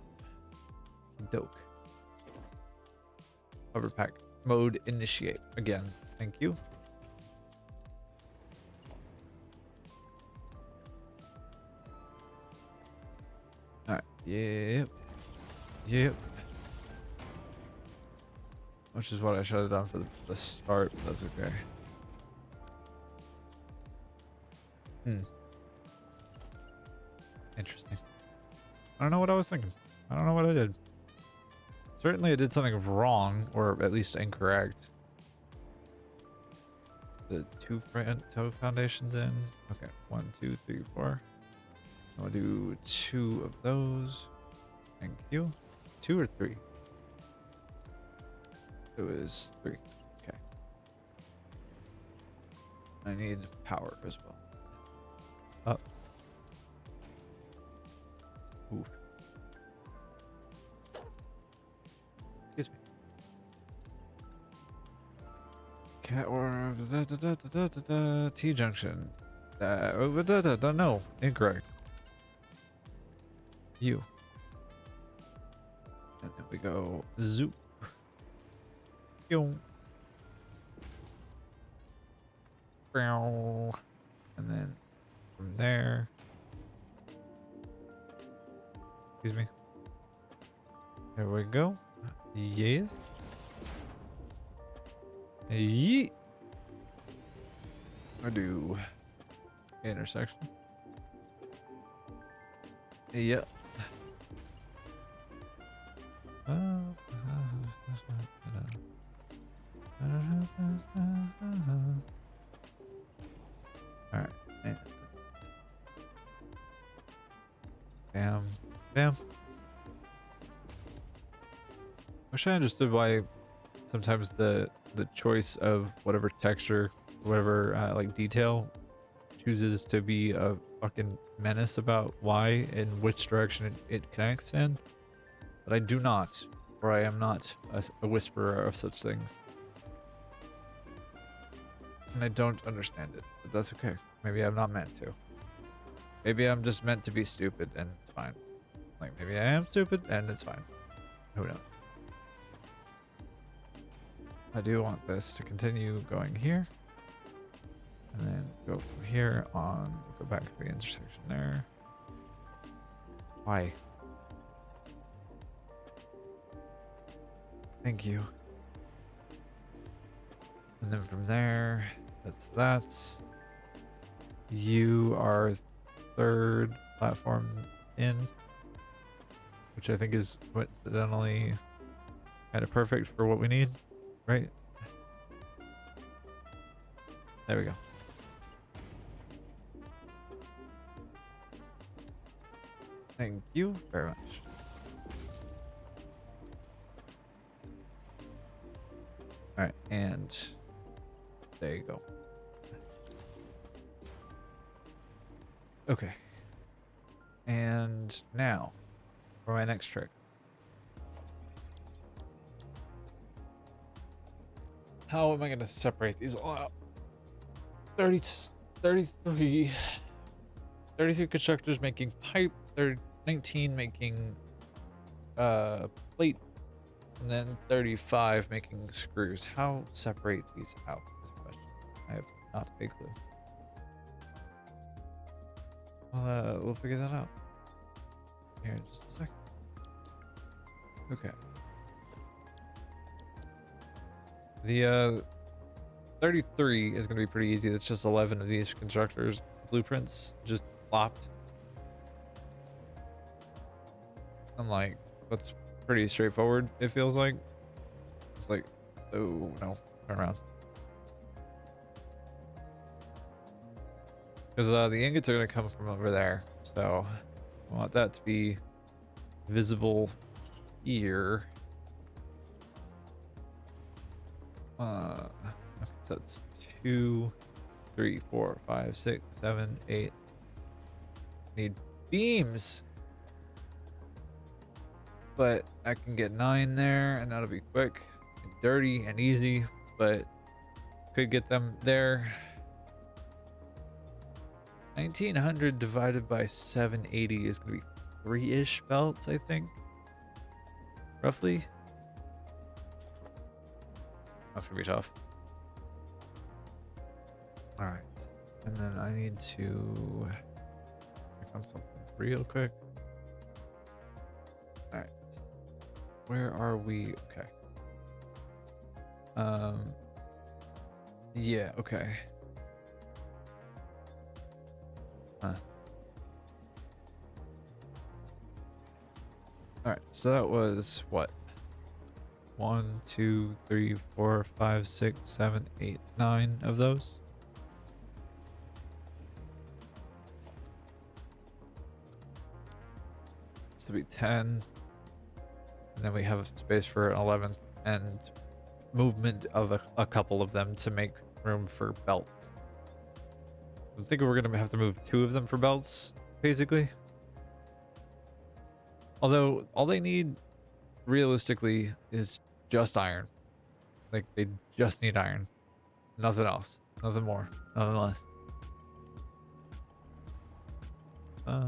Doke. Overpack mode initiate again. Thank you. All right. Yep. Yep. Which is what I should have done for the start, but that's okay. Interesting. I don't know what I was thinking. I don't know what I did. Certainly I did something wrong, or at least incorrect. The two foundations in. Okay, 1, 2, 3, 4. I'll do 2 of those. Thank you. 2 or 3? It was 3. Okay. I need power as well. Up. Ooh. Excuse me. Cat or T junction. No, incorrect. You. And then we go zoop. Yo. And then from there. Excuse me. There we go. Yes. Yeet. I do intersection. Yeah. Alright. Bam. Bam. Wish I understood why sometimes the choice of whatever texture, whatever like detail chooses to be a fucking menace about why and which direction it connects in. But I do not, or I am not a whisperer of such things. And I don't understand it, but that's okay. Maybe I'm not meant to. Maybe I'm just meant to be stupid and it's fine. Like maybe I am stupid and it's fine. Who knows? I do want this to continue going here. And then go from here on, go back to the intersection there. Why? Thank you. And then from there, that's that. You are 3rd platform in, which I think is coincidentally kind of perfect for what we need, right? There we go. Thank you very much. All right, and there you go. Okay. And now for my next trick. How am I going to separate these all out? 33 constructors making pipe, 19 making plate, and then 35 making screws. How separate these out is a question. I have not a clue. We'll figure that out here in just a second. Okay. The 33 is going to be pretty easy. It's just 11 of these constructors' blueprints just plopped. I'm like, that's pretty straightforward, it feels like. It's like, oh no, turn around. Because the ingots are going to come from over there. So I want that to be visible here. So that's 2, 3, 4, 5, 6, 7, 8. Need beams. But I can get 9 there and that'll be quick and dirty and easy, but could get them there. 1900 divided by 780 is going to be 3-ish belts, I think. Roughly. That's going to be tough. Alright. And then I need to click on something real quick. Alright. Where are we? Okay. Yeah, okay. Huh. Alright, so that was what? 1, 2, 3, 4, 5, 6, 7, 8, 9 of those. This will be 10. And then we have space for an 11th and movement of a couple of them to make room for belt. I'm thinking we're going to have to move 2 of them for belts, basically. Although all they need realistically is just iron. Like, they just need iron. Nothing else. Nothing more. Nothing less. Huh.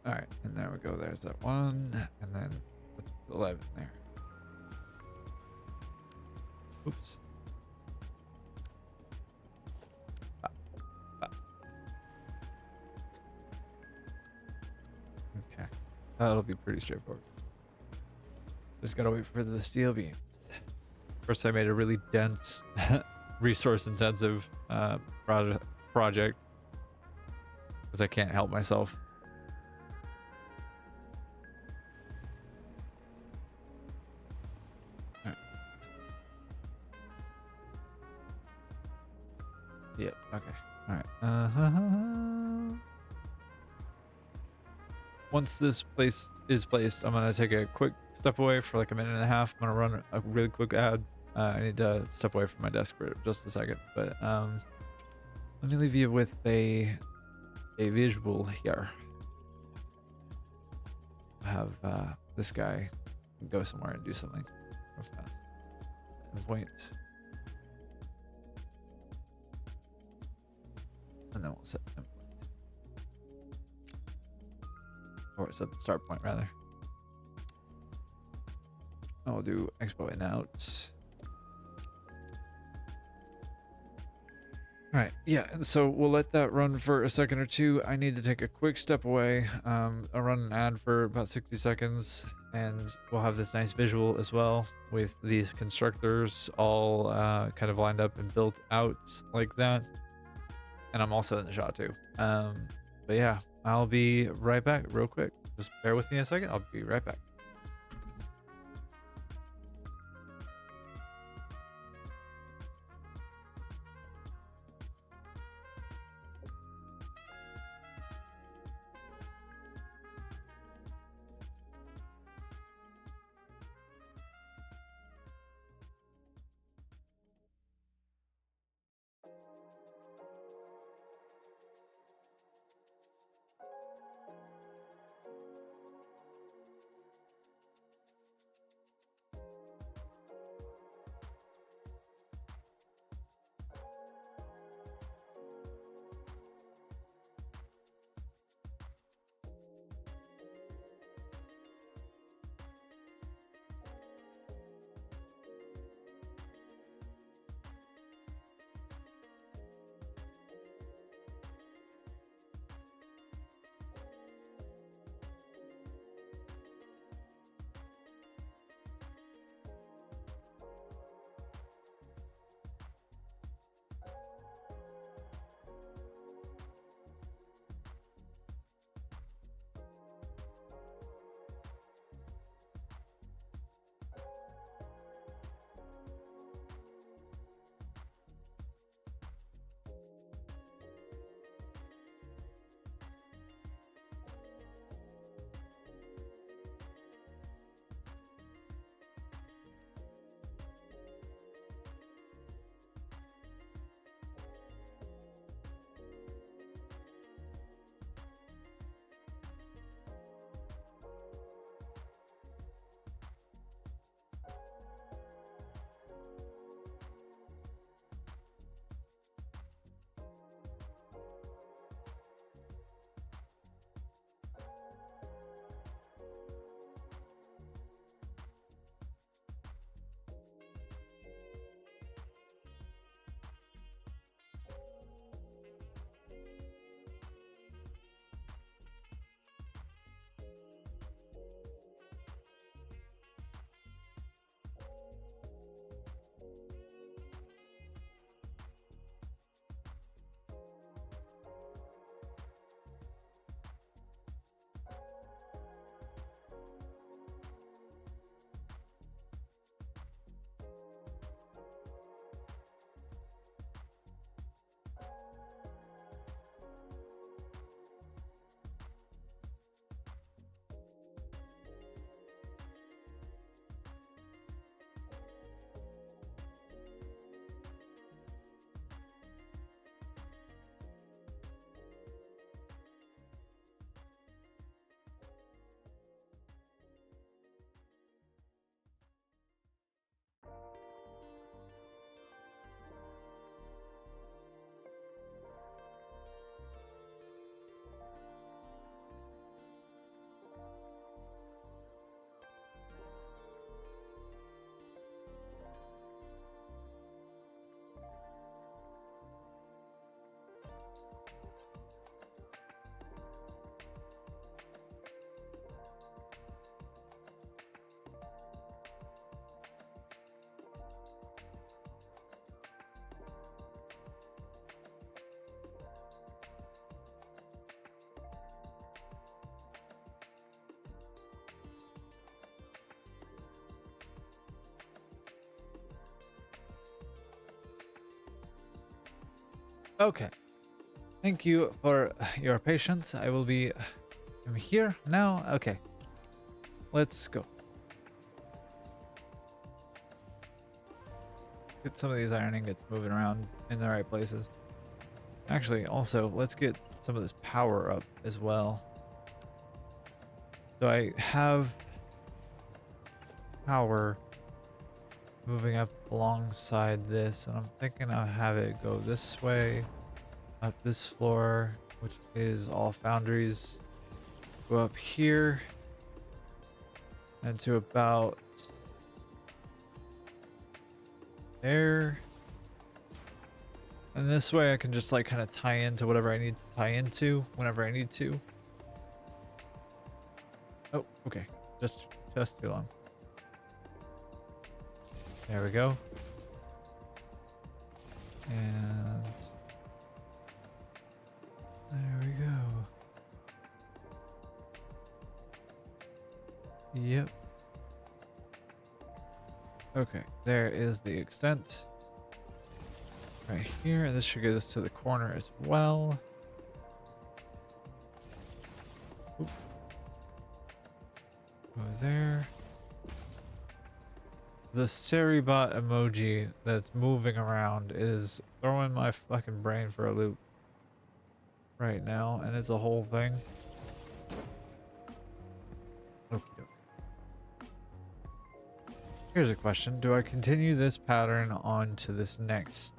Alright, and there we go. There's that 1. And then that's 11 there. Oops. Okay. That'll be pretty straightforward. Just gotta wait for the steel beams. First, I made a really dense, resource-intensive project because I can't help myself. All right. Yeah. Okay. All right. Once this place is placed, I'm gonna take a quick step away for like a minute and a half. I'm gonna run a really quick ad. I need to step away from my desk for just a second, but let me leave you with a visual here. I have this guy go somewhere and do something real fast. Point. And then we'll set them. Or set the start point rather. I'll do expo in out. All right, yeah, and so we'll let that run for a second or two. I need to take a quick step away. I'll run an ad for about 60 seconds, and we'll have this nice visual as well with these constructors all kind of lined up and built out like that. And I'm also in the shot too. But yeah, I'll be right back real quick. Just bear with me a second. I'll be right back. Okay. Thank you for your patience. I'm here now. Okay. Let's go. Get some of these iron ingots moving around in the right places. Actually, also, let's get some of this power up as well. So I have power moving up alongside this, and I'm thinking I'll have it go this way, up this floor, which is all foundries, go up here, and to about there. And this way I can just like kind of tie into whatever I need to tie into whenever I need to. Oh, okay. Just too long. There we go. And there we go. Yep. Okay, there is the extent. Right here, and this should get us to the corner as well. Oop. Go there. The Seribot emoji that's moving around is throwing my fucking brain for a loop right now, and it's a whole thing. Okie doke. Here's a question. Do I continue this pattern onto this next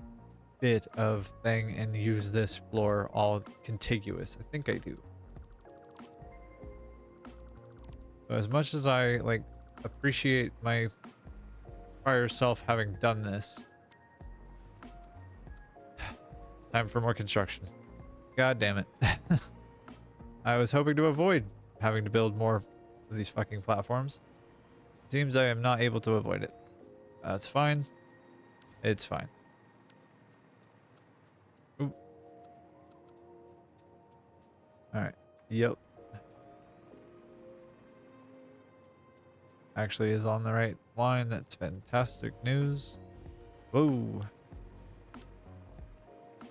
bit of thing and use this floor all contiguous? I think I do. So as much as I like appreciate my prior self having done this, it's time for more construction. God damn it. I was hoping to avoid having to build more of these fucking platforms. It seems I am not able to avoid it. That's fine. It's fine. Ooh. Alright. Yep. Actually is on the right line. That's fantastic news. Whoa.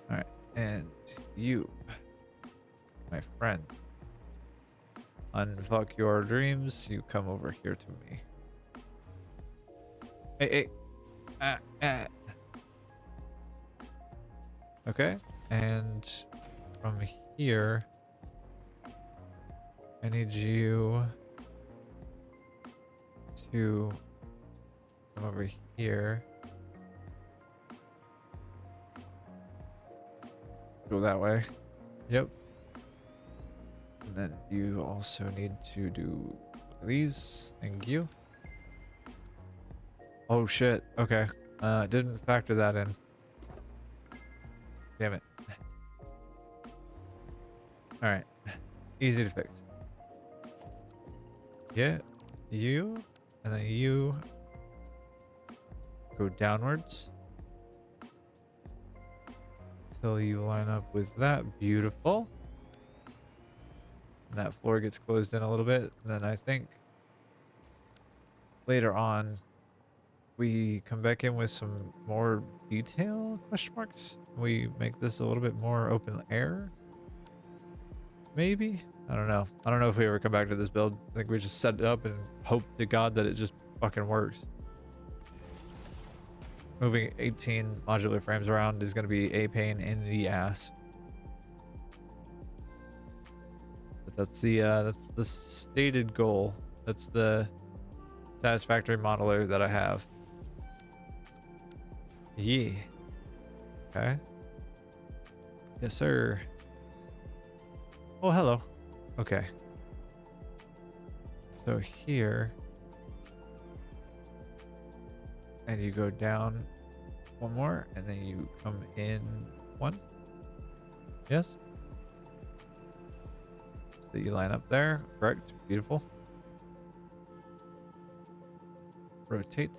Alright. And you, my friend, unfuck your dreams. You come over here to me. Hey. Okay. And from here, I need you to come over here. Go that way. Yep. And then you also need to do these. Thank you. Oh shit. Okay. Didn't factor that in. Damn it. Alright. Easy to fix. Yeah. You. And then you go downwards till you line up with that. Beautiful. And that floor gets closed in a little bit. And then I think later on we come back in with some more detail question marks. We make this a little bit more open air. Maybe? I don't know. I don't know if we ever come back to this build. I think we just set it up and hope to God that it just fucking works. Moving 18 modular frames around is going to be a pain in the ass. But that's the stated goal. That's the Satisfactory modeler that I have. Yeah. Okay. Yes, sir. Oh, hello. Okay. So here, and you go down one more, and then you come in one. Yes. So you line up there. Correct. Beautiful. Rotate.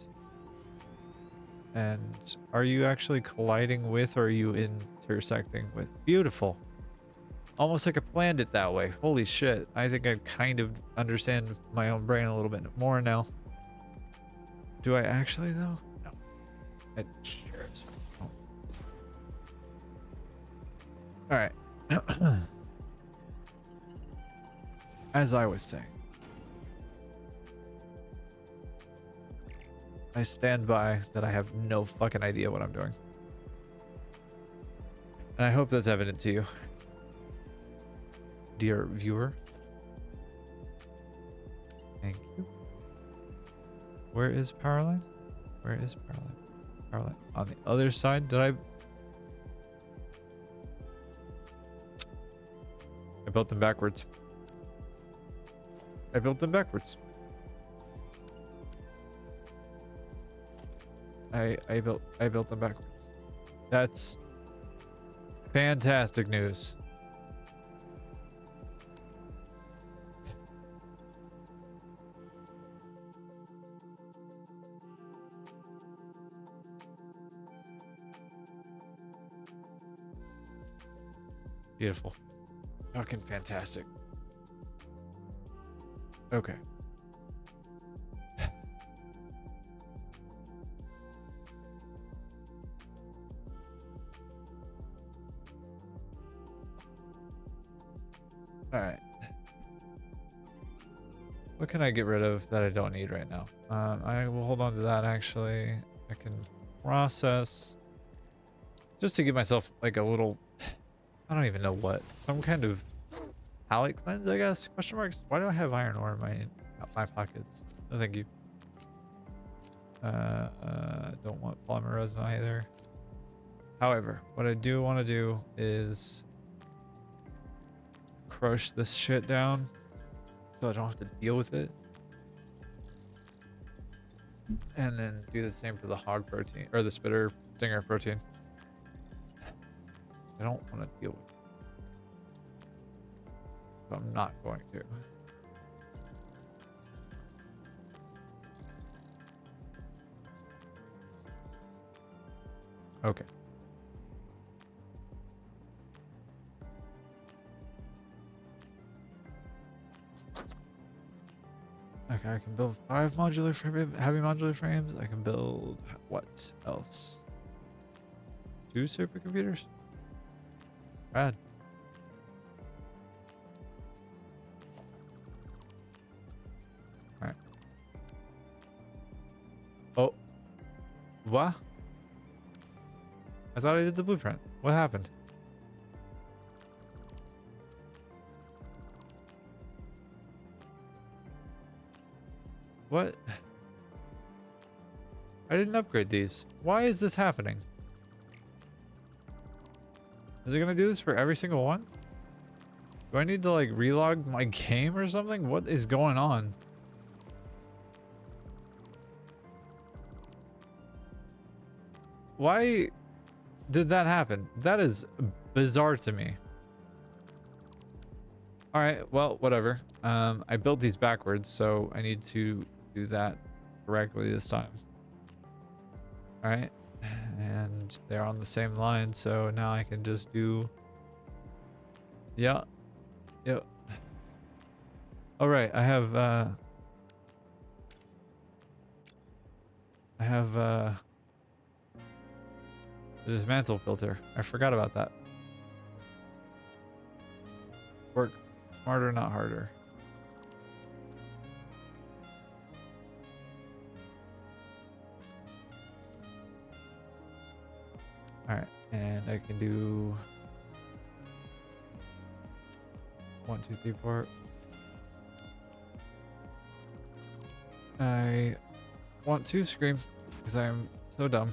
And are you actually colliding with, or are you intersecting with? Beautiful. Almost like I planned it that way. Holy shit. I think I kind of understand my own brain a little bit more now. Do I actually, though? No. I sure as fuck don't. All right. As I was saying, I stand by that I have no fucking idea what I'm doing. And I hope that's evident to you, dear viewer. Thank you. Where is power line? Where is power line? Power line on the other side. Did I built them backwards. I built them backwards. I built them backwards. That's fantastic news. Beautiful. Fucking fantastic. Okay. All right. What can I get rid of that I don't need right now? I will hold on to that actually. I can process just to give myself like a little, I don't even know what, some kind of palate cleanse, I guess. Question marks. Why do I have iron ore in my pockets? No, thank you. Don't want polymer resin either. However, what I do want to do is crush this shit down so I don't have to deal with it. And then do the same for the hog protein or the stinger protein. I don't want to deal with it. So I'm not going to. Okay. Okay, I can build 5 modular heavy modular frames. I can build what else? 2 supercomputers? Rad. Alright. Oh. What? I thought I did the blueprint. What happened? What? I didn't upgrade these. Why is this happening? Is it gonna do this for every single one? Do I need to like relog my game or something? What is going on? Why did that happen? That is bizarre to me. All right, well, whatever. I built these backwards, so I need to do that correctly this time. All right, and they're on the same line, so now I can just do. Yeah, yep. All right, I have the dismantle filter. I forgot about that. Work smarter, not harder. All right, and I can do 1, 2, 3, 4. I want to scream because I'm so dumb.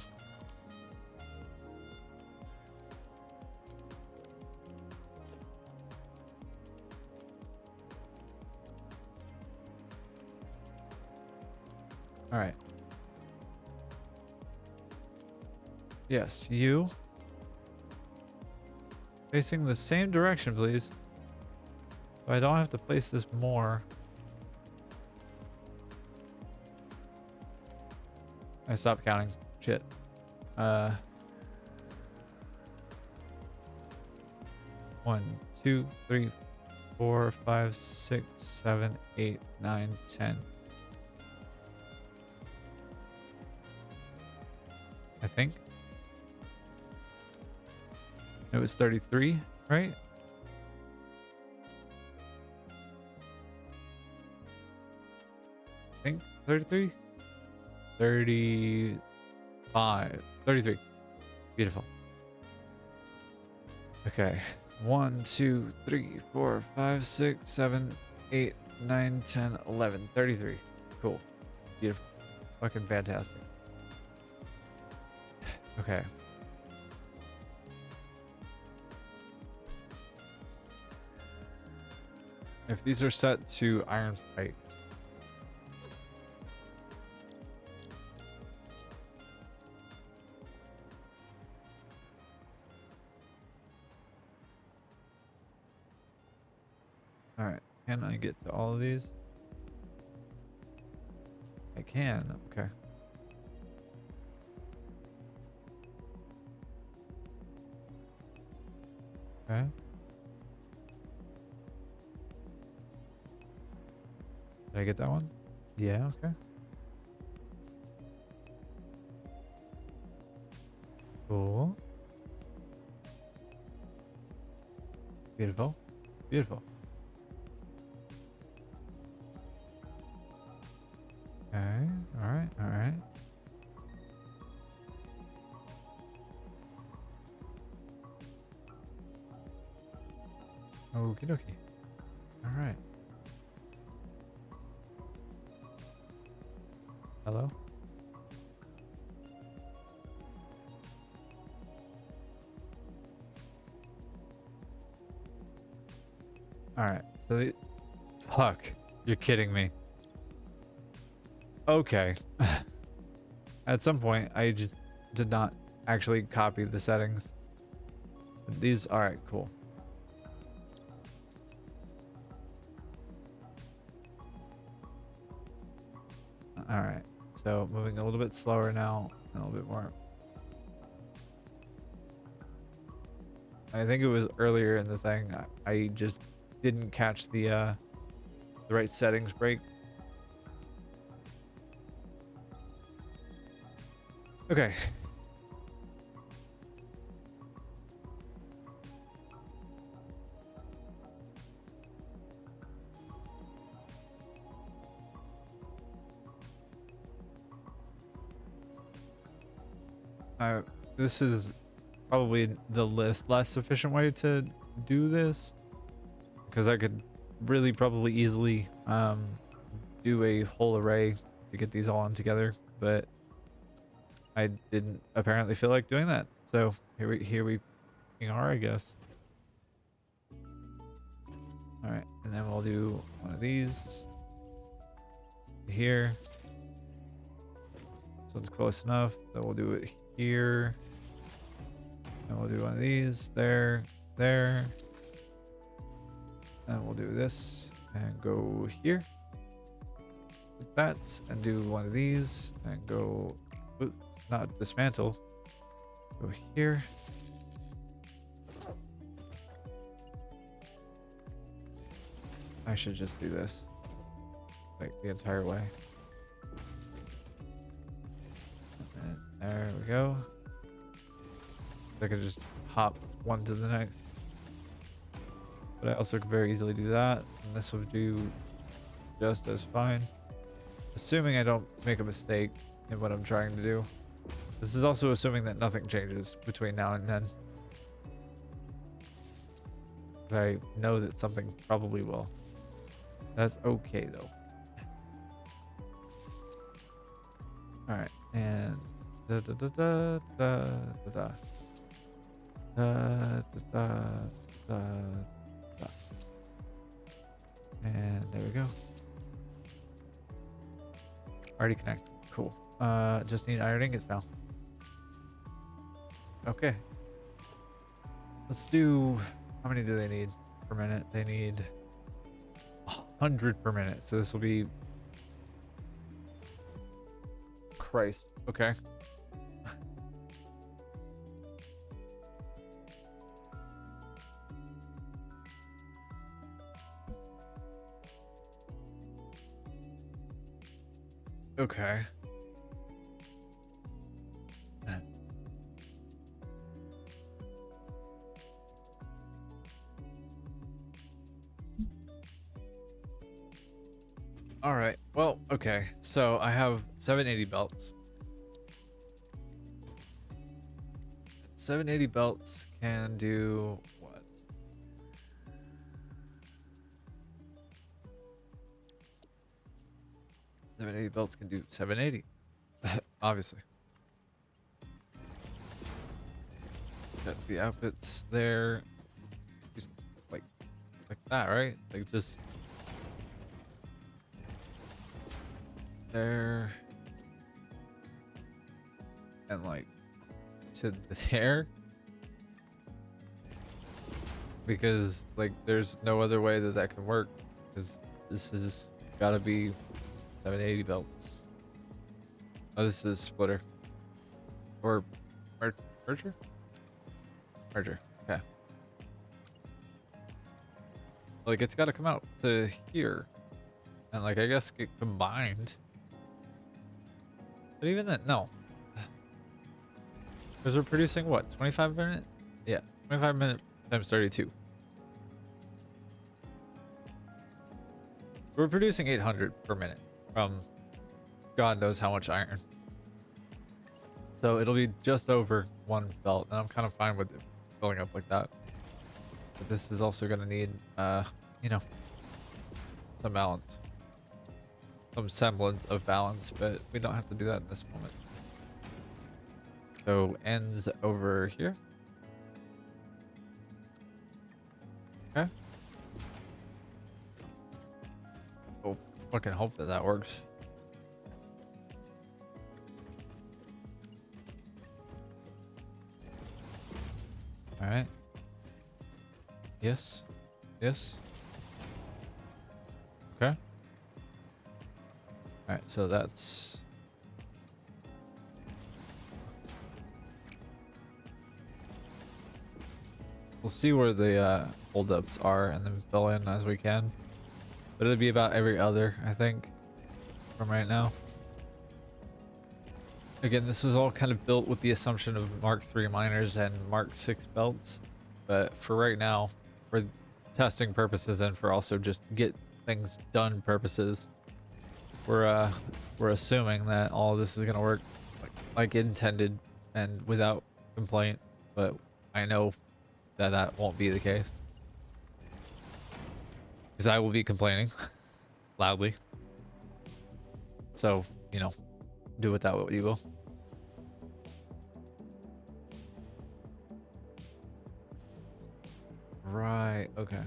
All right. Yes, you. Facing the same direction, please. So I don't have to place this more. I stopped counting. Shit. 1, 2, 3, 4, 5, 6, 7, 8, 9, 10. I think. It was 33. right? I think 33? 35. 33. Beautiful. Okay. 1, 2, 3, 4, 5, 6, 7, 8, 9, 10, 11. 33. Cool. Beautiful. Fucking fantastic. Okay. If these are set to iron pipes. All right. Can I get to all of these? I can. Okay. Okay. Did I get that one? Yeah, okay. Cool. Beautiful. Beautiful. Okay. All right. All right. Okie dokie. All right. Hello? All right. So the fuck. You're kidding me. Okay. At some point, I just did not actually copy the settings. These, all right, cool. All right. So moving a little bit slower now, and a little bit more. I think it was earlier in the thing. I just didn't catch the right settings break. Okay. This is probably the less efficient way to do this, because I could really probably easily do a whole array to get these all on together, but I didn't apparently feel like doing that. So here we are, I guess. All right, and then we'll do one of these here. So it's close enough. Then we'll do it here. And we'll do one of these there. And we'll do this and go here. Like that, and do one of these and go, oops, not dismantle. Go here. I should just do this like the entire way. And there we go. I could just hop one to the next. But I also could very easily do that, and this would do just as fine. Assuming I don't make a mistake in what I'm trying to do. This is also assuming that nothing changes between now and then. I know that something probably will. That's okay though. Alright, and da da da da da da da da da da. And there we go. Already connected. Cool. Just need iron ingots now. Okay. Let's do, how many do they need per minute? They need 100 per minute. So this will be, Christ. Okay. Okay. All right. Well, okay. So I have 780 belts. 780 belts can do what? 780 belts can do 780. Obviously. Got the outfits there. Like like that, right? Like just there and like to there, because like there's no other way that that can work, because this is gotta be 780 belts. Oh, this is splitter or merger. Merger. Okay. Like it's got to come out to here, and like I guess get combined. But even then, no. Because we're producing what? 25 minute? Yeah, 25 minute times 32. We're producing 800 per minute from God knows how much iron. So it'll be just over one belt, and I'm kind of fine with it filling up like that. But this is also going to need, you know, some balance. Some semblance of balance, but we don't have to do that in this moment. So ends over here. Okay. Oh, fucking hope that that works. All right. Yes. Yes. Okay. All right, so that's we'll see where the holdups are and then fill in as we can. But it'll be about every other, I think, from right now. Again, this was all kind of built with the assumption of Mark III miners and Mark VI belts. But for right now, for testing purposes and for also just get things done purposes, we're assuming that all this is gonna work like intended and without complaint. But I know that that won't be the case, because I will be complaining loudly. So, you know, do with that what you will. Right, okay.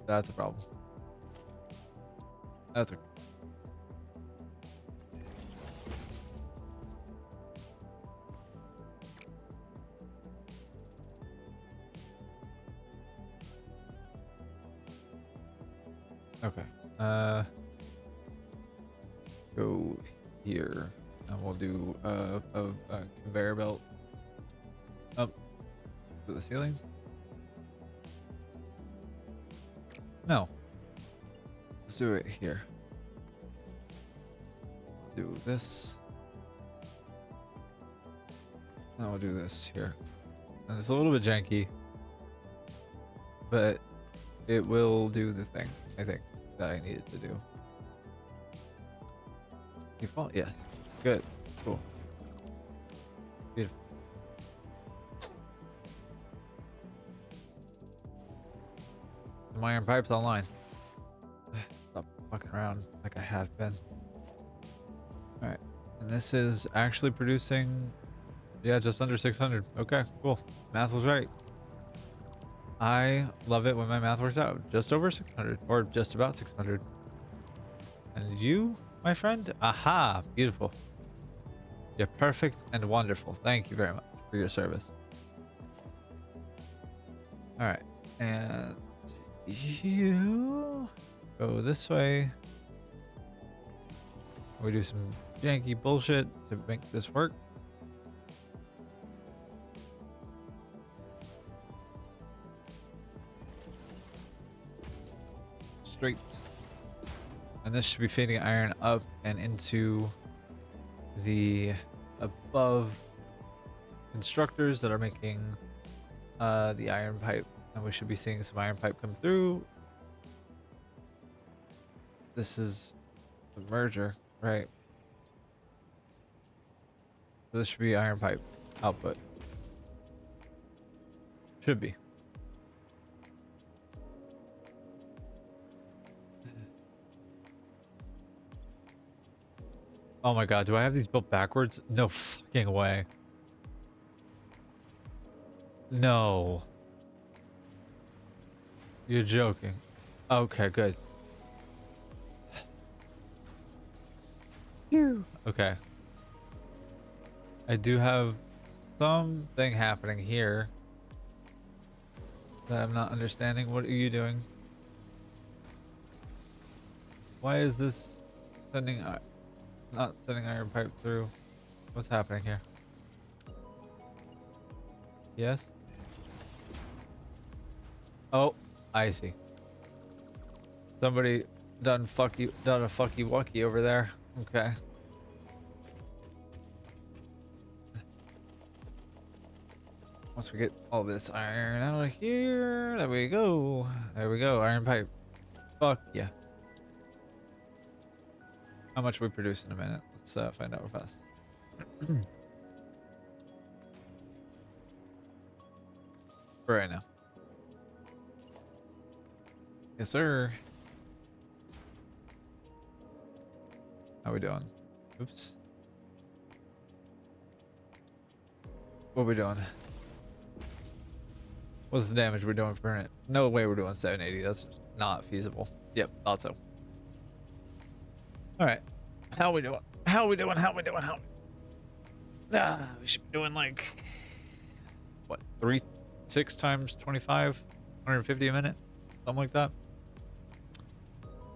That's a problem. That's a... Okay. Go here, and we'll do a conveyor belt up to the ceiling. No. Let's do it here. Do this. Now we'll do this here. And it's a little bit janky, but it will do the thing, I think, that I needed to do. Default? Yes. Good. Cool. Beautiful. My iron pipe's online. Stop fucking around like I have been. Alright. And this is actually producing, yeah, just under 600. Okay, cool. Math was right. I love it when my math works out. Just over 600, or just about 600. And you, my friend? Aha! Beautiful. You're perfect and wonderful. Thank you very much for your service. Alright. And you go this way. We do some janky bullshit to make this work. Straight. And this should be feeding iron up and into the above constructors that are making the iron pipe. And we should be seeing some iron pipe come through. This is The merger, right? So this should be iron pipe output. Should be. Oh my god, do I have these built backwards? No fucking way. No. You're joking. Okay, good. Okay. I do have something happening here that I'm not understanding. What are you doing? Why is this sending not sending iron pipe through? What's happening here? Yes? Oh, I see. Somebody done a fucky wucky over there. Okay. Once we get all this iron out of here, there we go. There we go, iron pipe. Fuck yeah. How much we produce in a minute? Let's find out real fast. For right now. Yes, sir. How we doing? Oops. What we doing? What's the damage we're doing per minute? No way we're doing 780. That's not feasible. Yep, thought so. All right. How we doing? How we doing? How we doing? How? We should be doing like what? 6 times 25, 150 a minute, something like that.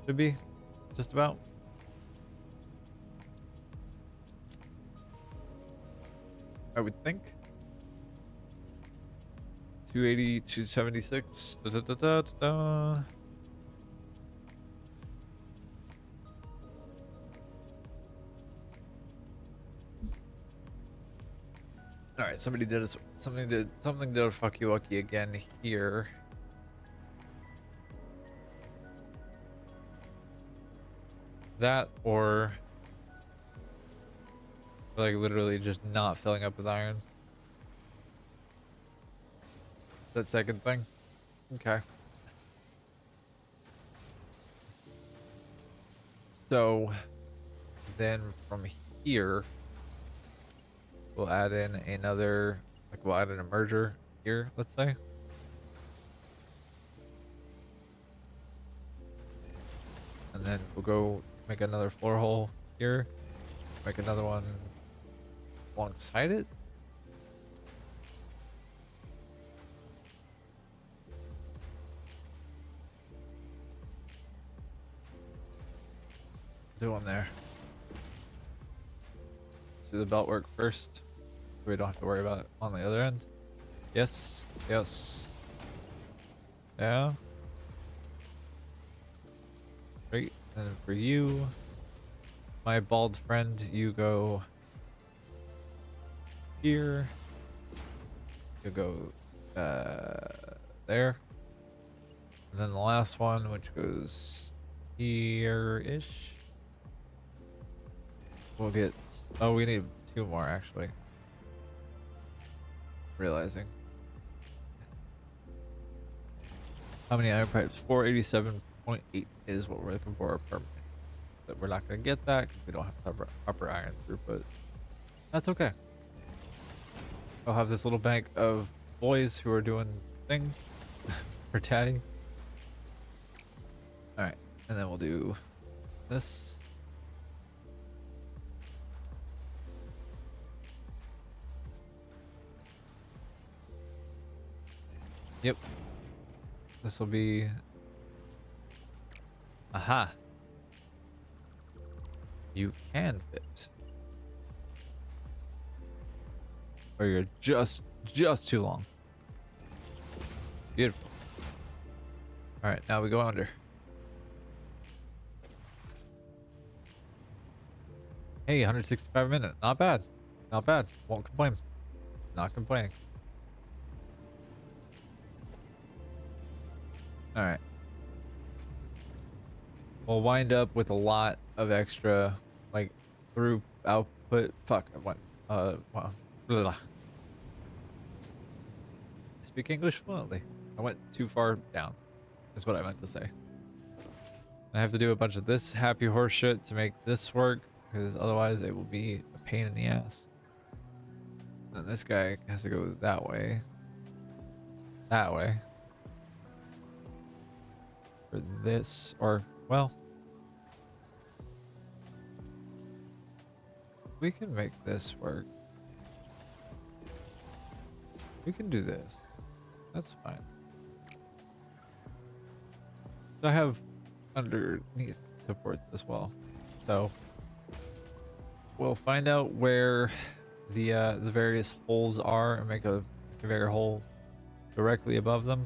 Should be just about. I would think. 280, 276. Da, da, da, da, da. All right, somebody did something did a fuck you lucky again here. That or like literally just not filling up with iron. That second thing. Okay. So then from here we'll add in another, like we'll add in a merger here, let's say. And then we'll go make another floor hole here. Make another one alongside it. Do one there. Let's do the belt work first. So we don't have to worry about it on the other end. Yes. Yes. Yeah. Great. And for you, my bald friend, you go here. You go there. And then the last one, which goes here-ish. We'll get... Oh, we need 2 more, actually. Realizing. How many iron pipes? 487.8 is what we're looking for per minute. But we're not going to get that because we don't have upper iron throughput. That's okay. I'll have this little bank of boys who are doing thing for Daddy. Alright, and then we'll do this. Yep. This will be... Aha. You can fit. Or you're just too long. Beautiful. Alright, now we go under. Hey, 165 a minute. Not bad. Not bad. Won't complain. Not complaining. Alright. we'll wind up with a lot of extra, like, through output. Fuck, I went, well, blah. I speak English fluently. I went too far down, is what I meant to say. I have to do a bunch of this happy horse shit to make this work, because otherwise it will be a pain in the ass. And this guy has to go that way. That way. For this, or, well, we can make this work. We can do this. That's fine. So I have underneath supports as well. So we'll find out where the various holes are and make a conveyor hole directly above them,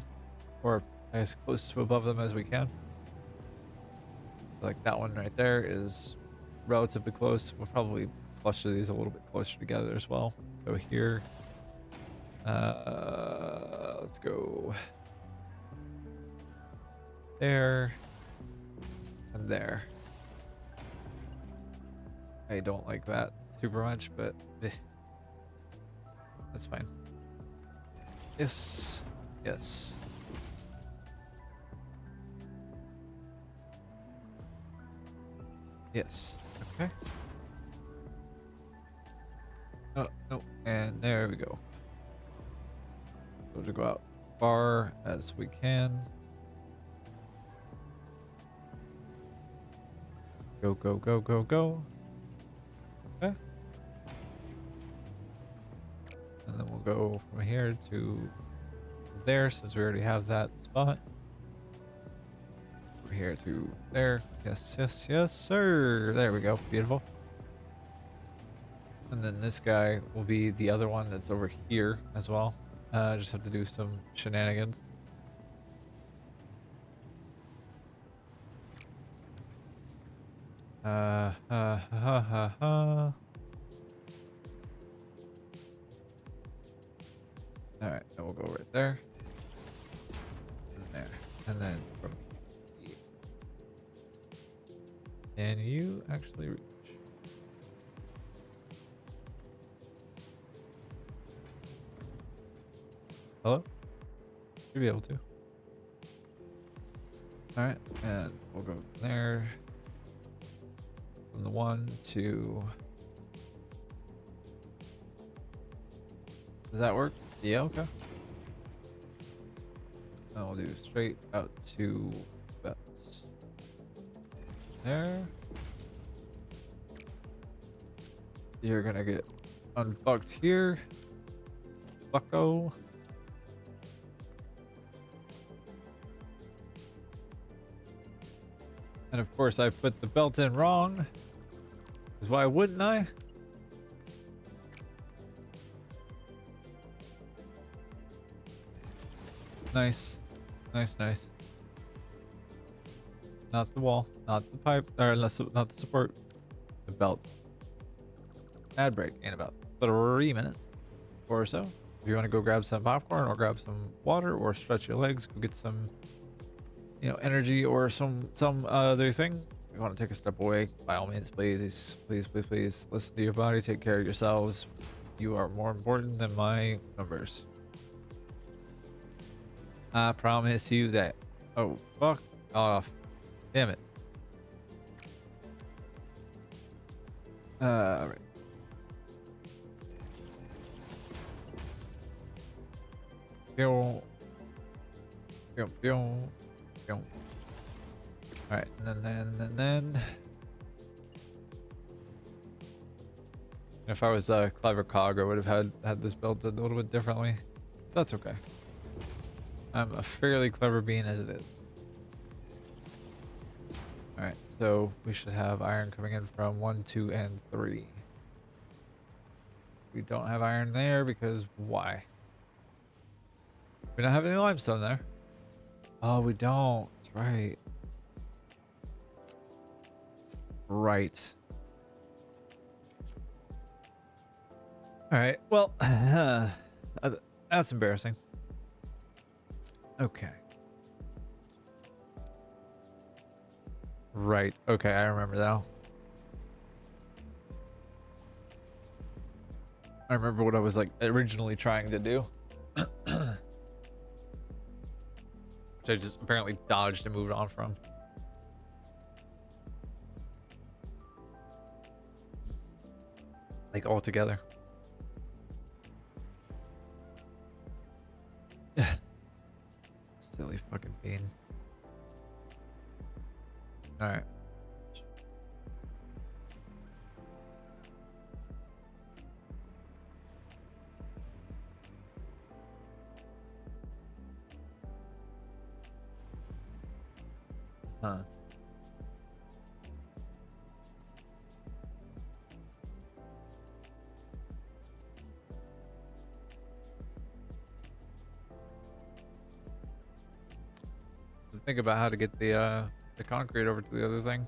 or as close to above them as we can. Like that one right there is relatively close. We'll probably cluster these a little bit closer together as well. So here, let's go there and there. I don't like that super much, but that's fine. Yes, yes. Yes, okay. Oh, no, and there we go. So to go out far as we can. Go, go, go, go, go. Okay. And then we'll go from here to there, since we already have that spot. Over here to there. Yes, yes, yes, sir. There we go. Beautiful. And then this guy will be the other one that's over here as well. Just have to do some shenanigans. Ha ha ha ha. Alright, then we'll go right there. And there. And then from here. Can you actually reach? Hello? Should be able to. Alright, and we'll go from there. From the 1 to... Does that work? Yeah, okay. And we'll do straight out to bets. There. You're gonna get unfucked here. Fucko. And of course I put the belt in wrong. Because why wouldn't I? Nice. Nice, nice. Not the wall, not the pipe, or unless not the support. The belt. Ad break in about 3 minutes or so. If you want to go grab some popcorn or grab some water or stretch your legs, go get some, you know, energy or some other thing. If you want to take a step away, by all means, please, please, please, please listen to your body. Take care of yourselves. You are more important than my numbers. I promise you that. Oh, fuck off. Damn it. Right. All right, and then if I was a clever cog, I would have had this built a little bit differently. That's okay. I'm a fairly clever being as it is. All right, so we should have iron coming in from 1, 2, and 3. We don't have iron there because why? We don't have any limestone there. Oh, we don't. That's right. Right. All right. Well, that's embarrassing. Okay. Right. Okay, I remember now. I remember what I was like originally trying to do. Which I just apparently dodged and moved on from. Like altogether. Silly fucking bean. Alright. Huh. Think about how to get the concrete over to the other thing.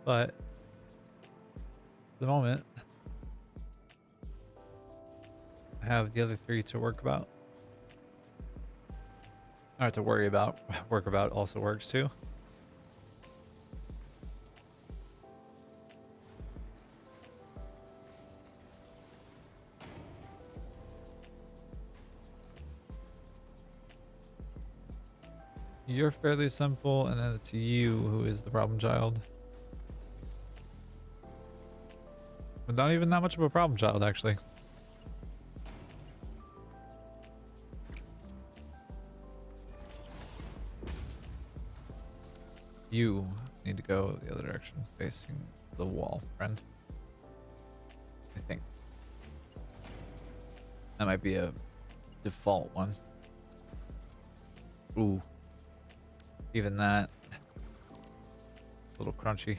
But at the moment, I have the other three to work about. Or to worry about. Work about also works too. You're fairly simple, and then it's you who is the problem child. But not even that much of a problem child, actually. You need to go the other direction, facing the wall, friend. I think. That might be a default one. Ooh. Even that. A little crunchy.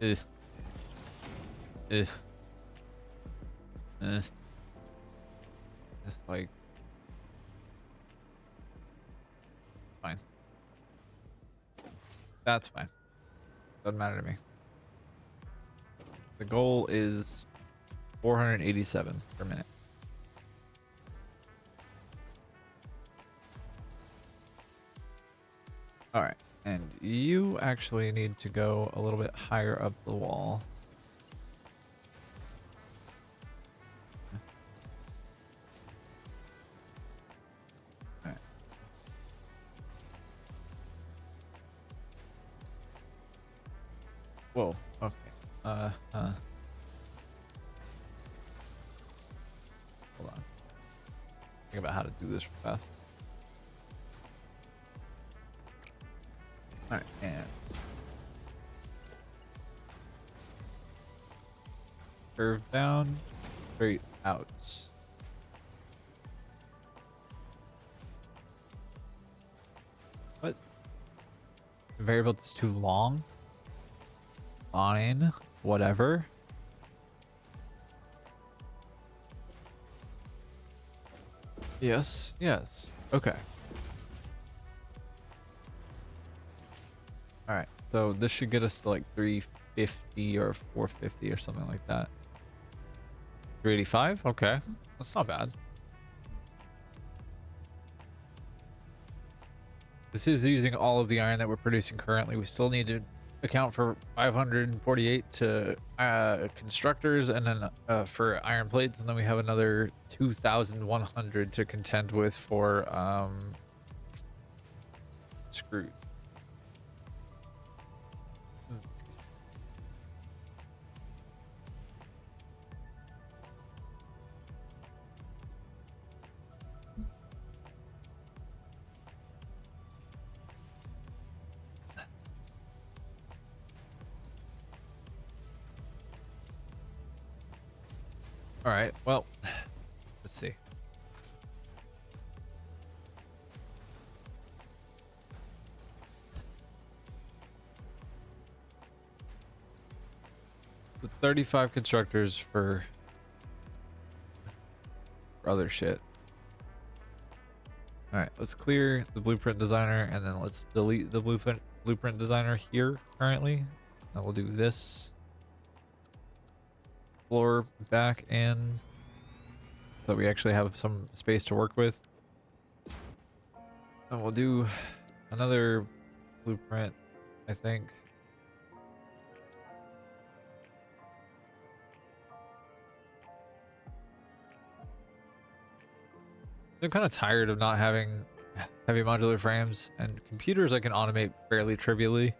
Ugh. Ugh. Just like... Fine. That's fine. Doesn't matter to me. The goal is 487 per minute. All right, and you actually need to go a little bit higher up the wall. All right. Whoa, okay. Hold on. Think about how to do this fast. All right, and curve down, straight out. What? The variable is too long? Fine, whatever. Yes, yes. Okay. All right. So this should get us to like 350 or 450 or something like that. 385? Okay. That's not bad. This is using all of the iron that we're producing currently. We still need to account for 548 to constructors, and then for iron plates, and then we have another 2,100 to contend with for screws. All right, well, let's see. With 35 constructors for other shit. All right, let's clear the blueprint designer, and then let's delete the blueprint designer here currently. And we'll do this floor back in so that we actually have some space to work with. And we'll do another blueprint, I think. I'm kind of tired of not having heavy modular frames, and computers I can automate fairly trivially.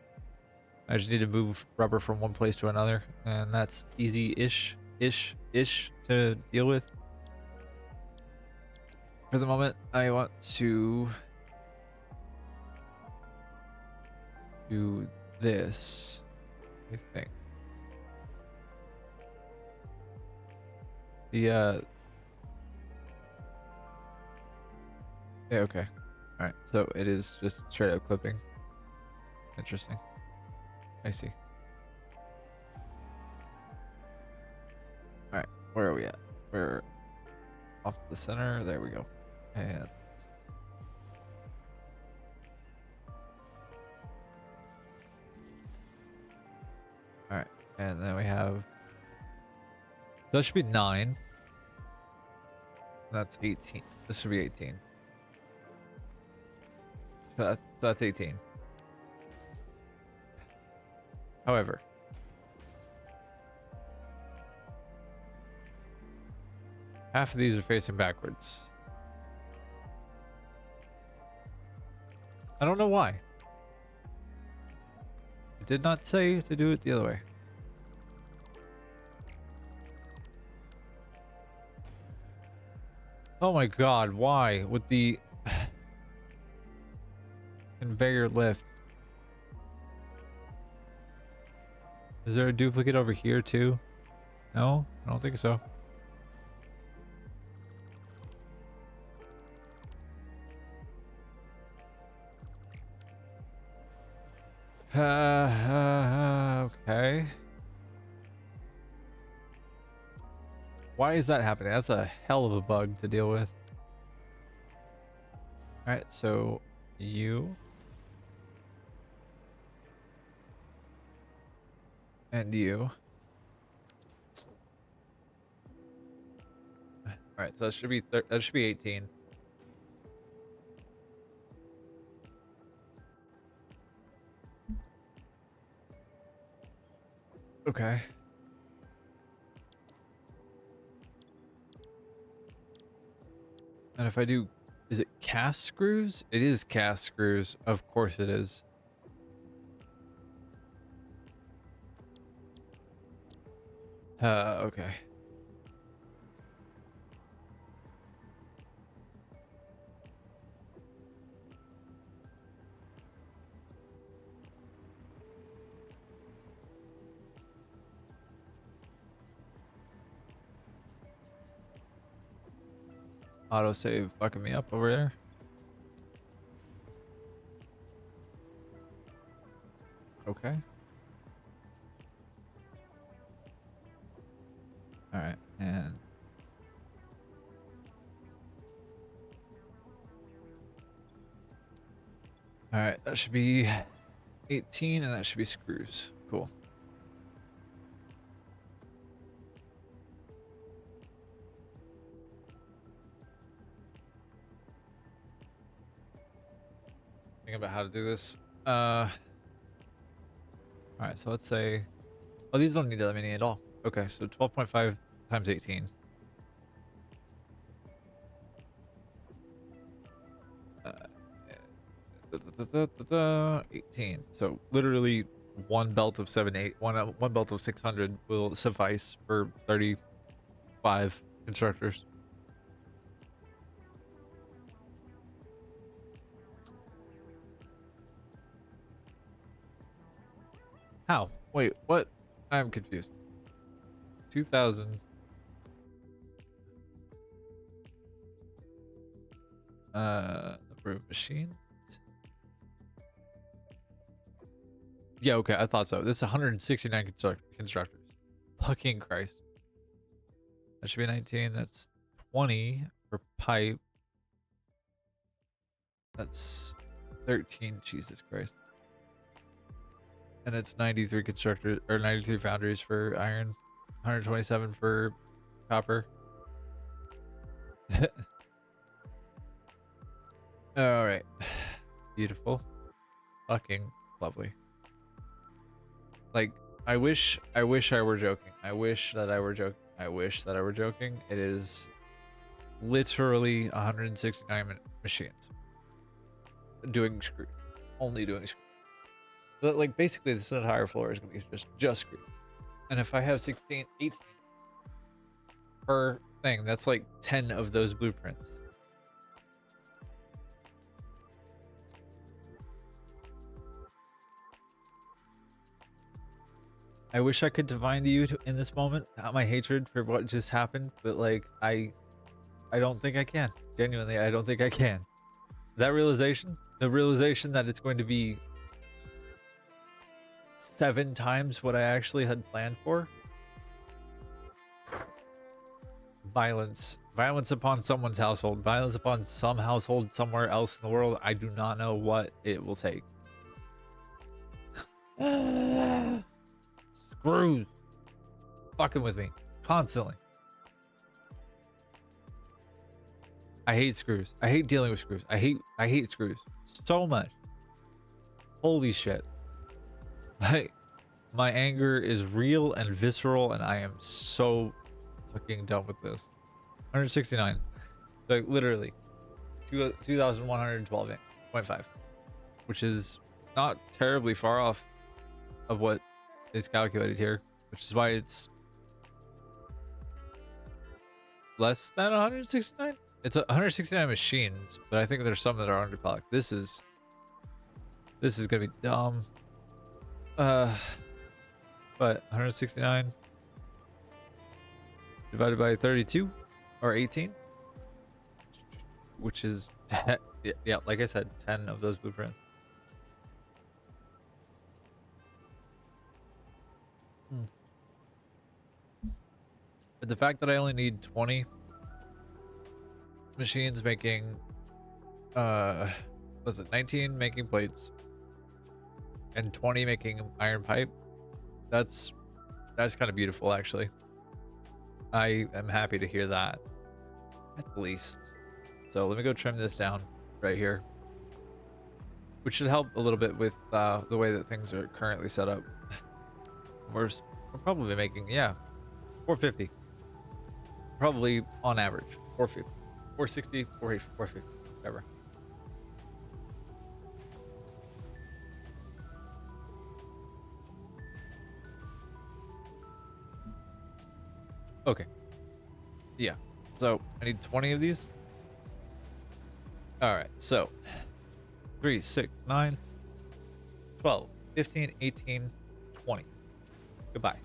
I just need to move rubber from one place to another, and that's easy-ish to deal with. For the moment, I want to do this, I think. Yeah, okay. Alright, so it is just straight up clipping. Interesting. I see. Alright, where are we at? We're off the center. There we go. And alright, and then we have, so that should be 9. That's 18. This should be 18. That's 18. However, half of these are facing backwards. I don't know why. It did not say to do it the other way. Oh my god, why? With the conveyor lift. Is there a duplicate over here too? No? I don't think so. Okay. Why is that happening? That's a hell of a bug to deal with. Alright, so you and you. Alright, so that should be 18. Okay. And if I do, is it cast screws? It is cast screws. Of course it is. Okay. Autosave fucking me up over there. Okay. Alright, and alright, that should be 18 and that should be screws. Cool. Thinking about how to do this. Alright, so let's say, oh, these don't need that many at all. Okay, so 12.5 times 18. 18. So literally one belt of one belt of 600 will suffice for 35 constructors. How? Wait, what? I'm confused. 2000. Number of machines. Yeah, okay, I thought so. This is 169 constructors. Fucking Christ. That should be 19. That's 20 for pipe. That's 13. Jesus Christ. And it's 93 constructors or 93 foundries for iron, 127 for copper. All right. Beautiful. Fucking lovely. Like, I wish I were joking. I wish that I were joking. I wish that I were joking. It is literally 169 machines doing screws. Only doing screws. But like, basically, this entire floor is going to be just screws. And if I have 16, 18 per thing, that's like 10 of those blueprints. I wish I could divine to you in this moment my hatred for what just happened, but like I don't think I can. Genuinely, I don't think I can. That realization, the realization that it's going to be 7 times what I actually had planned for. Violence upon someone's household, violence upon some household somewhere else in the world. I do not know what it will take. Screws fucking with me constantly. I hate screws. I hate dealing with screws. I hate screws so much. Holy shit. My anger is real and visceral, and I am so fucking done with this. 169. Like literally 2,112.5, which is not terribly far off of what is calculated here, which is why it's less than 169. It's 169 machines, but I think there's some that are underclocked. This is gonna be dumb. But 169 divided by 32 or 18, which is 10, yeah, like I said, 10 of those blueprints. But the fact that I only need 20 machines making was it 19 making plates and 20 making iron pipe, that's kind of beautiful, actually. I am happy to hear that, at least. So let me go trim this down right here, which should help a little bit with the way that things are currently set up. We're probably making, yeah, 450. Probably on average, 450, 460, 450, whatever. Okay. Yeah. So I need 20 of these. All right. So 3, 6, 9, 12, 15, 18, 20. Goodbye.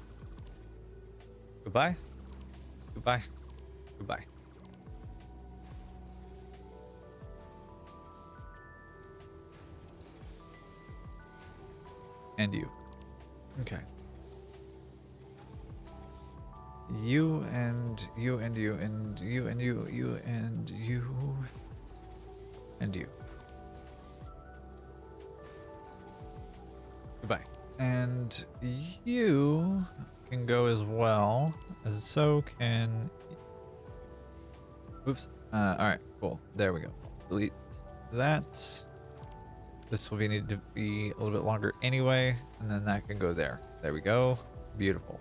Goodbye. Goodbye. Goodbye. And you. Okay. You and you and you and you and you, you and you and you. Goodbye. And you can go as well, as so can. Oops. All right. Cool. There we go. Delete that. This will need to be a little bit longer anyway, and then that can go there. There we go. Beautiful.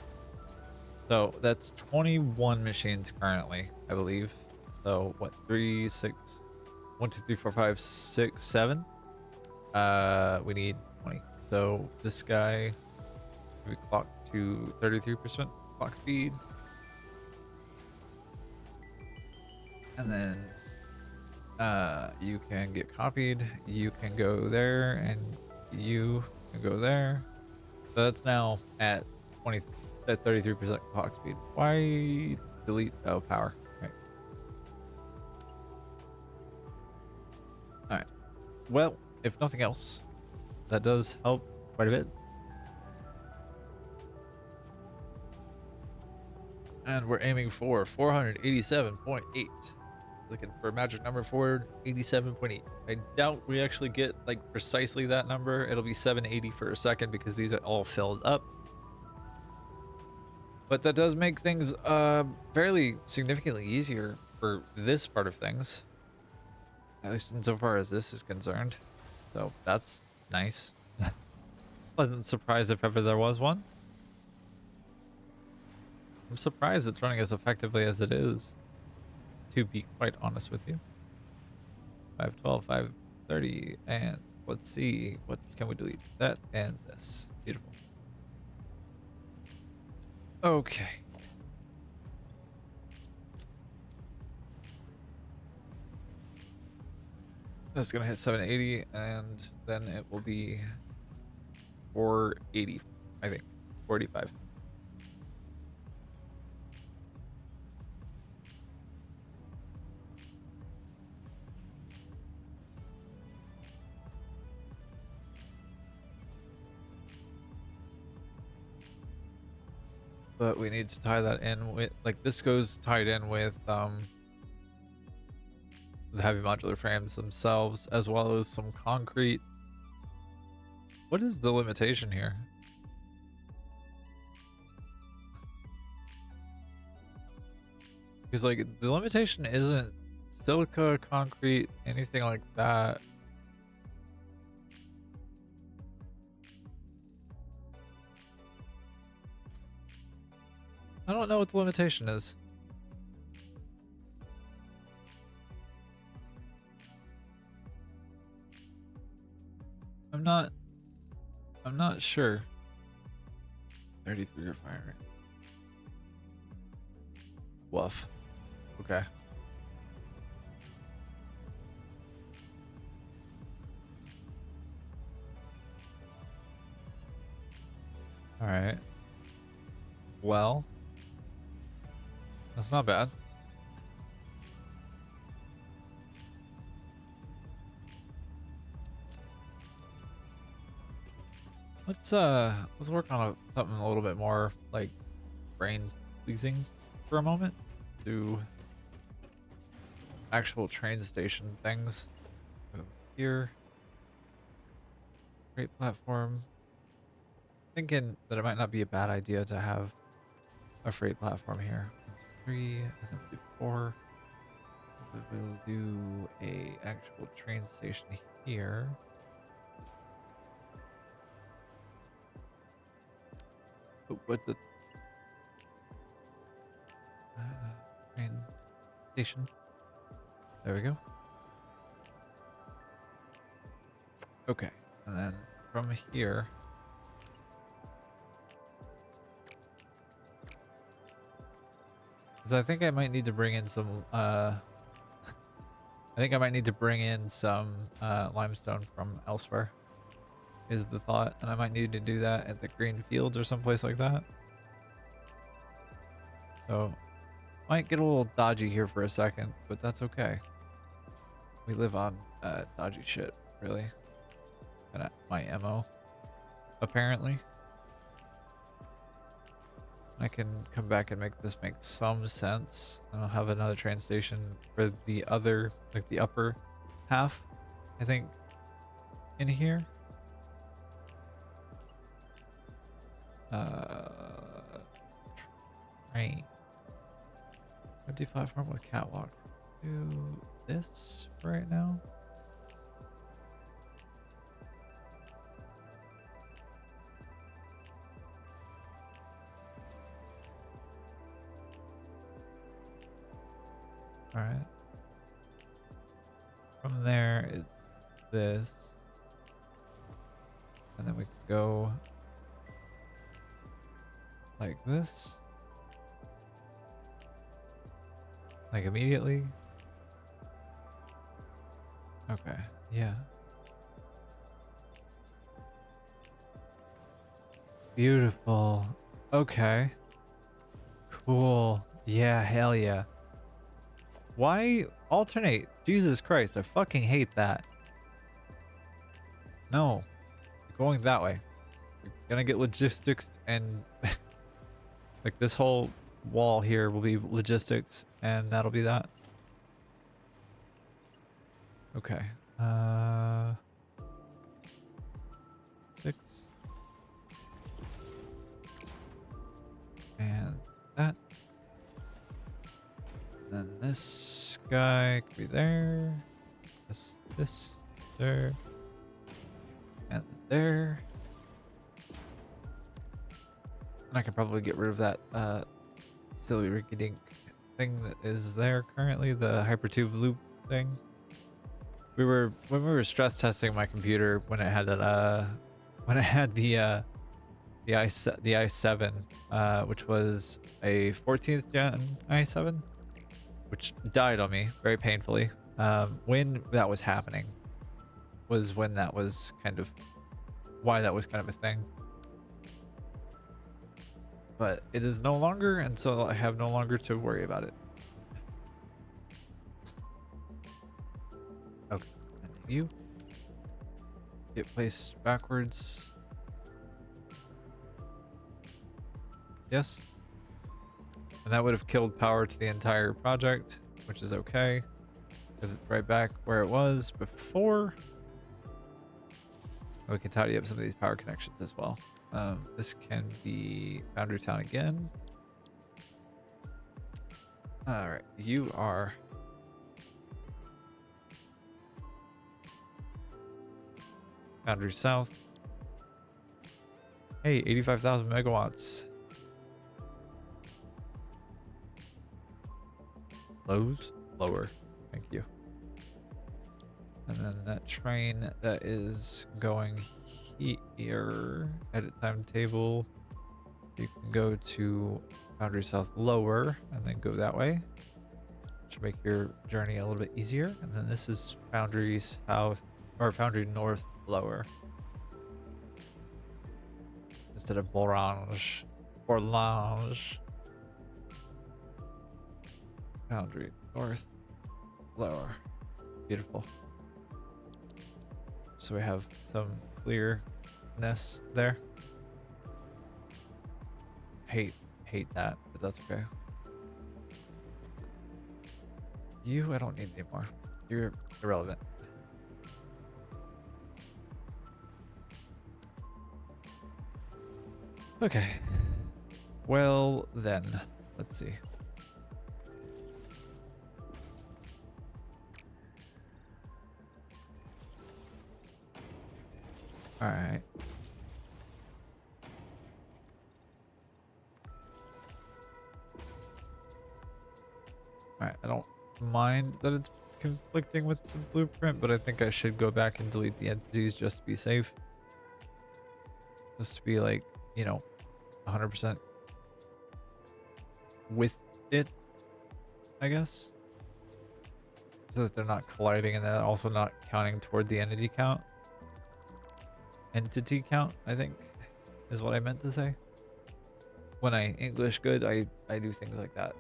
So that's 21 machines currently, I believe. So what? 3, 6, 1, 2, 3, 4, 5, 6, 7. We need 20. So this guy, we clock to 33% clock speed, and then you can get copied. You can go there, and you can go there. So that's now at 33% clock speed. Why delete? Oh, power. Right. All right. Well, if nothing else, that does help quite a bit. And we're aiming for 487.8. looking for a magic number for 87.8. I doubt we actually get like precisely that number. It'll be 780 for a second because these are all filled up. But that does make things fairly significantly easier for this part of things. At least insofar as this is concerned. So that's nice. Pleasant surprise if ever there was one. I'm surprised it's running as effectively as it is, to be quite honest with you. 512, 530, and let's see, what can we delete? That and this. Beautiful. Okay. That's gonna hit 780, and then it will be 480, I think. 485. But we need to tie that in with, like, this goes tied in with the heavy modular frames themselves, as well as some concrete. What is the limitation here? Because, like, the limitation isn't silica, concrete, anything like that. I don't know what the limitation is. I'm not sure. 33 fire rate. Woof. Okay. All right. Well, that's not bad. Let's work on something a little bit more like brain pleasing for a moment. Do actual train station things. Go here. Great platform. Thinking that it might not be a bad idea to have a freight platform here. 3, and then we'll do 4. We'll do a actual train station here. Oh, what the train station? There we go. Okay, and then from here. Because I think I might need to bring in some, limestone from elsewhere, is the thought. And I might need to do that at the green fields or someplace like that. So, might get a little dodgy here for a second, but that's okay. We live on dodgy shit, really. Kinda my MO, apparently. I can come back and make this make some sense. And I'll have another train station for the other, like the upper half, I think, in here. Train. Empty platform with catwalk. Do this right now. All right. From there, it's this. And then we can go like this. Like immediately. Okay, yeah. Beautiful. Okay. Cool. Yeah, hell yeah. Why alternate? Jesus Christ, I fucking hate that. No. You're going that way. You're gonna get logistics and like this whole wall here will be logistics and that'll be that. Okay. 6. And that. Then this guy could be there. This, there. And there. And I can probably get rid of that silly rinky dink thing that is there currently, the hypertube loop thing. When we were stress testing my computer when it had that when it had the i7 which was a 14th gen i7, which died on me very painfully. When that was happening was when that was kind of why that was kind of a thing. But it is no longer, and so I have no longer to worry about it. Okay, and you get placed backwards. Yes. And that would have killed power to the entire project, which is okay, because it's right back where it was before. We can tidy up some of these power connections as well. This can be Boundary Town again. All right, you are Boundary South. Hey, 85,000 megawatts. Lows? Lower. Thank you. And then that train that is going here, edit timetable. You can go to Boundary South lower and then go that way. Should make your journey a little bit easier. And then this is Boundary South or Boundary North lower. Instead of Orange or Lounge. Boundary North lower. Beautiful. So we have some clearness there. Hate that, but that's okay. You, I don't need anymore. You're irrelevant. Okay. Well, then, let's see. All right. All right, I don't mind that it's conflicting with the blueprint, but I think I should go back and delete the entities just to be safe. Just to be like, you know, 100% with it, I guess. So that they're not colliding and they're also not counting toward the entity count. Entity count, I think, is what I meant to say. When I English good, I do things like that.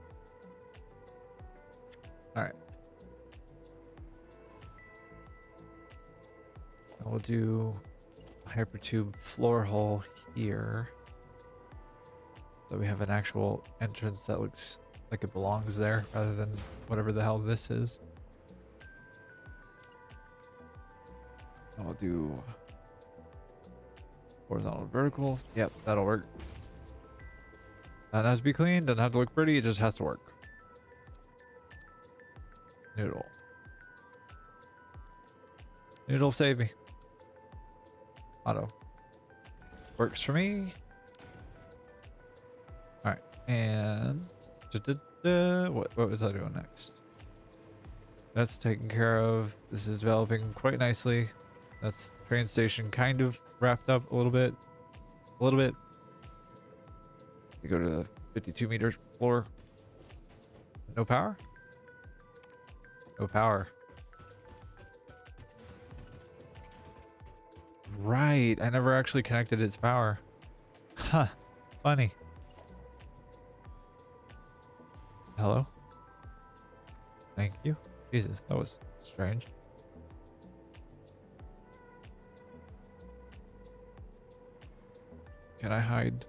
All right. And we'll do a hypertube floor hole here. So we have an actual entrance that looks like it belongs there rather than whatever the hell this is. And we'll do horizontal and vertical. Yep, that'll work. Doesn't have to be clean, doesn't have to look pretty, it just has to work. Noodle. Noodle, save me. Auto. Works for me. Alright, and what was I doing next? That's taken care of. This is developing quite nicely. That's train station kind of wrapped up a little bit. You go to the 52 meter floor. No power? No power. Right, I never actually connected its power. Huh, funny. Hello? Thank you. Jesus, that was strange. Can I hide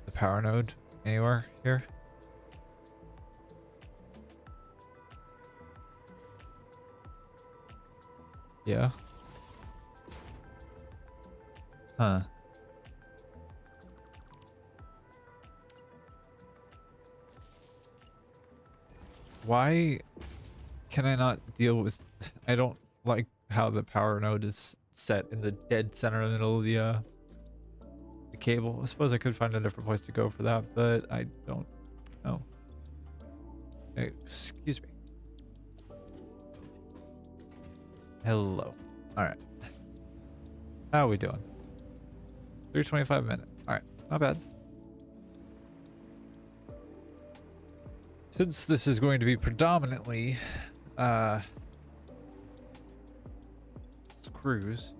the power node anywhere here? Yeah. Huh. Why can I not deal with... I don't like how the power node is set in the dead center in the middle of the cable. I suppose I could find a different place to go for that, but I don't know. Excuse me. Hello. All right. How are we doing? 3:25 minutes. All right. Not bad. Since this is going to be predominantly screws,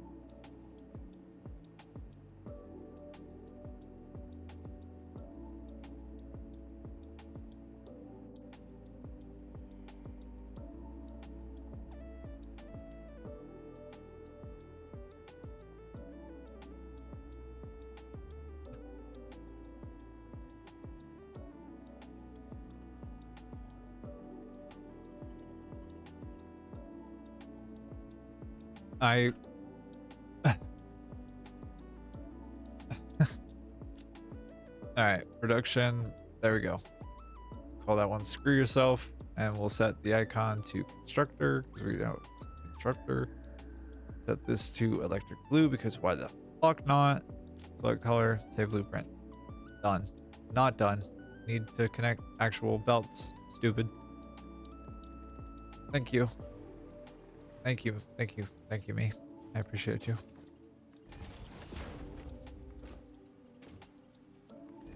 I all right, production. There we go. Call that one screw yourself, and we'll set the icon to constructor because we know it's constructor. Set this to electric blue because why the fuck not? Select color, save blueprint. Done. Not done. Need to connect actual belts. Stupid. Thank you. Thank you. Thank you. Thank you, me. I appreciate you.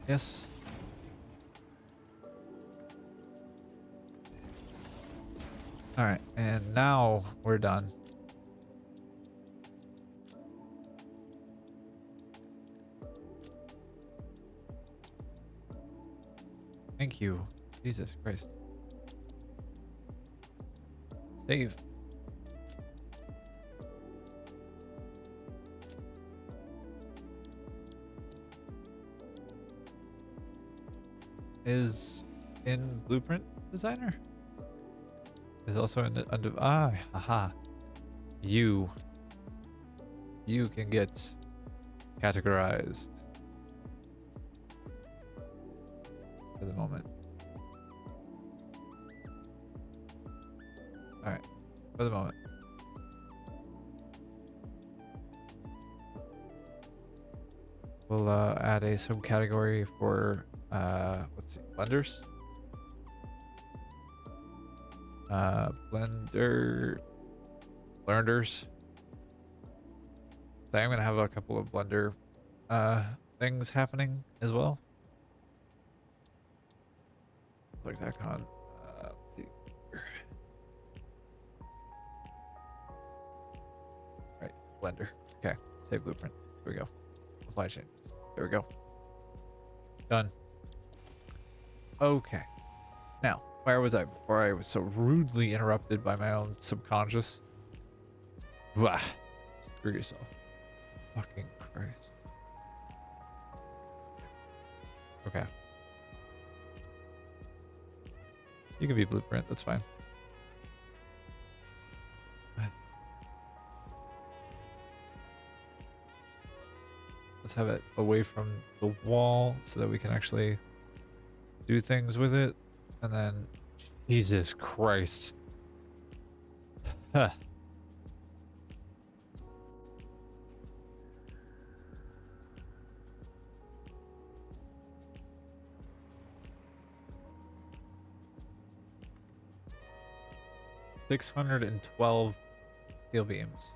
Yes. All right, and now we're done. Thank you. Jesus Christ. Save. Is in Blueprint Designer? Is also in the under haha. You can get categorized for the moment. All right, for the moment. We'll add a subcategory for let's see, blenders. Blenders. So I'm gonna have a couple of blender things happening as well. Select icon. Let's see. Right, blender. Okay, save blueprint. Here we go. Apply changes. There we go. Done. Okay. Now, where was I before I was so rudely interrupted by my own subconscious? Wah. Screw yourself. Fucking Christ. Okay. You can be blueprint, that's fine. Let's have it away from the wall so that we can actually do things with it. And then, Jesus Christ. Huh. $612 steel beams.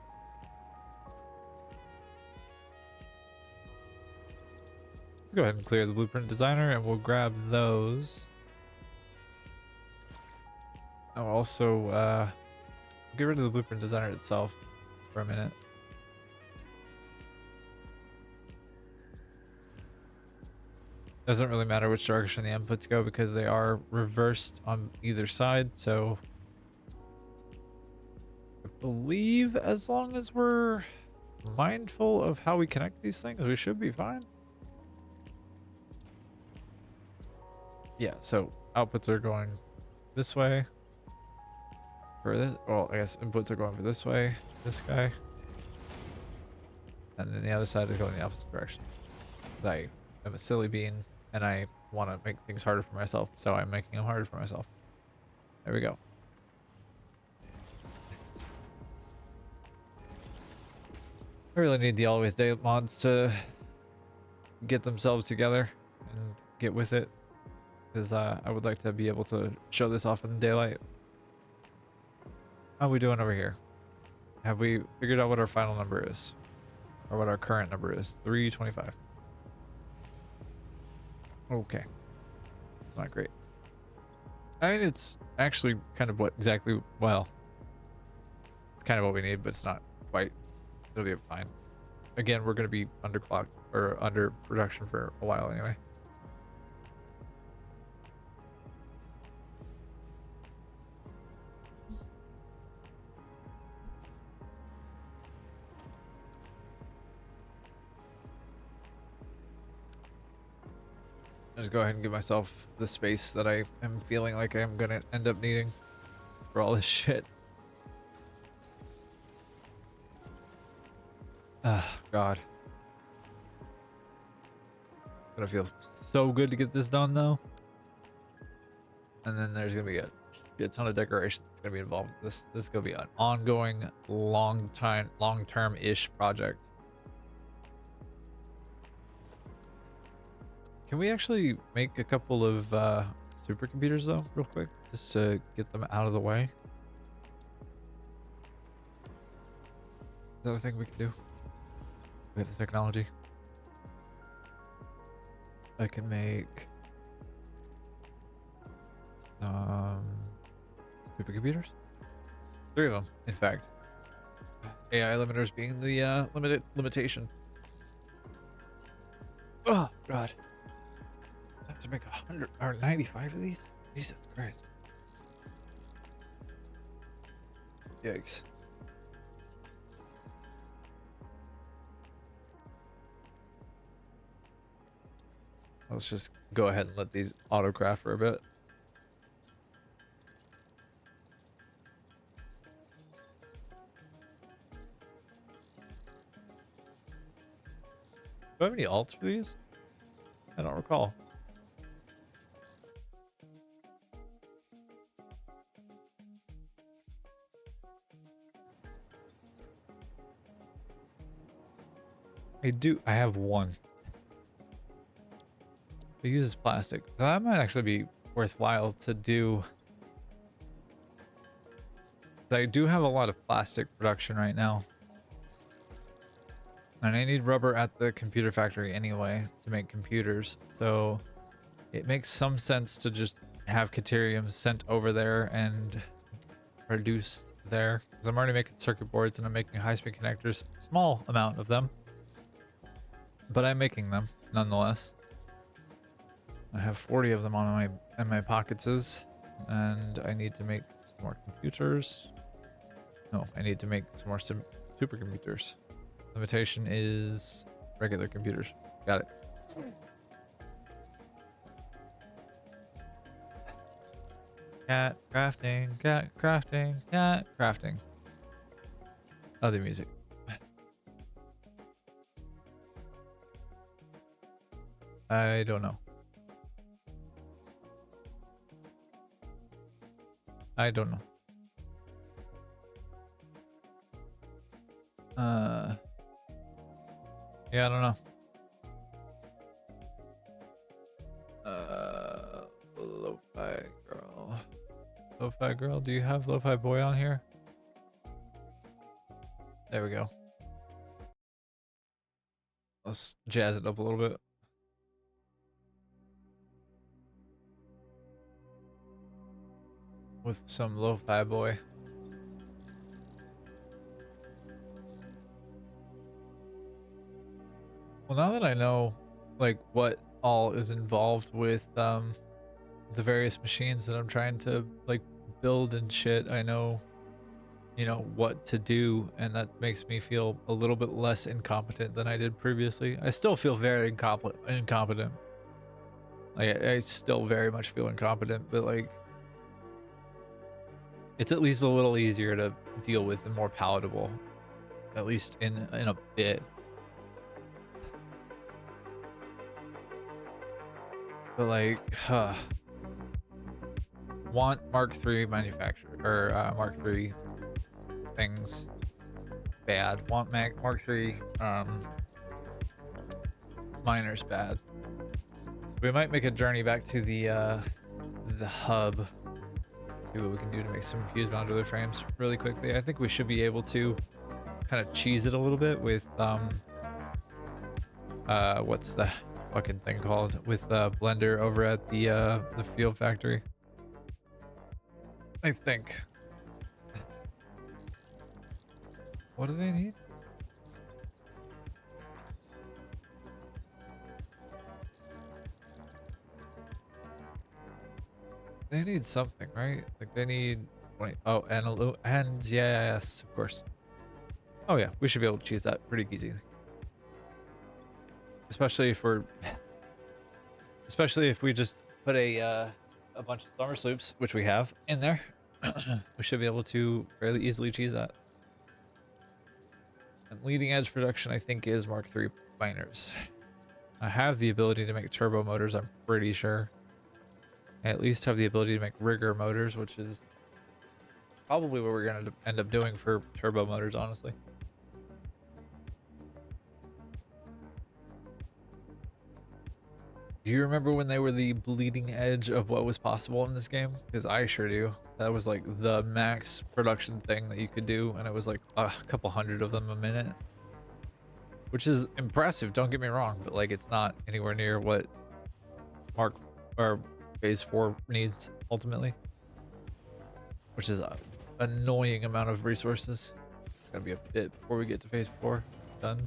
Let's go ahead and clear the blueprint designer and we'll grab those. I'll also get rid of the blueprint designer itself for a minute. Doesn't really matter which direction the inputs go because they are reversed on either side, so I believe as long as we're mindful of how we connect these things, we should be fine. Yeah, so outputs are going this way for this. Well, I guess inputs are going for this way. This guy. And then the other side is going the opposite direction. I am a silly bean and I want to make things harder for myself, so I'm making them harder for myself. There we go. I really need the Always Day mods to get themselves together and get with it, because I would like to be able to show this off in daylight. How are we doing over here? Have we figured out what our final number is? Or what our current number is? 325. Okay. It's not great. I mean, it's actually kind of what exactly, well, it's kind of what we need, but it's not quite. It'll be fine. Again, we're going to be underclocked or under production for a while anyway. I'll just go ahead and give myself the space that I am feeling like I'm going to end up needing for all this shit. Ah, God. Gonna feel so good to get this done though. And then there's gonna be a ton of decoration that's gonna be involved with this. This is gonna be an ongoing, long-term-ish project. Can we actually make a couple of supercomputers though, real quick, just to get them out of the way? Is that a thing we can do? We have the technology. I can make some supercomputers. 3 of them, in fact. AI limiters being the limitation. Oh God! I have to make 100 or 95 of these. Jesus Christ! Yikes! Let's just go ahead and let these autocraft for a bit. Do I have any alts for these? I don't recall. I do. I have one. It uses plastic. So that might actually be worthwhile to do. I do have a lot of plastic production right now. And I need rubber at the computer factory anyway to make computers. So it makes some sense to just have Caterium sent over there and produced there. Because I'm already making circuit boards and I'm making high-speed connectors. Small amount of them. But I'm making them nonetheless. I have 40 of them on my pockets, and I need to make some more computers. No, I need to make some more supercomputers. Limitation is regular computers. Got it. Cat crafting, cat crafting, cat crafting. Other music. I don't know. I don't know. Yeah, I don't know. Lo-fi girl. Lo-fi girl, do you have lo-fi boy on here? There we go. Let's jazz it up a little bit. With some lo-fi boy. Well, now that I know, like, what all is involved with the various machines that I'm trying to, like, build and shit, I know, you know, what to do, and that makes me feel a little bit less incompetent than I did previously. I still feel very incompetent. Like, I still very much feel incompetent, but, like, it's at least a little easier to deal with and more palatable, at least in a bit. But like, want Mark III manufacturer or Mark III things bad. Want Mark III miners bad. We might make a journey back to the hub. See what we can do to make some fused modular frames really quickly. I think we should be able to kind of cheese it a little bit with what's the fucking thing called, with blender over at the field factory. I think. What do they need? They need something, right? Like they need 20. Oh, and yes, of course. Oh yeah, we should be able to cheese that pretty easy. Especially if we just put a bunch of summer sloops, which we have in there. We should be able to fairly easily cheese that. And leading edge production, I think, is Mark III miners. I have the ability to make turbo motors, I'm pretty sure. I at least have the ability to make rigger motors, which is probably what we're going to end up doing for turbo motors, honestly. Do you remember when they were the bleeding edge of what was possible in this game? Because I sure do. That was like the max production thing that you could do, and it was like a couple hundred of them a minute. Which is impressive, don't get me wrong, but like it's not anywhere near what Phase 4 needs ultimately. Which is an annoying amount of resources. It's gotta be a bit before we get to Phase 4 done.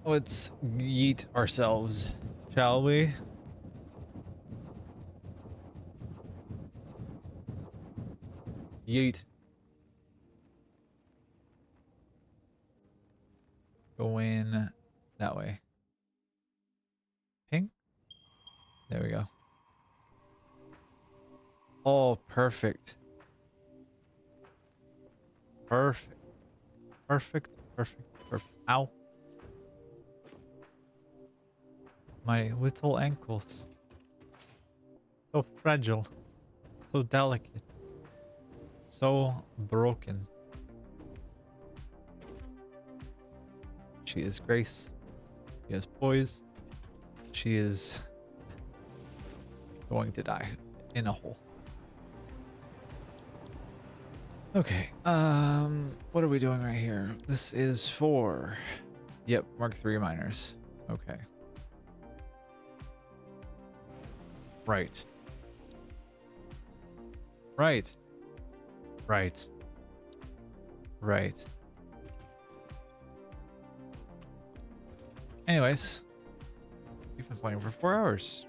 Let's yeet ourselves, shall we? Yeet. Go in that way. Ping? There we go. Oh, perfect. Perfect. Perfect. Perfect. Perfect. Ow. My little ankles. So fragile. So delicate. So broken. She is grace. She has poise. She is going to die in a hole. Okay, what are we doing right here? This is for, yep, Mark III miners. Okay. Right. Right. Right. Right. Anyways, we've been playing for 4 hours.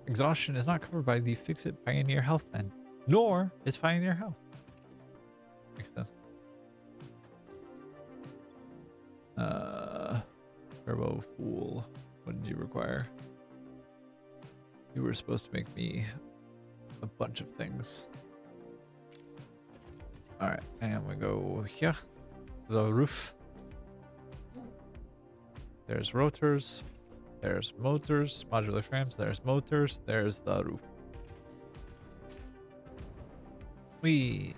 Exhaustion is not covered by the Fix-It Pioneer Health Plan, nor is Pioneer Health. Makes sense. Turbo Fool. What did you require? You were supposed to make me a bunch of things. Alright, and we go here. The roof. There's rotors. There's motors. Modular frames. There's motors. There's the roof. Whee!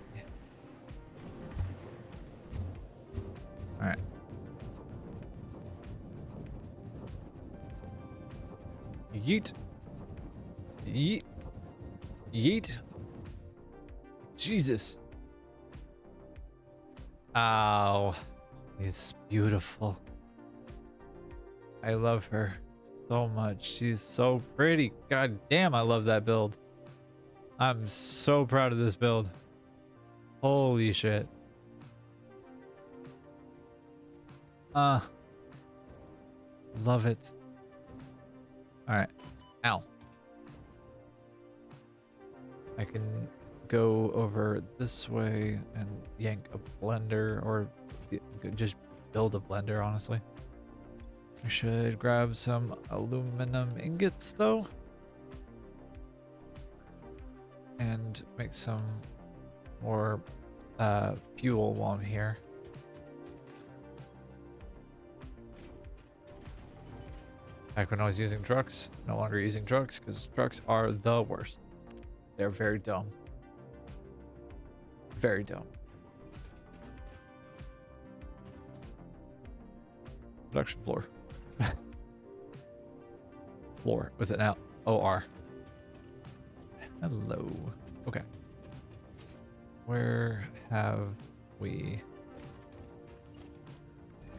Alright. Yeet. Yeet. Yeet. Jesus. Ow. She's beautiful. I love her so much. She's so pretty. God damn, I love that build. I'm so proud of this build. Holy shit. Love it. Alright. Ow. I can go over this way and yank a blender, or just build a blender, honestly. I should grab some aluminum ingots though. And make some more fuel while I'm here. Back when I was using trucks, no longer using trucks because trucks are the worst. They're very dumb. Very dumb. Production floor. Floor with an O-R. Hello. Okay. Where have we...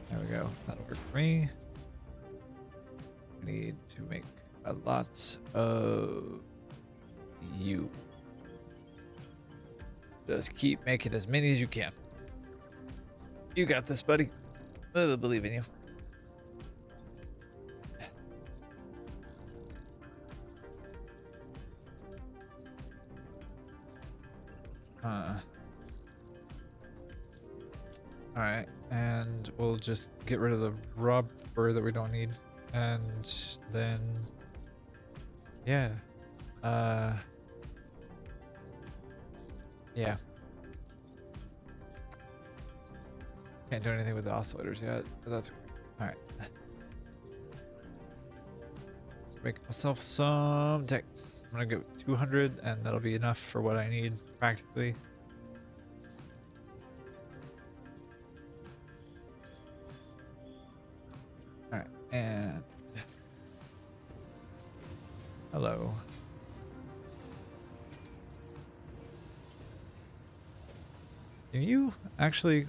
There we go. That'll work for me. I need to make a lot of you. Just keep making as many as you can. You got this, buddy. I believe in you. Alright, and we'll just get rid of the rubber that we don't need. And then... Yeah. Yeah. Can't do anything with the oscillators yet, but that's okay. Alright. Make myself some tanks. I'm gonna go 200 and that'll be enough for what I need practically. Alright, and hello. Can you actually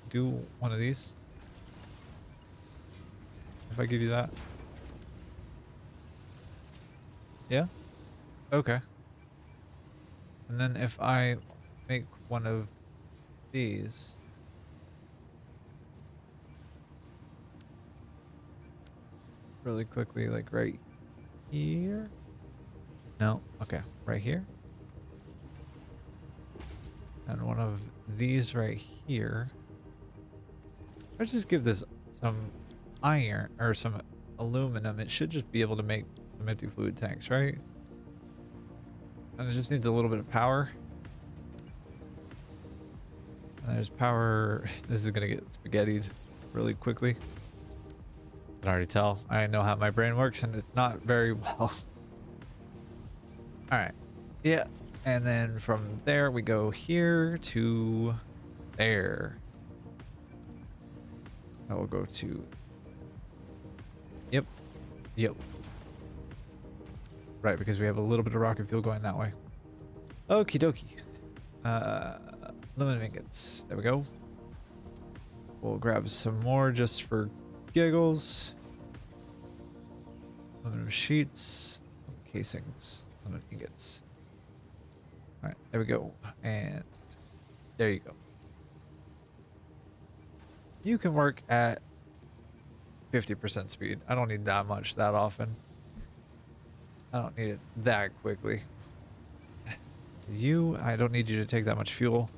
do one of these? If I give you that? Yeah? Okay. And then if I make one of these. Really quickly, like right here? No, okay, right here. And one of these right here. If I just give this some iron or some aluminum, it should just be able to make some empty fluid tanks, right? And it just needs a little bit of power. And there's power. This is gonna get spaghettied really quickly. I can already tell. I know how my brain works and it's not very well. Alright. Yeah. And then from there we go here to there. I will go to... Yep. Yep. Right, because we have a little bit of rocket fuel going that way. Okie dokie. Aluminum ingots. There we go. We'll grab some more just for giggles. Aluminum sheets. Casings. Aluminum ingots. Alright, there we go. And there you go. You can work at 50% speed. I don't need that much that often. I don't need it that quickly. I don't need you to take that much fuel.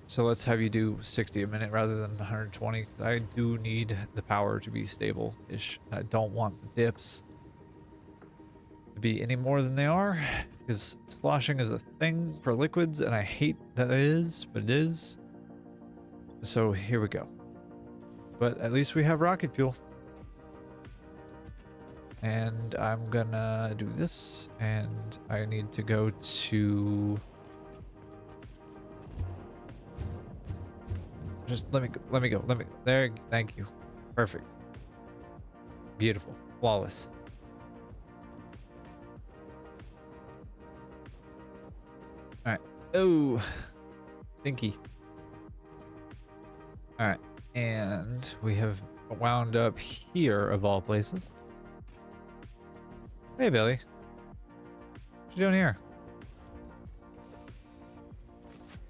So let's have you do 60 a minute rather than 120. Because I do need the power to be stable-ish. I don't want the dips to be any more than they are. Because sloshing is a thing for liquids, and I hate that it is, but it is. So here we go. But at least we have rocket fuel. And I'm gonna do this, and I need to go to... Just let me go. There, thank you. Perfect. Beautiful. Flawless. Alright. Oh, stinky. Alright, and we have wound up here of all places. Hey, Billy. What you doing here?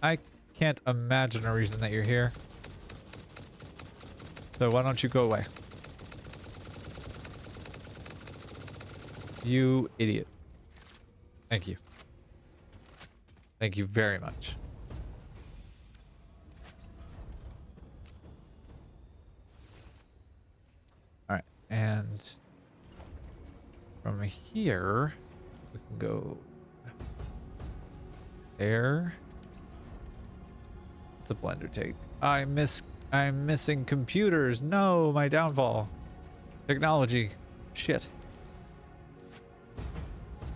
I can't imagine a reason that you're here. So why don't you go away? You idiot. Thank you. Thank you very much. From here, we can go there. What's a blender take? I'm missing computers. No, my downfall. Technology. Shit.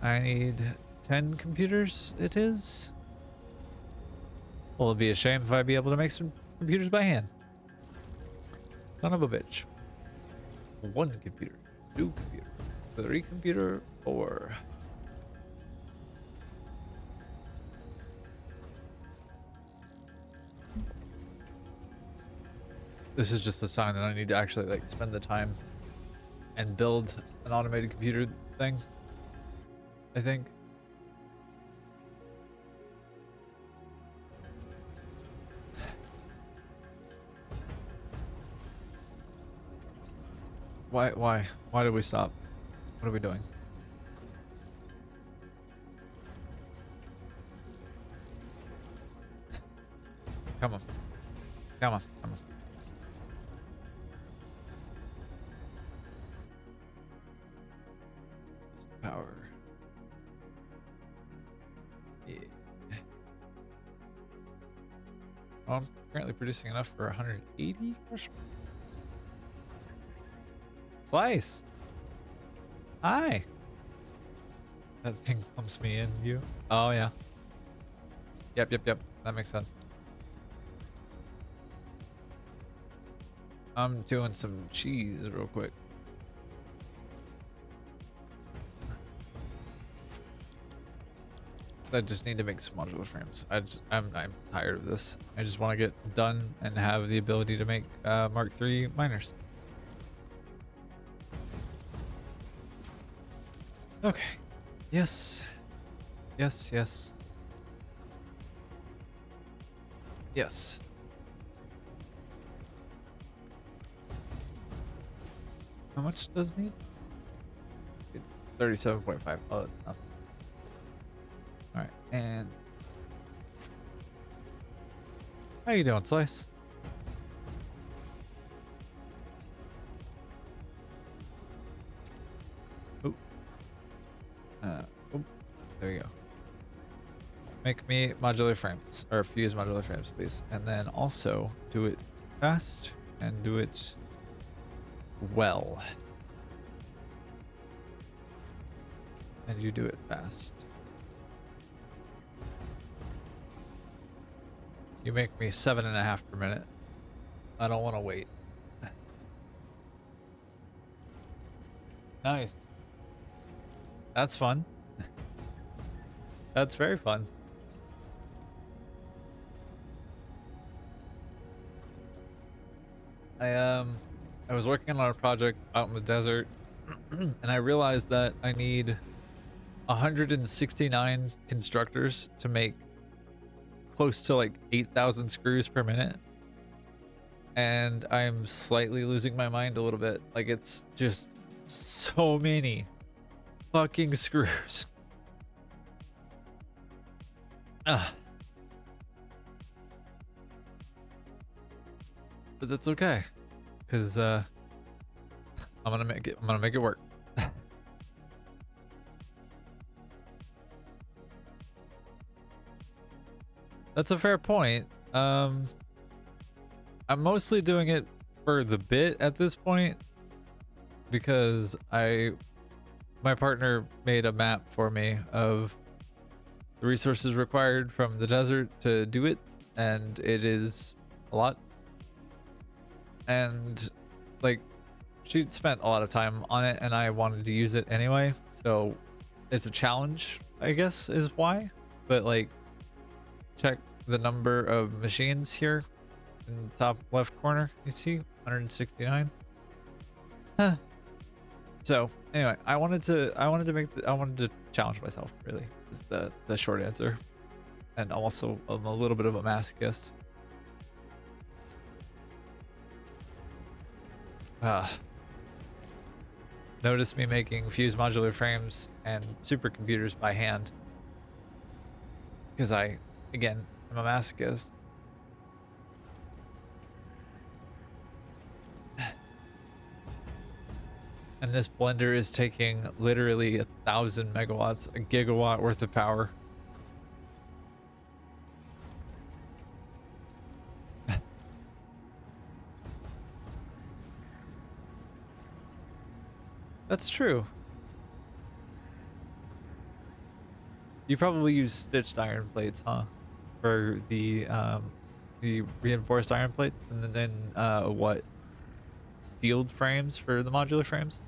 I need 10 computers, it is. Well, it'd be a shame if I'd be able to make some computers by hand. Son of a bitch. 1 computer, 2 computer, 3 computer, 4. This is just a sign that I need to actually like spend the time and build an automated computer thing, I think. Why did we stop? What are we doing? Come on. Come on, come on. Just the power. Yeah. Oh, I'm currently producing enough for 180? Slice! Hi! That thing pumps me in, you. Oh, yeah. Yep. That makes sense. I'm doing some cheese real quick. I just need to make some modular frames. I'm tired of this. I just want to get done and have the ability to make Mark III miners. Okay. Yes. Yes. How much does it need? It's 37.5. Oh, that's nothing. Alright, and how you doing, Slice? Oh. Oh, there you go. Make me modular frames, or fuse modular frames, please. And then also do it fast and do it well. And you do it fast. You make me 7.5 per minute. I don't want to wait. Nice. That's fun. That's very fun. I was working on a project out in the desert and I realized that I need 169 constructors to make close to like 8,000 screws per minute. And I'm slightly losing my mind a little bit. Like, it's just so many fucking screws. Ugh. But that's okay, because I'm gonna make it work. That's a fair point. I'm mostly doing it for the bit at this point, because my partner made a map for me of the resources required from the desert to do it, and it is a lot. And like, she spent a lot of time on it and I wanted to use it anyway, so it's a challenge, I guess, is why. But like, check the number of machines here in the top left corner. You see 169. Huh. So anyway, I wanted to challenge myself, really, is the short answer. And also I'm a little bit of a masochist. Notice me making fuse modular frames and supercomputers by hand, because I'm a masochist. And this blender is taking literally 1,000 megawatts, a gigawatt worth of power. That's true. You probably use stitched iron plates, huh? For the reinforced iron plates, and then what? Steeled frames for the modular frames?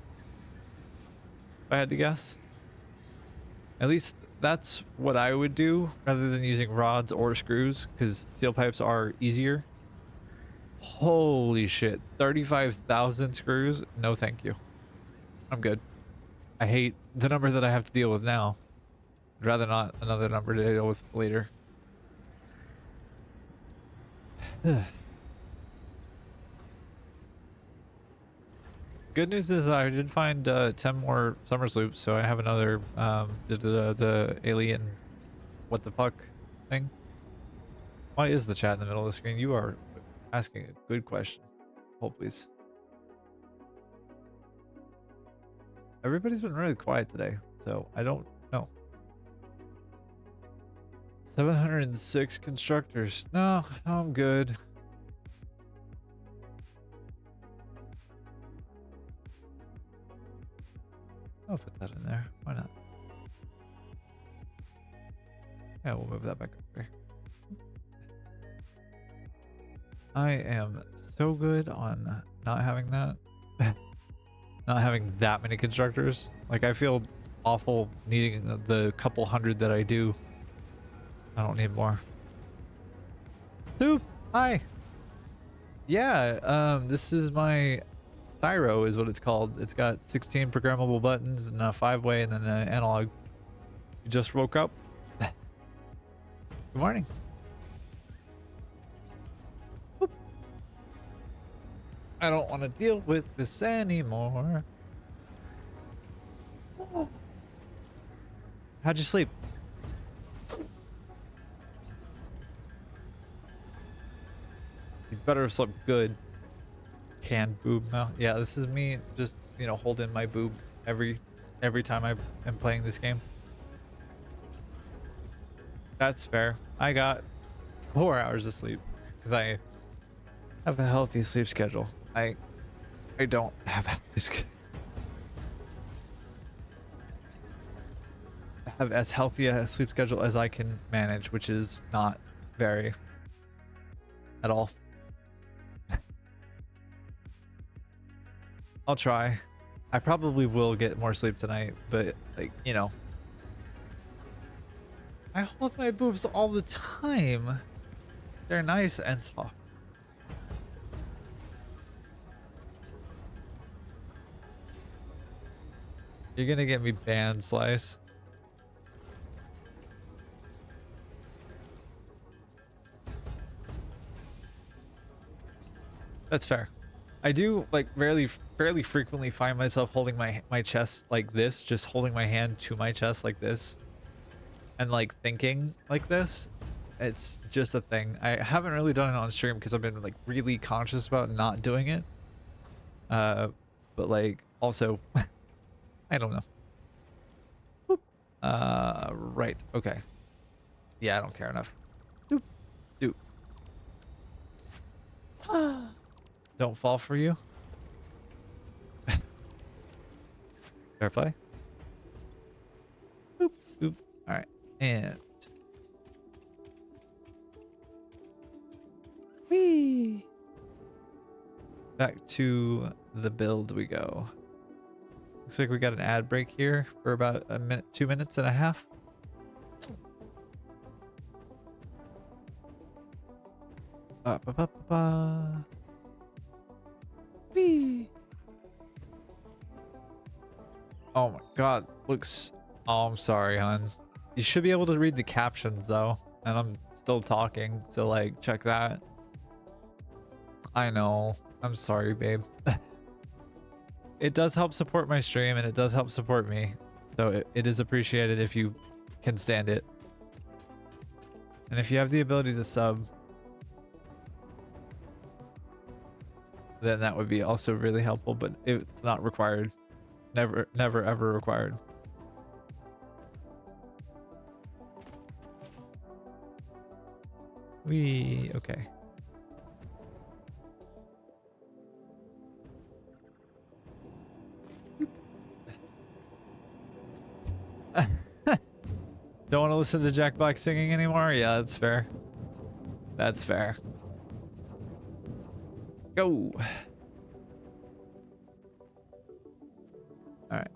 If I had to guess. At least that's what I would do rather than using rods or screws, because steel pipes are easier. Holy shit. 35,000 screws? No, thank you. I'm good. I hate the number that I have to deal with now. I'd rather not another number to deal with later. Good news is I did find 10 more summer sloops, so I have another the alien what the fuck thing. Why is the chat in the middle of the screen? You are asking a good question. Hold please. Everybody's been really quiet today, so I don't know. 706 constructors. No, I'm good. I'll put that in there. Why not? Yeah, we'll move that back over here. I am so good on not having that. Not having that many constructors. Like, I feel awful needing the couple hundred that I do. I don't need more. Soup! Hi! Yeah, this is my Styro is what it's called. It's got 16 programmable buttons and a 5-way and then an analog. You just woke up? Good morning. Whoop. I don't want to deal with this anymore. How'd you sleep? You better have slept good. Canned boob mouth. Yeah, this is me just, you know, holding my boob every time I am playing this game. That's fair. I got 4 hours of sleep because I have a healthy sleep schedule. I don't have a healthy schedule. I have as healthy a sleep schedule as I can manage, which is not very at all. I'll try. I probably will get more sleep tonight, but like, you know, I hold my boobs all the time. They're nice and soft. You're gonna get me banned, Slice. That's fair. I do like fairly frequently find myself holding my chest like this, just holding my hand to my chest like this, and like thinking like this. It's just a thing. I haven't really done it on stream because I've been like really conscious about not doing it. But like also, I don't know. Boop. Right. Okay. Yeah, I don't care enough. Doop. Doop. Don't fall for you. Fair play. Boop. Boop. All right. And whee. Back to the build we go. Looks like we got an ad break here for about a minute, 2 minutes and a half. Ba, ba, ba, ba, ba. Whee. Oh my god, looks... Oh, I'm sorry, hon. You should be able to read the captions though, and I'm still talking, so like, check that. I know. I'm sorry, babe. It does help support my stream, and it does help support me, so it is appreciated if you can stand it. And if you have the ability to sub, then that would be also really helpful, but it's not required. Never, never, ever required. Okay. Don't want to listen to Jack Black singing anymore? Yeah, that's fair. That's fair. Go. All right.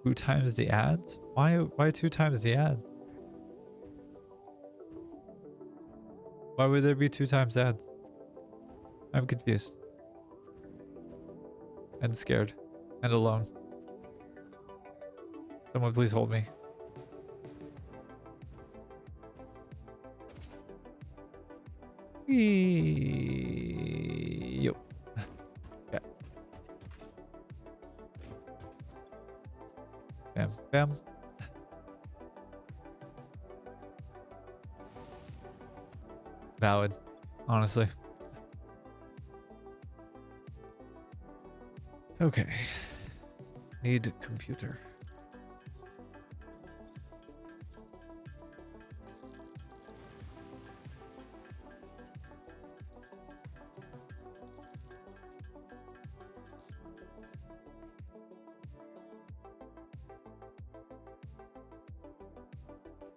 2 times the ads? Why 2 times the ads? Why would there be 2 times ads? I'm confused. And scared. And alone. Someone please hold me. Yo. Yeah. Bam, bam. Valid, honestly. Okay. Need computer.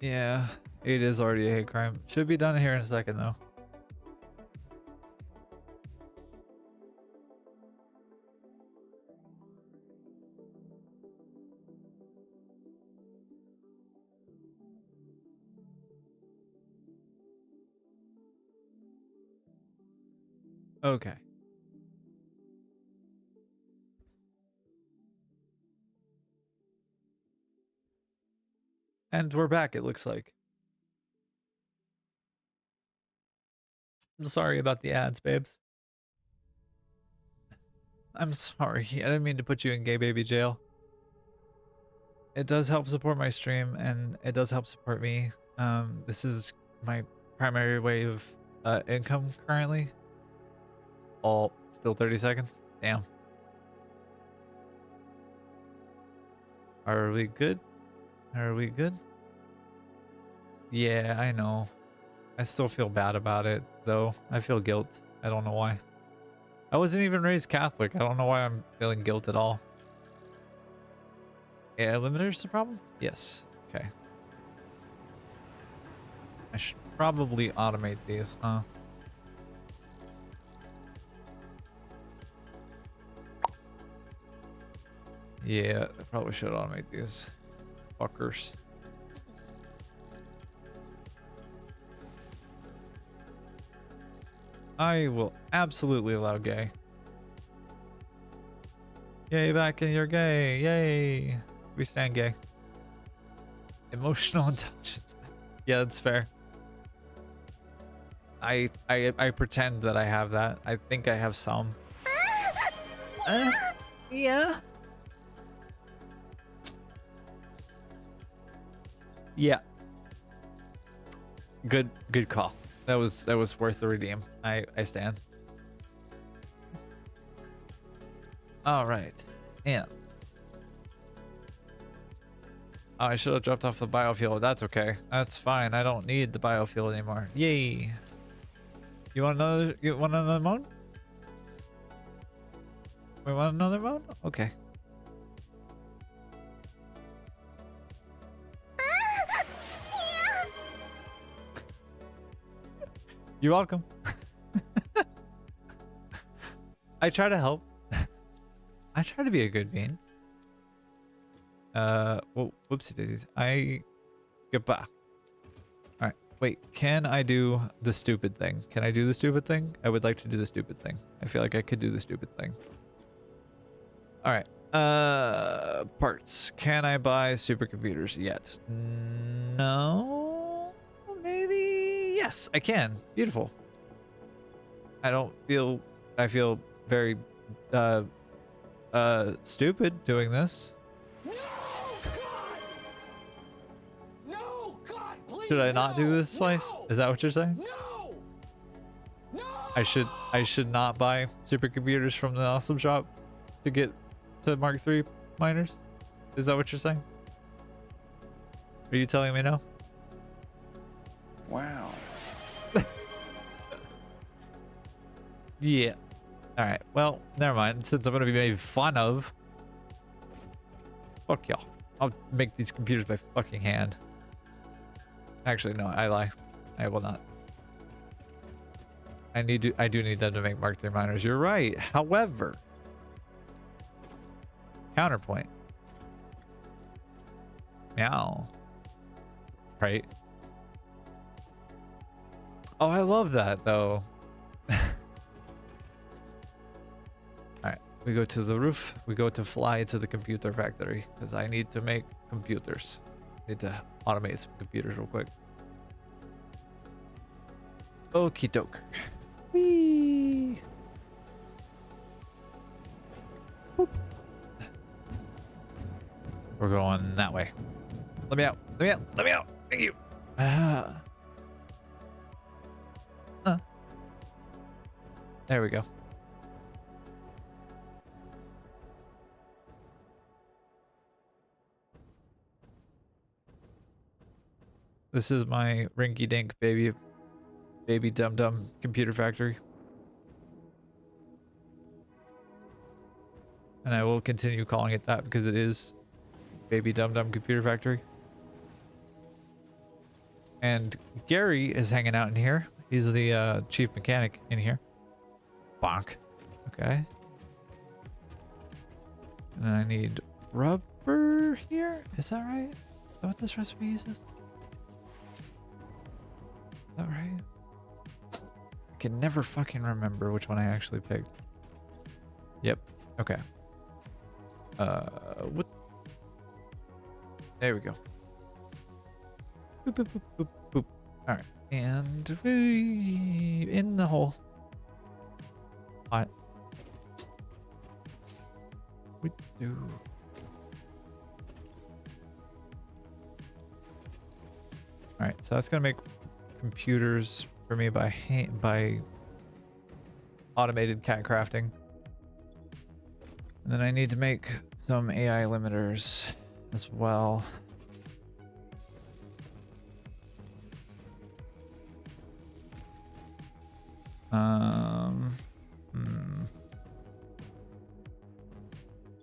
Yeah, it is already a hate crime. Should be done here in a second though. Okay. And we're back, it looks like. I'm sorry about the ads, babes. I'm sorry. I didn't mean to put you in gay baby jail. It does help support my stream, and it does help support me. This is my primary way of income currently. All still 30 seconds. Damn. Are we good? Are we good? Yeah, I know. I still feel bad about it, though. I feel guilt. I don't know why. I wasn't even raised Catholic. I don't know why I'm feeling guilt at all. AI limiter's the problem? Yes. Okay. I should probably automate these, huh? Yeah, I probably should automate these fuckers. I will absolutely allow gay. Yay, back and you're gay. Yay. We stand gay. Emotional intelligence. Yeah, that's fair. I pretend that I have that. I think I have some. Yeah. Yeah. Good call. That was worth the redeem. I stand. All right. And oh, I should have dropped off the biofuel. That's okay. That's fine. I don't need the biofuel anymore. Yay. You want another mode? We want another mode? Okay. You're welcome. I try to help. I try to be a good bean. Well, whoopsie daisies. Goodbye. Alright, wait, can I do the stupid thing? Can I do the stupid thing? I would like to do the stupid thing. I feel like I could do the stupid thing. Alright, parts. Can I buy supercomputers yet? No? Maybe? Yes, I can. Beautiful. I feel very, stupid doing this. No, God, please, Should I not do this slice? no, Is that what you're saying? no, no. I should not buy supercomputers from the awesome shop to get to Mark III miners? Is that what you're saying? Are you telling me no? Wow. Yeah. All right. Well, never mind. Since I'm gonna be made fun of, fuck y'all. I'll make these computers by fucking hand. Actually, no, I lie. I will not. I do need them to make Mark III miners. You're right. However, counterpoint. Meow. Right. Oh, I love that though. Alright, we go to the roof. We go to fly to the computer factory because I need to make computers. Need to automate some computers real quick. Okie doke. Whee! Boop. We're going that way. Let me out. Let me out. Let me out. Thank you. There we go. This is my rinky-dink baby dum-dum computer factory. And I will continue calling it that because it is baby dum-dum computer factory. And Gary is hanging out in here. He's the chief mechanic in here. Bonk. Okay. And I need rubber here. Is that right? Is that what this recipe uses? Is that right? I can never fucking remember which one I actually picked. Yep. Okay. What? There we go. Boop, boop, boop, boop, boop. All right. And we in the hole. What? We do. All right. So that's gonna make computers for me by hand, by automated cat crafting. And then I need to make some AI limiters as well.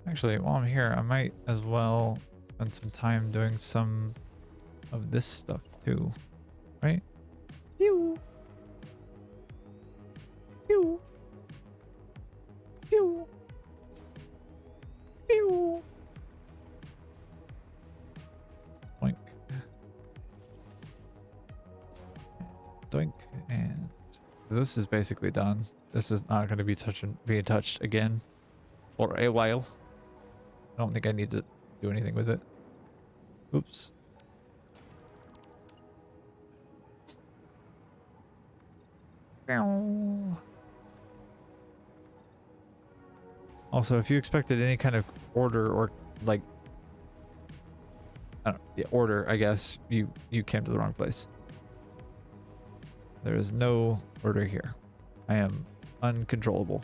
Actually, while I'm here, I might as well spend some time doing some of this stuff too, right? Pew! Pew! Pew! Pew! Doink. Doink. And this is basically done. This is not going to be being touched again for a while. I don't think I need to do anything with it. Oops. Also, if you expected any kind of order or like, I don't know, yeah, order, I guess you came to the wrong place. There is no order here. I am uncontrollable.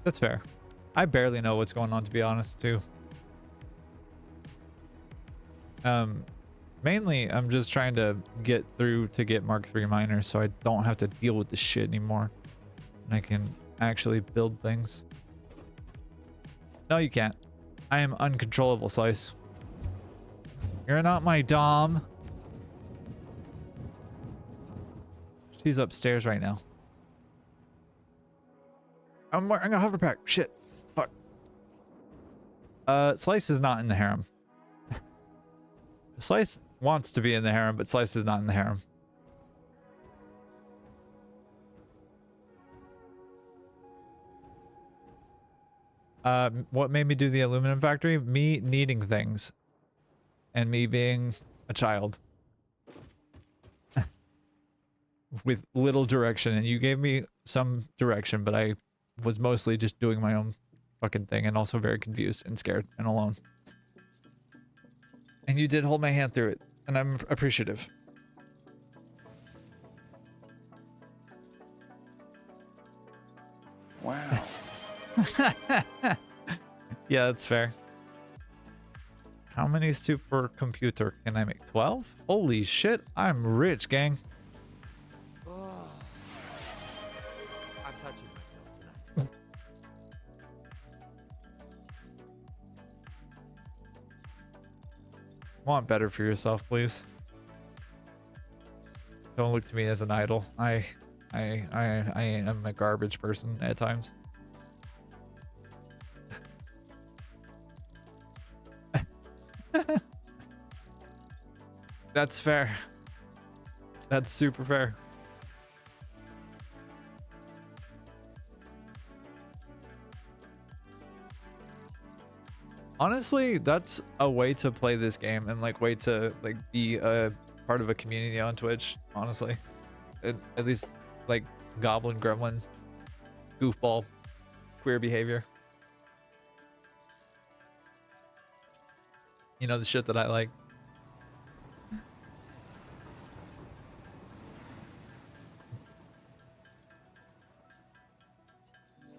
That's fair. I barely know what's going on, to be honest, too. Mainly, I'm just trying to get through to get Mark III miners so I don't have to deal with this shit anymore. And I can actually build things. No, you can't. I am uncontrollable, Slice. You're not my dom. She's upstairs right now. I'm wearing a hover pack. Shit. Fuck. Slice is not in the harem. Slice wants to be in the harem, but Slice is not in the harem. What made me do the aluminum factory? Me needing things. And me being a child. With little direction. And you gave me some direction, but I was mostly just doing my own fucking thing and also very confused and scared and alone. And you did hold my hand through it, and I'm appreciative. Wow. Yeah, that's fair. How many supercomputer can I make? 12? Holy shit, I'm rich, gang. Oh, I'm touching myself tonight. Want better for yourself, please. Don't look to me as an idol. I am a garbage person at times. That's fair. That's super fair. Honestly, that's a way to play this game and like way to like be a part of a community on Twitch, honestly. At least like goblin gremlin goofball queer behavior. You know, the shit that I like.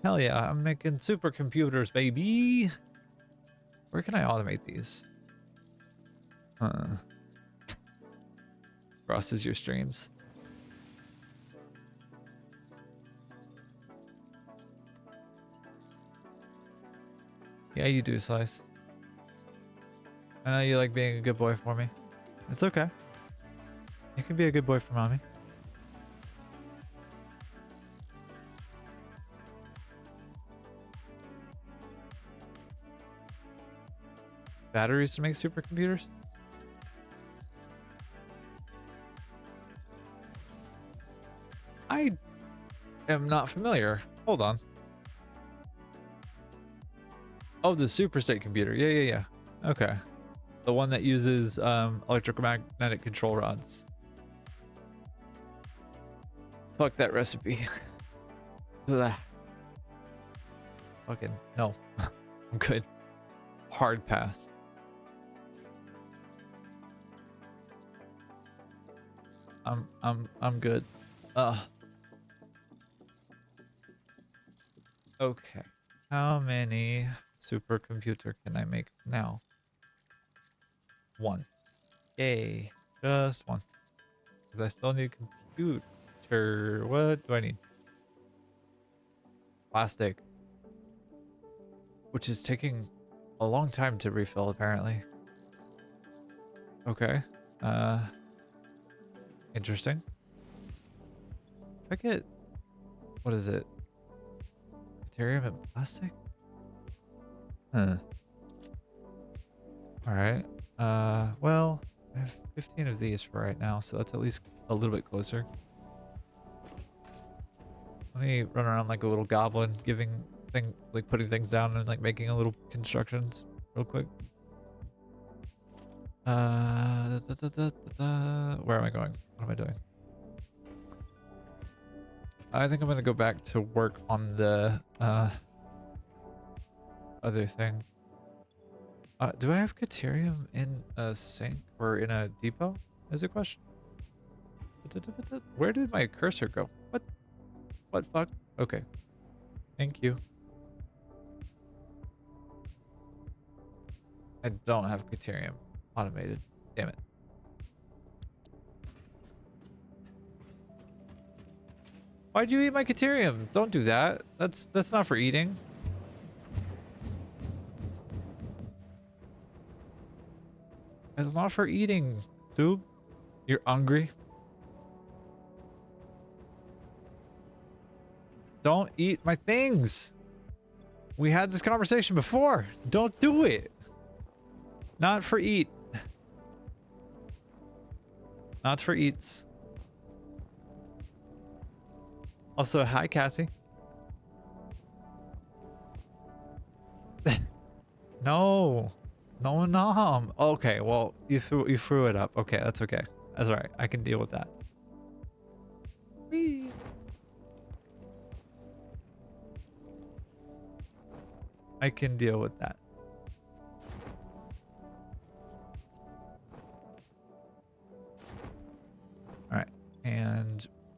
Hell yeah, I'm making supercomputers, baby. Where can I automate these? Crosses your streams. Yeah, you do, Slice. I know you like being a good boy for me. It's okay. You can be a good boy for mommy. Batteries to make supercomputers? I am not familiar. Hold on. Oh, the super state computer. Yeah. Okay. The one that uses electromagnetic control rods. Fuck that recipe. Ugh. Fucking no. I'm good. Hard pass. I'm good. Okay. How many supercomputer can I make now? One. Yay. Just one. Because I still need computer. What do I need? Plastic. Which is taking a long time to refill, apparently. Okay. Interesting. If I get... What is it? Deuterium and plastic? Huh. Alright. Well, I have 15 of these for right now, so that's at least a little bit closer. Let me run around like a little goblin, putting things down and like making a little constructions real quick. Where am I going? What am I doing? I think I'm gonna go back to work on the other thing. Do I have Caterium in a sink or in a depot? Is a question. Where did my cursor go? What fuck? Okay. Thank you. I don't have Caterium automated. Damn it. Why'd you eat my Caterium? Don't do that. That's not for eating. It's not for eating, Sub. You're hungry. Don't eat my things. We had this conversation before. Don't do it. Not for eat. Not for eats. Also, hi, Cassie. No. No. Okay, well, you threw it up. Okay, that's okay. That's all right. I can deal with that. Whee. I can deal with that.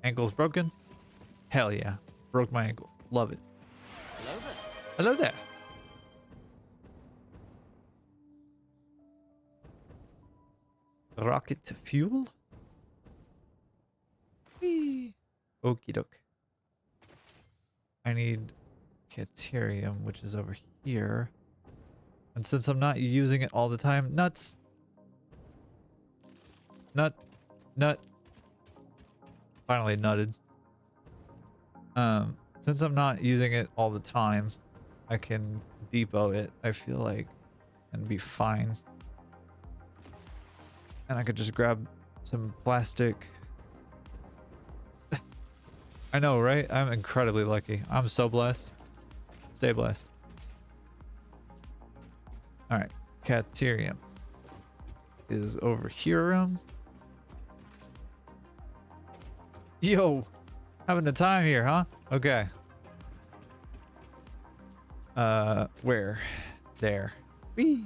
Ankle's broken? Hell yeah. Broke my ankle. Love it. Hello there. Hello there. Rocket to fuel? Whee. Okie doke. I need Caterium, which is over here. And since I'm not using it all the time, nuts. Nut. Finally nutted. Since I'm not using it all the time, I can depot it, I feel like, and be fine. And I could just grab some plastic. I know, right? I'm incredibly lucky. I'm so blessed. Stay blessed. Alright. Caterium is over here. Yo! Having a time here, huh? Okay. Where? There. Whee!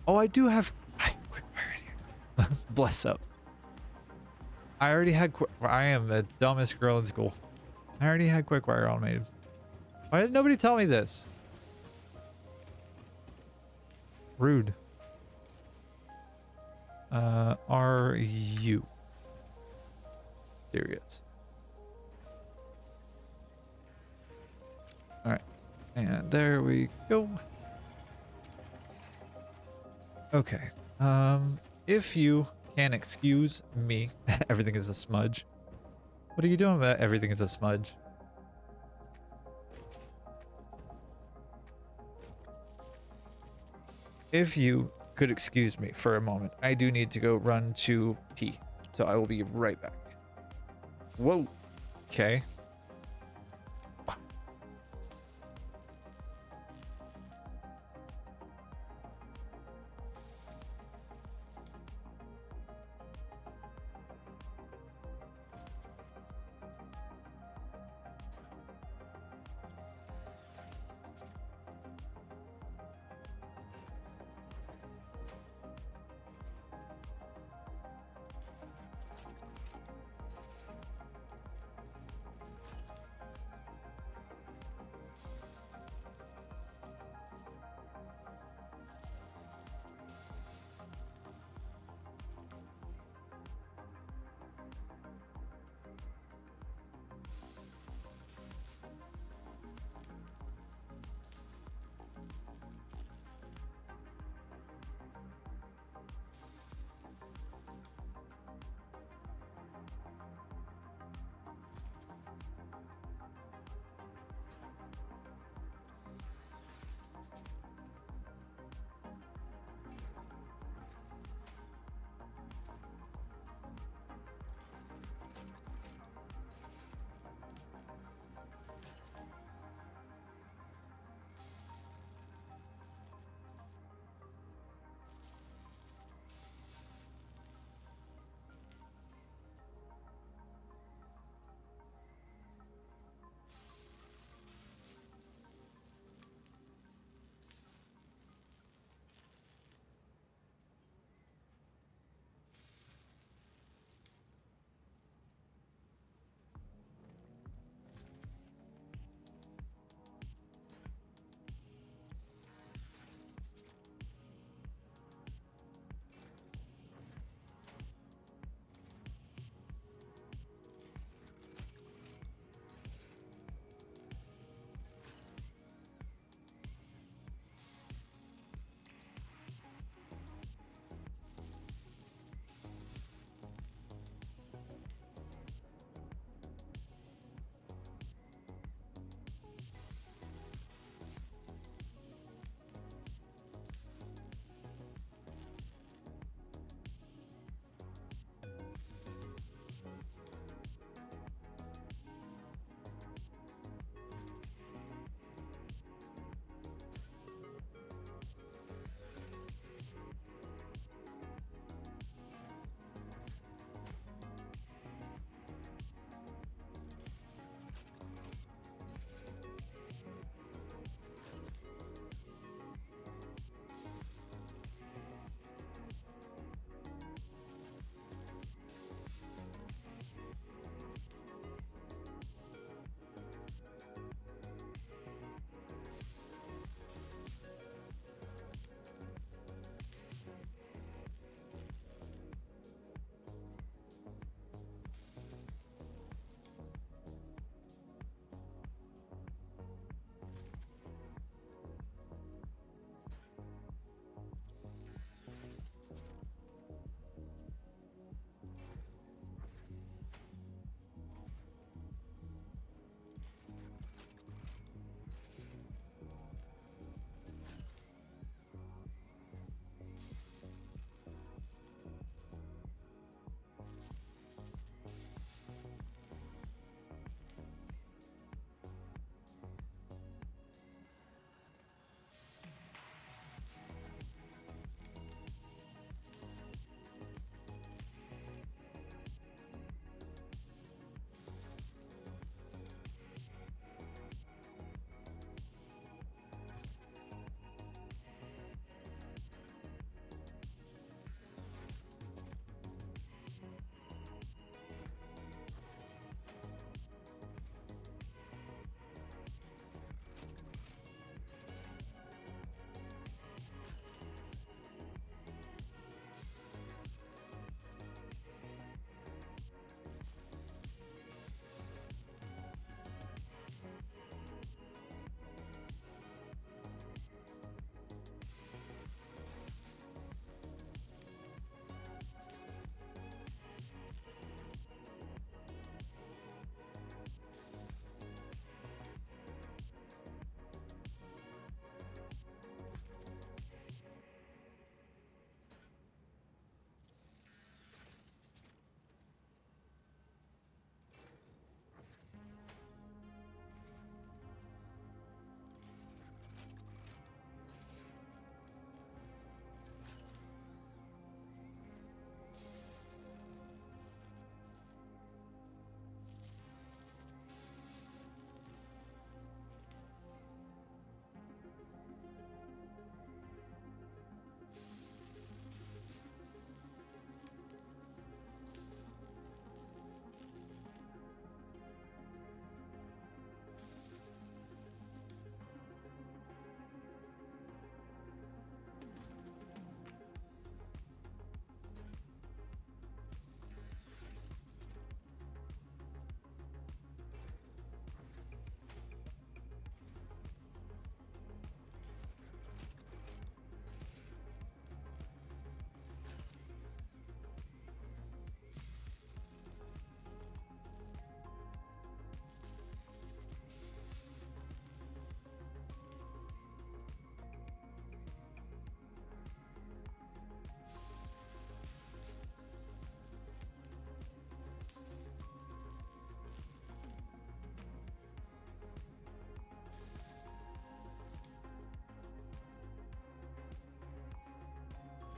Oh, I do have quick fire in here. Bless up. I already had I am the dumbest girl in school. I already had quickfire automated. Why did nobody tell me this? Rude. Are you serious? All right. And there we go. Okay. If you can excuse me, everything is a smudge. What are you doing about everything is a smudge? If you could excuse me for a moment, I do need to go run to pee. So I will be right back. Whoa. Okay.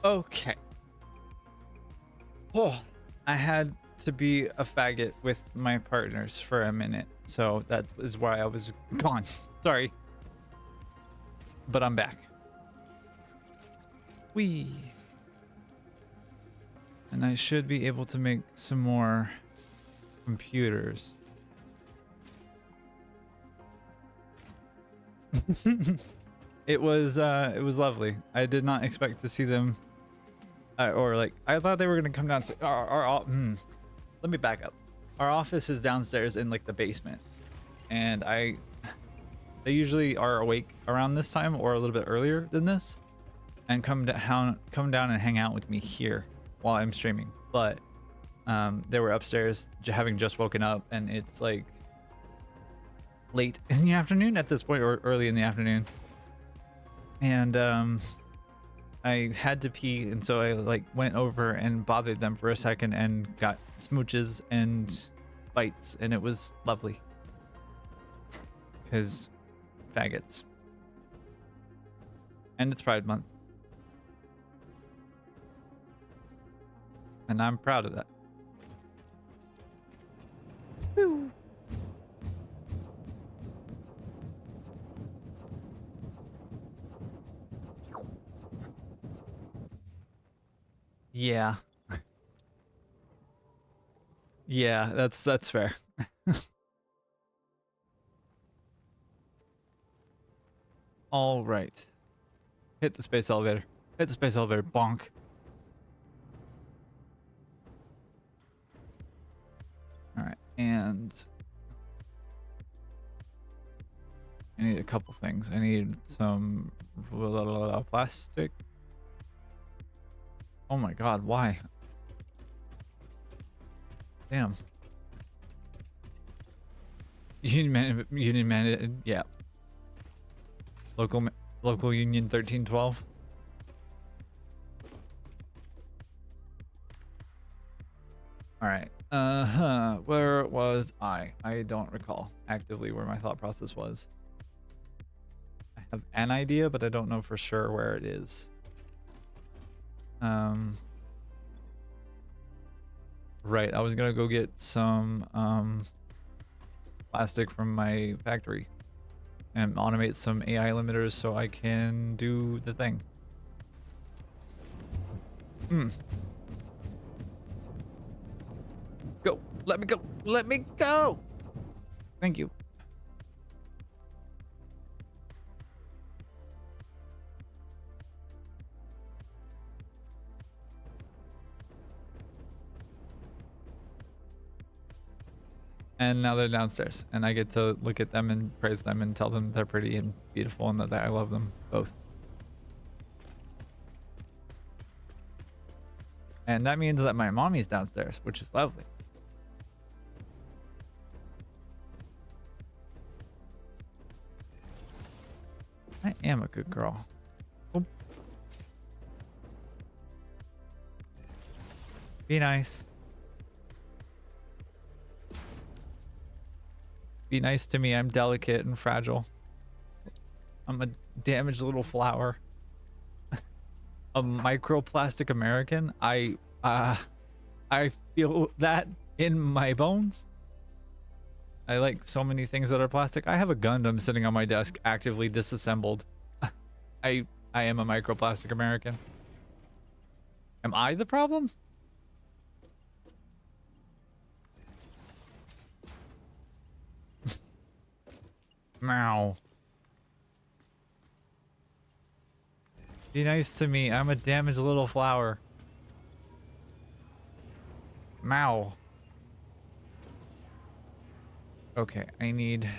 Okay. Oh, I had to be a faggot with my partners for a minute, so that is why I was gone. Sorry. But I'm back. Whee! And I should be able to make some more computers. It was lovely. I did not expect to see them, or like I thought they were gonna come down. Let me back up. Our office is downstairs in like the basement, and they usually are awake around this time or a little bit earlier than this, and come down and hang out with me here while I'm streaming. But they were upstairs having just woken up, and it's like late in the afternoon at this point, or early in the afternoon. And I had to pee, and so I like went over and bothered them for a second and got smooches and bites, and it was lovely. Because faggots. And it's Pride Month. And I'm proud of that. Woo. Yeah. Yeah, that's fair. All right. Hit the space elevator. Hit the space elevator. Bonk. All right. And I need a couple things. I need some plastic. Oh my god, why? Damn. Union man, yeah. Local Union 1312. Alright. Where was I? I don't recall actively where my thought process was. I have an idea, but I don't know for sure where it is. Right, I was gonna go get some plastic from my factory and automate some AI limiters so I can do the thing. Go. Let me go. Let me go. Thank you. And now they're downstairs, and I get to look at them and praise them and tell them they're pretty and beautiful and that I love them both. And that means that my mommy's downstairs, which is lovely. I am a good girl. Oh. Be nice. Be nice to me. I'm delicate and fragile. I'm a damaged little flower. A microplastic American. I feel that in my bones. I like so many things that are plastic. I have a Gundam sitting on my desk, actively disassembled. I am a microplastic American. Am I the problem? Meow. Be nice to me. I'm a damaged little flower. Meow. Okay, I need...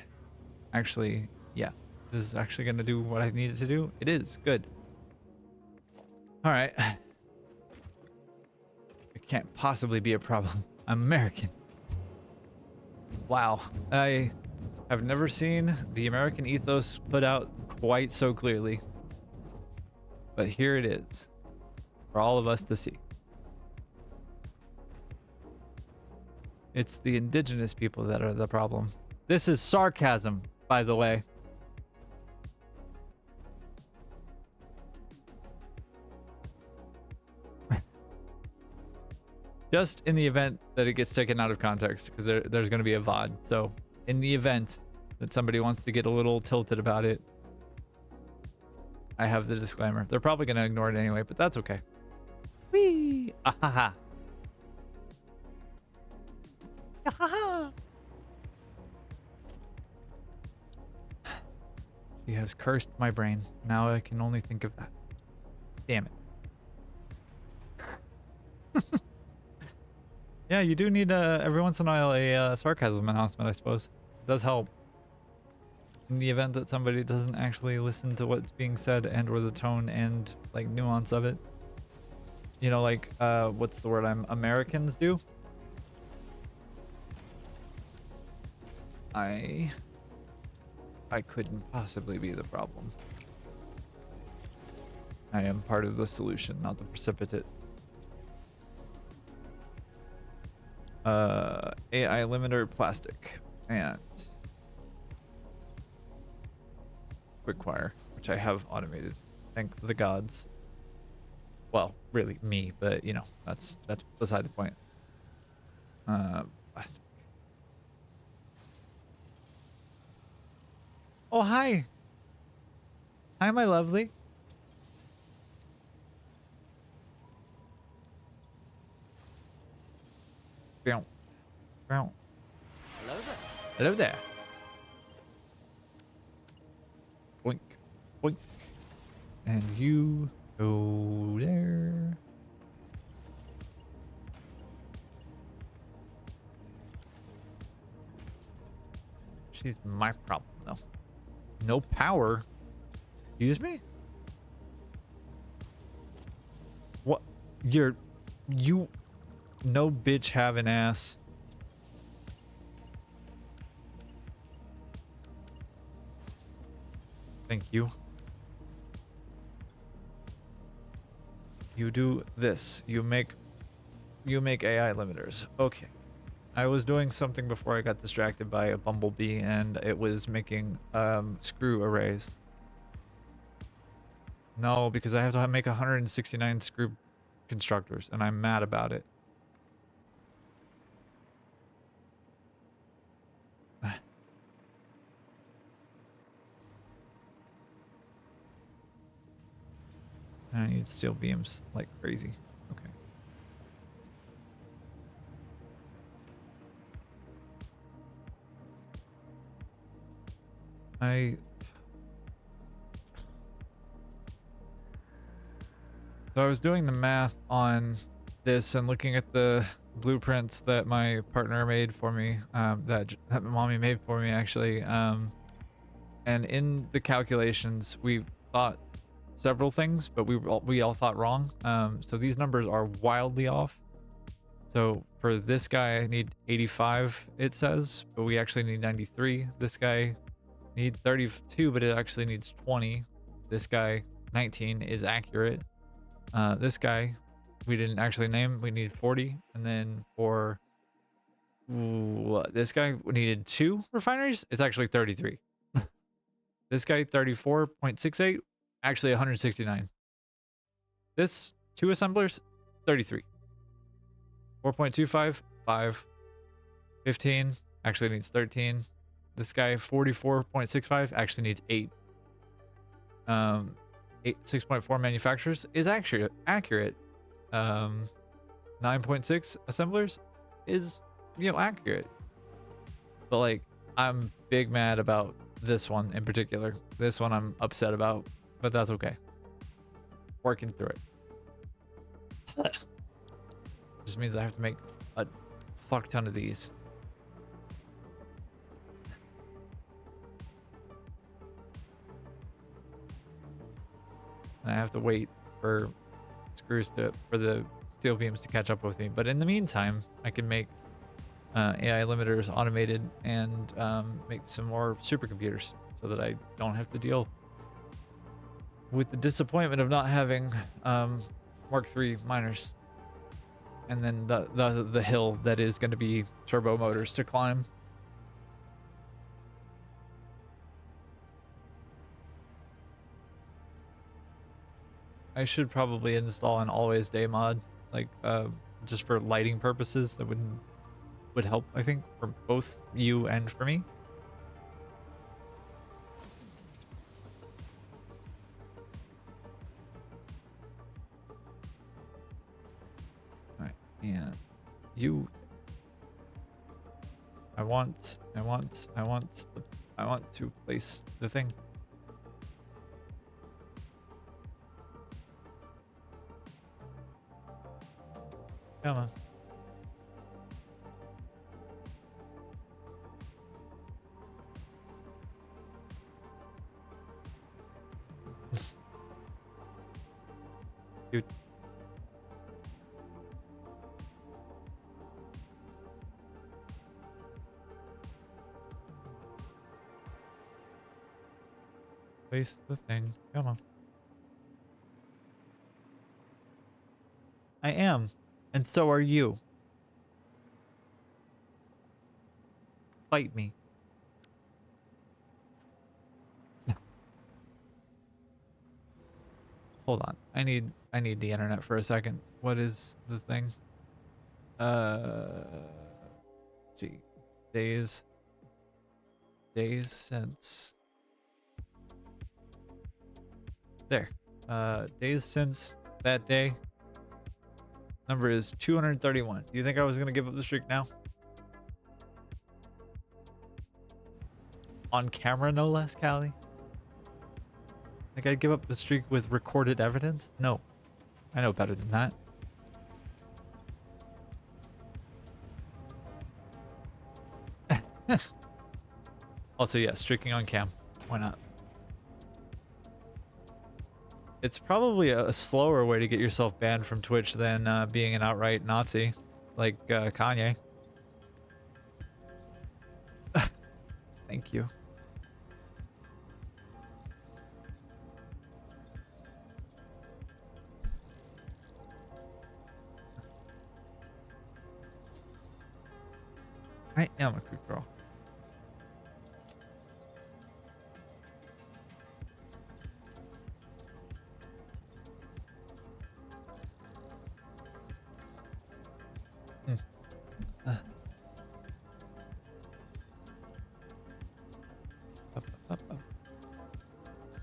Actually, yeah. This is actually going to do what I need it to do. It is. Good. Alright. It can't possibly be a problem. I'm American. Wow. I've never seen the American ethos put out quite so clearly. But here it is. For all of us to see. It's the indigenous people that are the problem. This is sarcasm, by the way. Just in the event that it gets taken out of context, because there's going to be a VOD. So in the event that somebody wants to get a little tilted about it, I have the disclaimer. They're probably going to ignore it anyway, but that's okay. Whee! Ahaha. Ahaha. She has cursed my brain. Now I can only think of that. Damn it. Yeah, you do need every once in a while a sarcasm announcement, I suppose. It does help. In the event that somebody doesn't actually listen to what's being said and or the tone and like nuance of it. You know, like what's the word Americans do? I couldn't possibly be the problem. I am part of the solution, not the precipitate. AI limiter plastic and quickfire, which I have automated. Thank the gods. Well, really me, but you know, that's beside the point. Plastic. Oh, hi. Hi, my lovely. Hello Hello there. Hello there. Boink, boink. And you go there. She's my problem, though. No power. Excuse me? What? You no bitch have an ass. Thank you. You do this. You make AI limiters. Okay. I was doing something before I got distracted by a bumblebee and it was making screw arrays. No, because I have to make 169 screw constructors and I'm mad about it. I need steel beams like crazy. Okay. So I was doing the math on this and looking at the blueprints that my partner made for me, that mommy made for me actually. And in the calculations, we thought several things, but we all thought wrong. So these numbers are wildly off. So for this guy, I need 85, it says, but we actually need 93. This guy need 32, but it actually needs 20. This guy, 19, is accurate. This guy, we didn't actually name. We need 40, and then for this guy, we needed 2 refineries. It's actually 33. This guy, 34.68, actually 169. This 2 assemblers, 33. 4.25, 5. 15 actually needs 13. This guy, 44.65, actually needs 8. 6.4 manufacturers is accurate. 9.6 assemblers is, you know, accurate. But like, I'm big mad about this one in particular. This one I'm upset about, but that's okay. Working through it. Just means I have to make a fuck ton of these. And I have to wait for for the steel beams to catch up with me. But in the meantime, I can make AI limiters automated and make some more supercomputers so that I don't have to deal with the disappointment of not having Mark III miners. And then the hill that is going to be turbo motors to climb. I should probably install an always day mod, like just for lighting purposes. That would help, I think, for both you and for me. All right, and you. I want to place the thing. Come on. Dude. Place the thing. Come on. I am. And so are you. Fight me. Hold on. I need the internet for a second. What is the thing? Let's see. Days since there. Days since that day. Number is 231. Do you think I was gonna give up the streak now? On camera, no less, Callie? Like I'd give up the streak with recorded evidence? No. I know better than that. Also, yeah, streaking on cam. Why not? It's probably a slower way to get yourself banned from Twitch than being an outright Nazi, like Kanye. Thank you. I am a creep girl.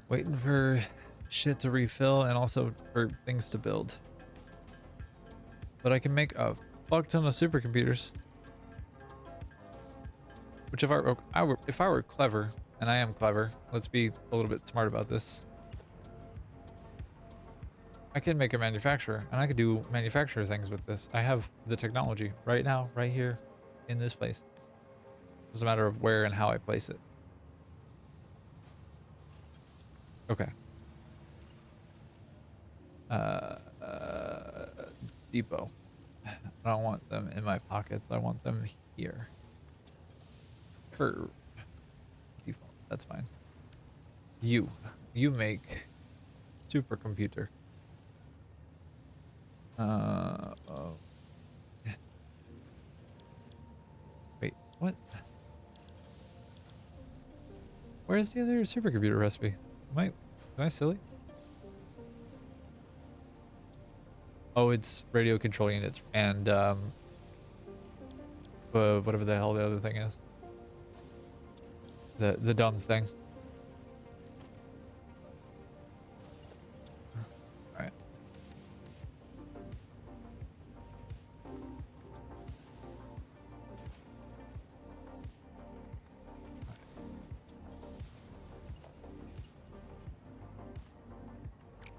Waiting for shit to refill and also for things to build. But I can make a fuck ton of supercomputers. Which if I were clever, and I am clever, let's be a little bit smart about this. I can make a manufacturer, and I could do manufacturer things with this. I have the technology right now, right here, in this place. It's a matter of where and how I place it. Okay. Depot. I don't want them in my pockets. I want them here. Curve. Default. That's fine. You make supercomputer. Oh. Wait, what? Where's the other supercomputer recipe? Am I silly? Oh, it's radio control units and whatever the hell the other thing is. The dumb thing. All right.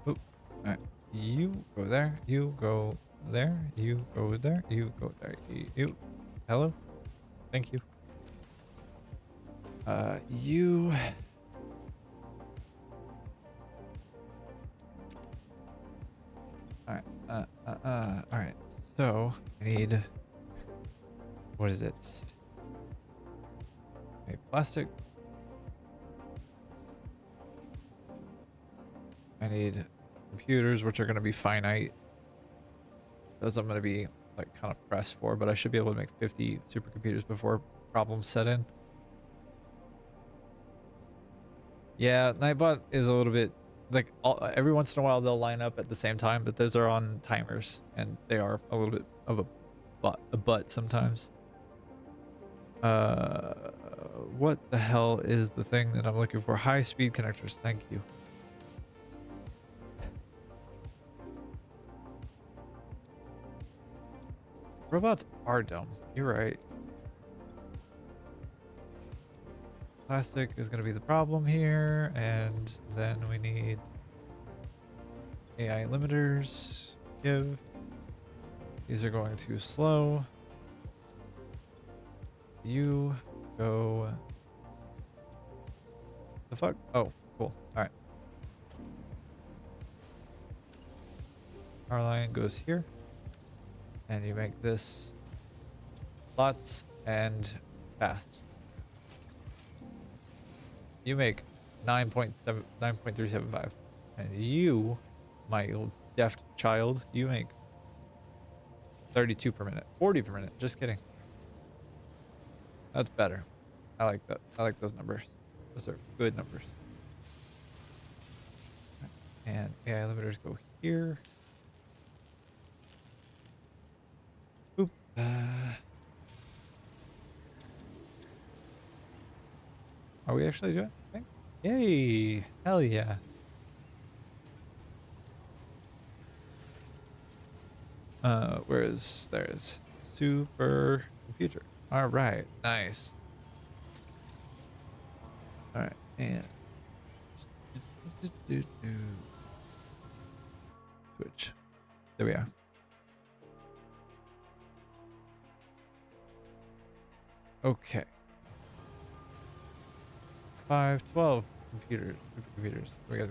Oop. All right. You go there. You go there. You go there. You go there. You. Hello. Thank you. You. All right. All right. So I need. What is it? Okay, plastic. I need computers, which are going to be finite. Those I'm going to be like kind of pressed for, but I should be able to make 50 supercomputers before problems set in. Yeah, Nightbot is a little bit like every once in a while they'll line up at the same time, but those are on timers and they are a little bit of a butt sometimes. What the hell is the thing that I'm looking for? High speed connectors. Thank you. Robots are dumb. You're right. Plastic is going to be the problem here, and then we need AI limiters. Give. These are going too slow. You go. The fuck? Oh, cool. All right. Power line goes here, and you make this lots and fast. You make 9.375, and you, my old deft child, you make 32 per minute, 40 per minute. Just kidding. That's better. I like that. I like those numbers. Those are good numbers. And AI limiters go here. Boop. Are we actually doing anything? Yay! Hell yeah. There's super computer. All right, nice. All right, and switch. There we are. Okay. 12 computers. Supercomputers. We got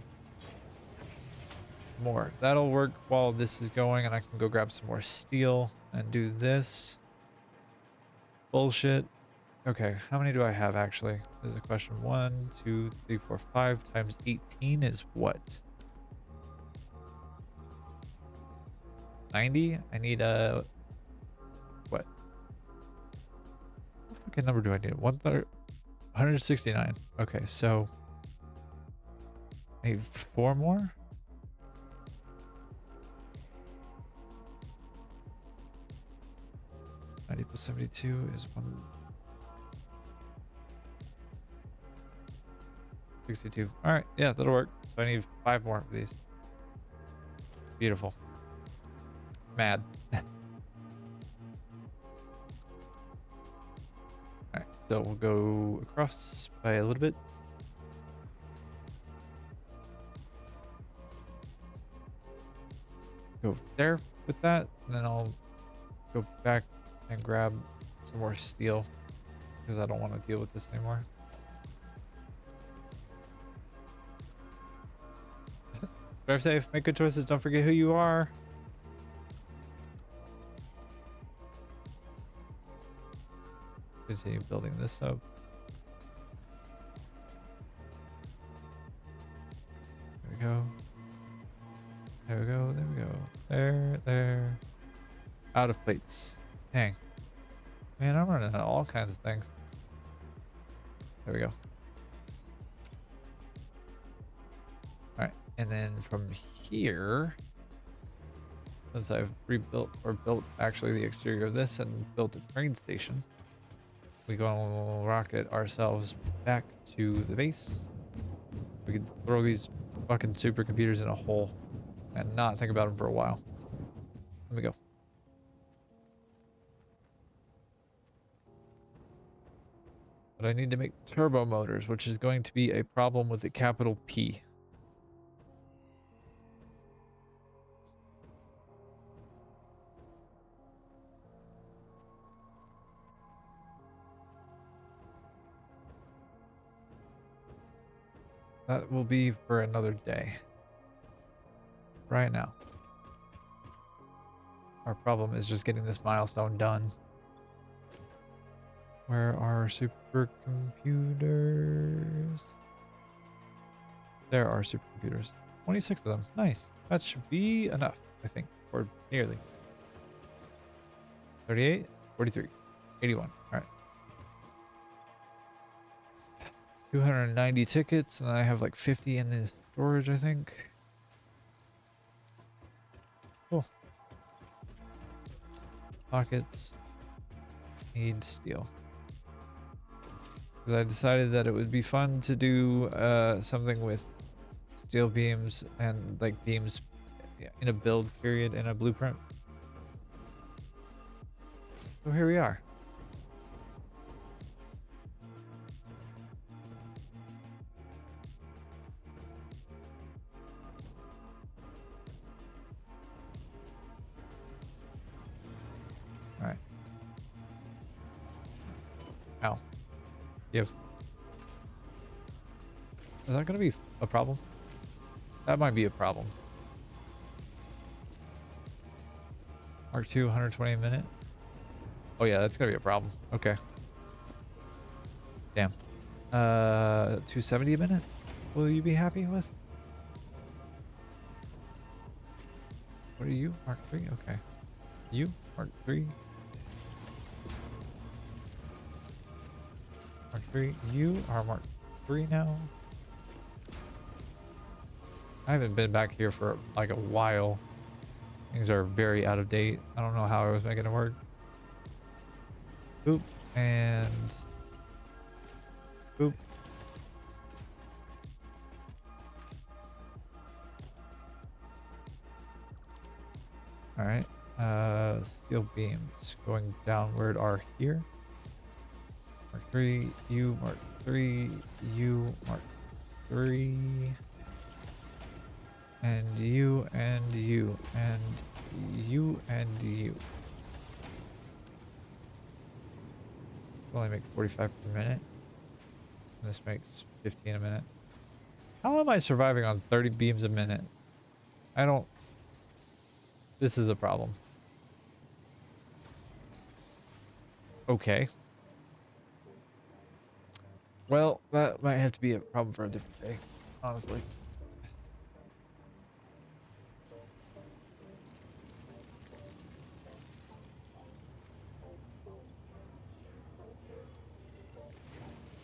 more. That'll work while this is going, and I can go grab some more steel and do this. Bullshit. Okay, how many do I have actually? There's a question. 1, 2, 3, 4, 5 times 18 is what? 90? I need a what? What fucking number do I need? 169. Okay, so I need 4 more. 90 plus 72 is 162. All right, yeah, that'll work. So I need 5 more of these. Beautiful. Mad. All right, so we'll go across by a little bit. Go there with that, and then I'll go back and grab some more steel because I don't want to deal with this anymore. Drive safe, make good choices, don't forget who you are. Continue building this up. There we go. There we go, there we go. There. Out of plates. Dang. Man, I'm running out of all kinds of things. There we go. Alright, and then from here, since I've rebuilt or built actually the exterior of this and built a train station, we go rocket ourselves back to the base. We can throw these fucking supercomputers in a hole and not think about them for a while. Let me go. But I need to make turbo motors, which is going to be a problem with a capital P. That will be for another day. Right now. Our problem is just getting this milestone done. Where are supercomputers? There are supercomputers. 26 of them. Nice. That should be enough, I think. Or nearly. 38, 43, 81. All right. 290 tickets, and I have like 50 in this storage, I think. Cool. Pockets need steel. Because I decided that it would be fun to do something with steel beams and like beams in a build period in a blueprint. So here we are. All right. Ow. Give. Is that going to be a problem? That might be a problem. Mark 2, 120 a minute. Oh yeah, that's going to be a problem. Okay. Damn. 270 a minute? Will you be happy with? What are you? Mark 3? Okay. You? Mark 3? Mark 3. You are Mark 3 now. I haven't been back here for like a while. Things are very out of date. I don't know how I was making it work. Boop. And... boop. Alright. Steel beams going downward are here. Mark 3, you, Mark 3, you, Mark 3. And you, and you, and you, and you. Only make 45 per minute. This makes 15 a minute. How am I surviving on 30 beams a minute? I don't... This is a problem. Okay. Well, that might have to be a problem for a different day, honestly.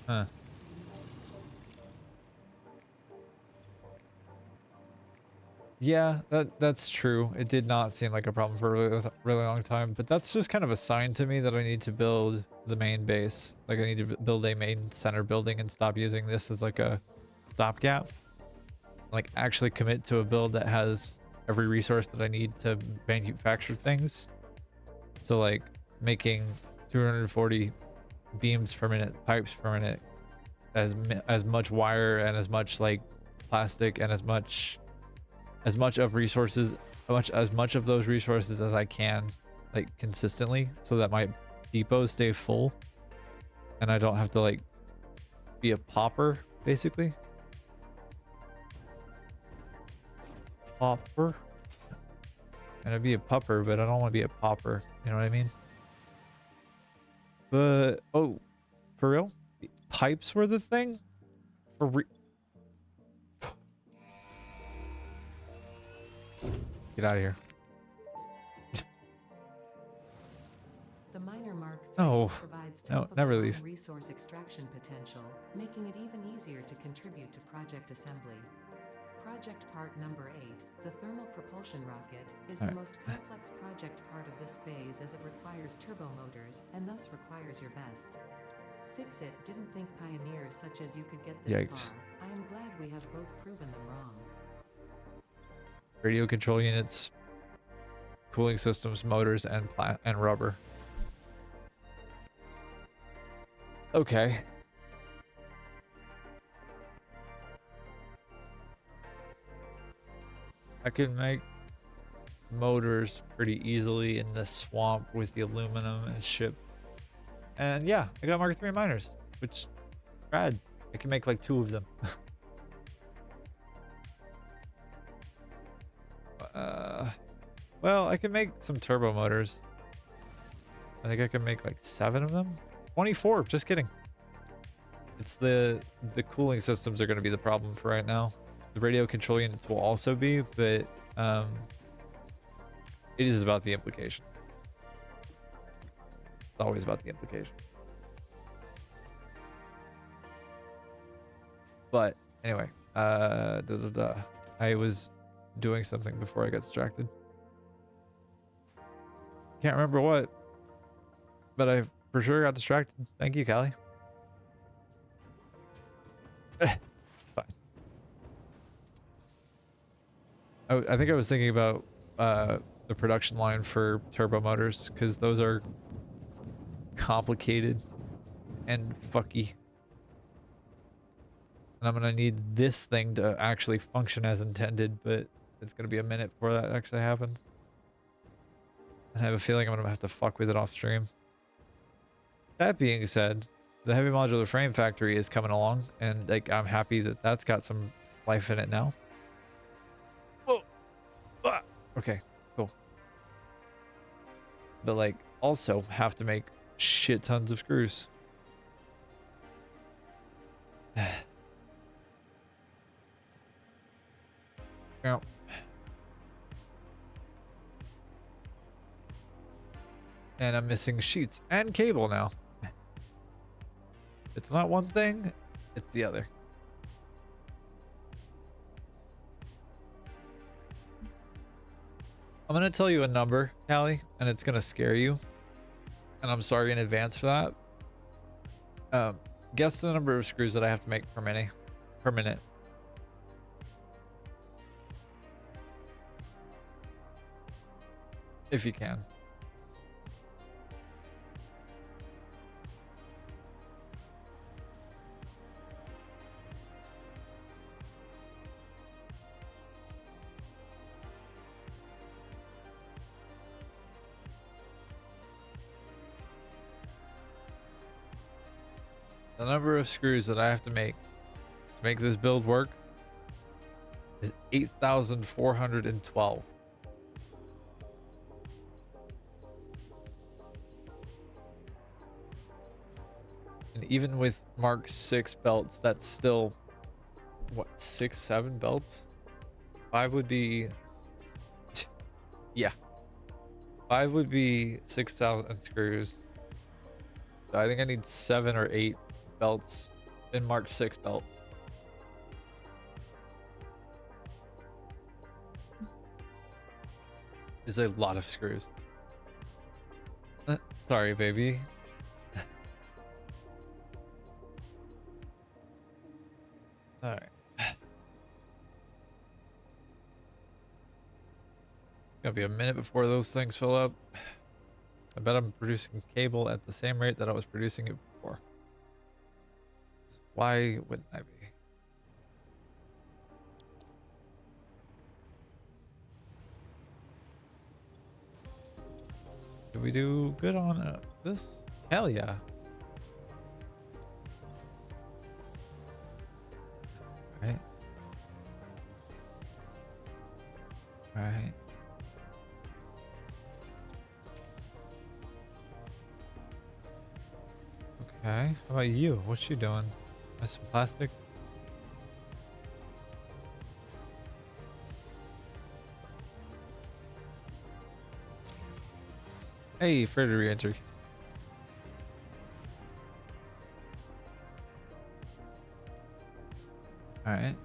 Huh. Yeah, that's true. It did not seem like a problem for a really long time, but that's just kind of a sign to me that I need to build the main base. Like I need to build a main center building and stop using this as like a stopgap. Like actually commit to a build that has every resource that I need to manufacture things. So like making 240 beams per minute, pipes per minute, as much wire and as much like plastic and as much of resources, as much of those resources as I can, like consistently, so that my depots stay full and I don't have to like be a pauper, basically. Pauper. And I'd be a pupper, but I don't want to be a pauper. You know what I mean? But oh, for real? Pipes were the thing? For Get out of here. The Miner Mark Oh, III provides no, top of never the line leave. resource extraction potential, making it even easier to contribute to project assembly. Project part number 8, the thermal propulsion rocket, is the most complex project part of this phase as it requires turbo motors, and thus requires your best. Fix it, didn't think pioneers such as you could get this Yikes. far. I am glad we have both proven them wrong. Radio control units, cooling systems, motors, and rubber. Okay. I can make motors pretty easily in the swamp with the aluminum and ship. And yeah, I got Mark III miners, which rad. I can make like 2 of them. Well, I can make some turbo motors. I think I can make like 7 of them. 24, just kidding. It's the cooling systems are going to be the problem for right now. The radio control units will also be, but it is about the implication. It's always about the implication. But anyway, I was doing something before I got distracted. Can't remember what, but I for sure got distracted. Thank you, Callie. Fine. I think I was thinking about the production line for turbo motors because those are complicated and fucky. And I'm gonna need this thing to actually function as intended, but it's gonna be a minute before that actually happens. And I have a feeling I'm gonna have to fuck with it off stream. That being said, the heavy modular frame factory is coming along, and like I'm happy that that's got some life in it now. Oh, okay, cool. But like, also have to make shit tons of screws. Yeah. And I'm missing sheets and cable now. It's not one thing, it's the other. I'm gonna tell you a number, Callie, and it's gonna scare you. And I'm sorry in advance for that. Guess the number of screws that I have to make per minute. If you can. The number of screws that I have to make this build work is 8,412. And even with Mark 6 belts, that's still, what, 6, 7 belts? 5 would be, yeah. 5 would be 6,000 screws. So I think I need 7 or 8 belts in Mark 6 belt. Is a lot of screws. Sorry, baby. All right. Gonna be a minute before those things fill up. I bet I'm producing cable at the same rate that I was producing it before. Why wouldn't I be? Did we do good on this? Hell yeah. Alright. Alright. Okay. How about you? What you doing? Got some plastic? Hey, free to re-enter. Alright.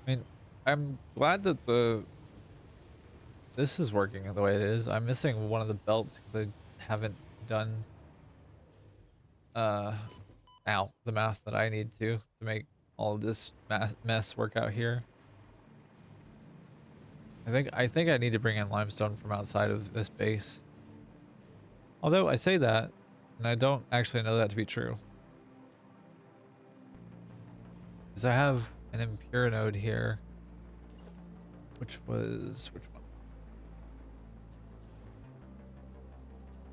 I mean, I'm glad that this is working the way it is. I'm missing one of the belts because I haven't done the math that I need to make all of this mess work out here. I think I need to bring in limestone from outside of this base. Although I say that, and I don't actually know that to be true. Because I have an impure node here. Which one?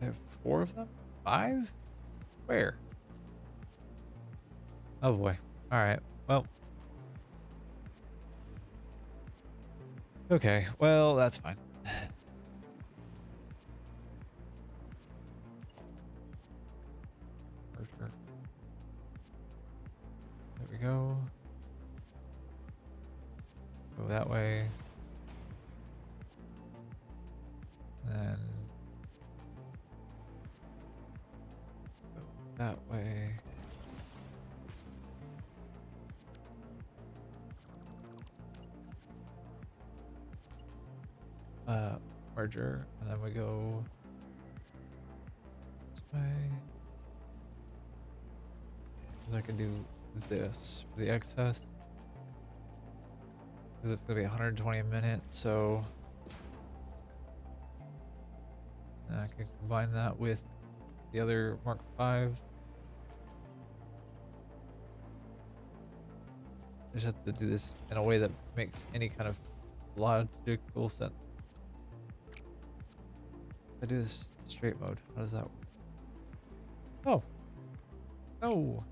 I have 4 of them? 5? Where? Oh boy. Alright, well. Okay, well, that's fine. For sure. There we go. Go that way. And then merger, and then we go this way. 'Cause I can do this for the excess. Because it's gonna be 120 a minute, so I can combine that with the other Mark V. I just have to do this in a way that makes any kind of logical sense. If I do this straight mode, how does that work? Oh. Oh.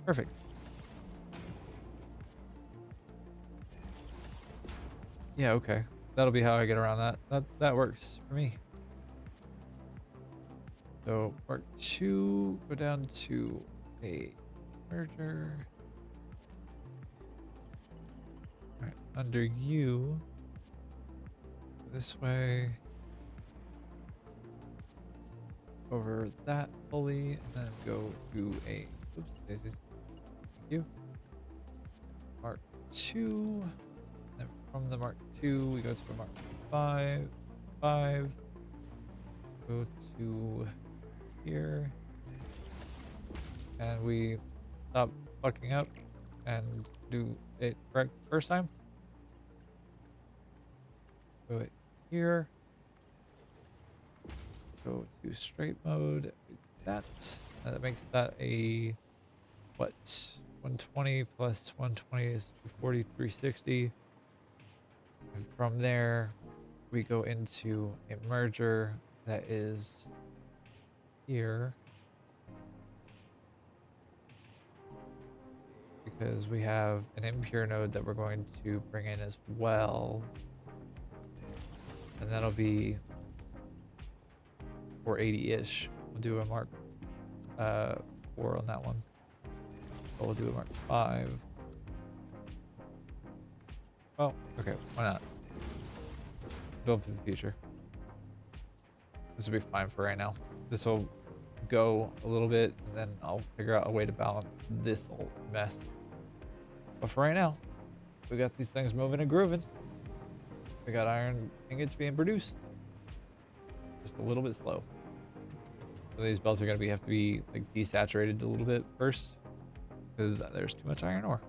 Perfect. Yeah, okay. That'll be how I get around that. That works for me. So Mark 2, go down to a merger. All right, under you, go this way, over that pulley, and then go to a, oops, daisies. Thank you. Mark 2, then from the Mark 2, we go to a Mark 5, go to here, and we stop fucking up and do it correct first time. Go it here, go to straight mode, do that, and that makes that a what, 120 plus 120 is 240, 360, and from there we go into a merger that is here, because we have an impure node that we're going to bring in as well, and that'll be 480-ish. We'll do a Mark 4 on that one, but we'll do a Mark 5. Well, okay, why not? Build for the future. This will be fine for right now. This will go a little bit, and then I'll figure out a way to balance this whole mess. But for right now, we got these things moving and grooving. We got iron ingots being produced. Just a little bit slow. So these belts are gonna have to be like desaturated a little bit first, because there's too much iron ore.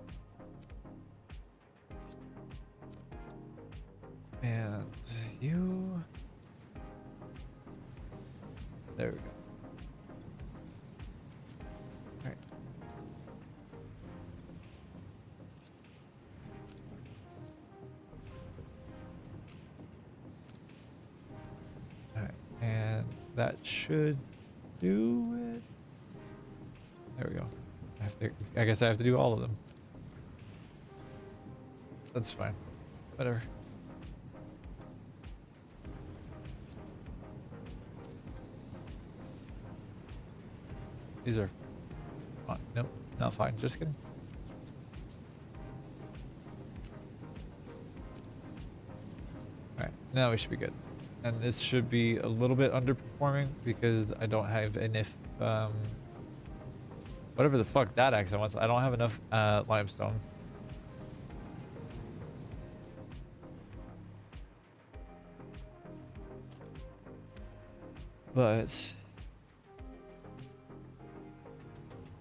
And you, there we go. All right. All right, and that should do it. There we go. I guess I have to do all of them. That's fine. Whatever. These are fine. Nope, not fine. Just kidding. Alright, now we should be good. And this should be a little bit underperforming because I don't have enough, whatever the fuck that accent was, I don't have enough limestone. But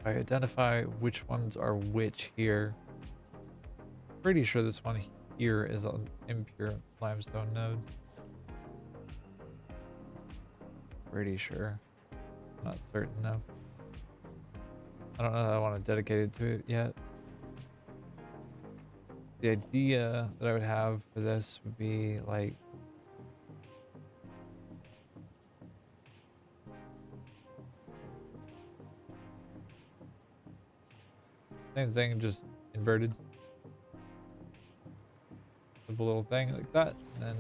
I identify which ones are which here. Pretty sure this one here is an impure limestone node. Pretty sure. Not certain though. I don't know that I want to dedicate it to it yet. The idea that I would have for this would be like same thing, just inverted. Simple little thing like that, and then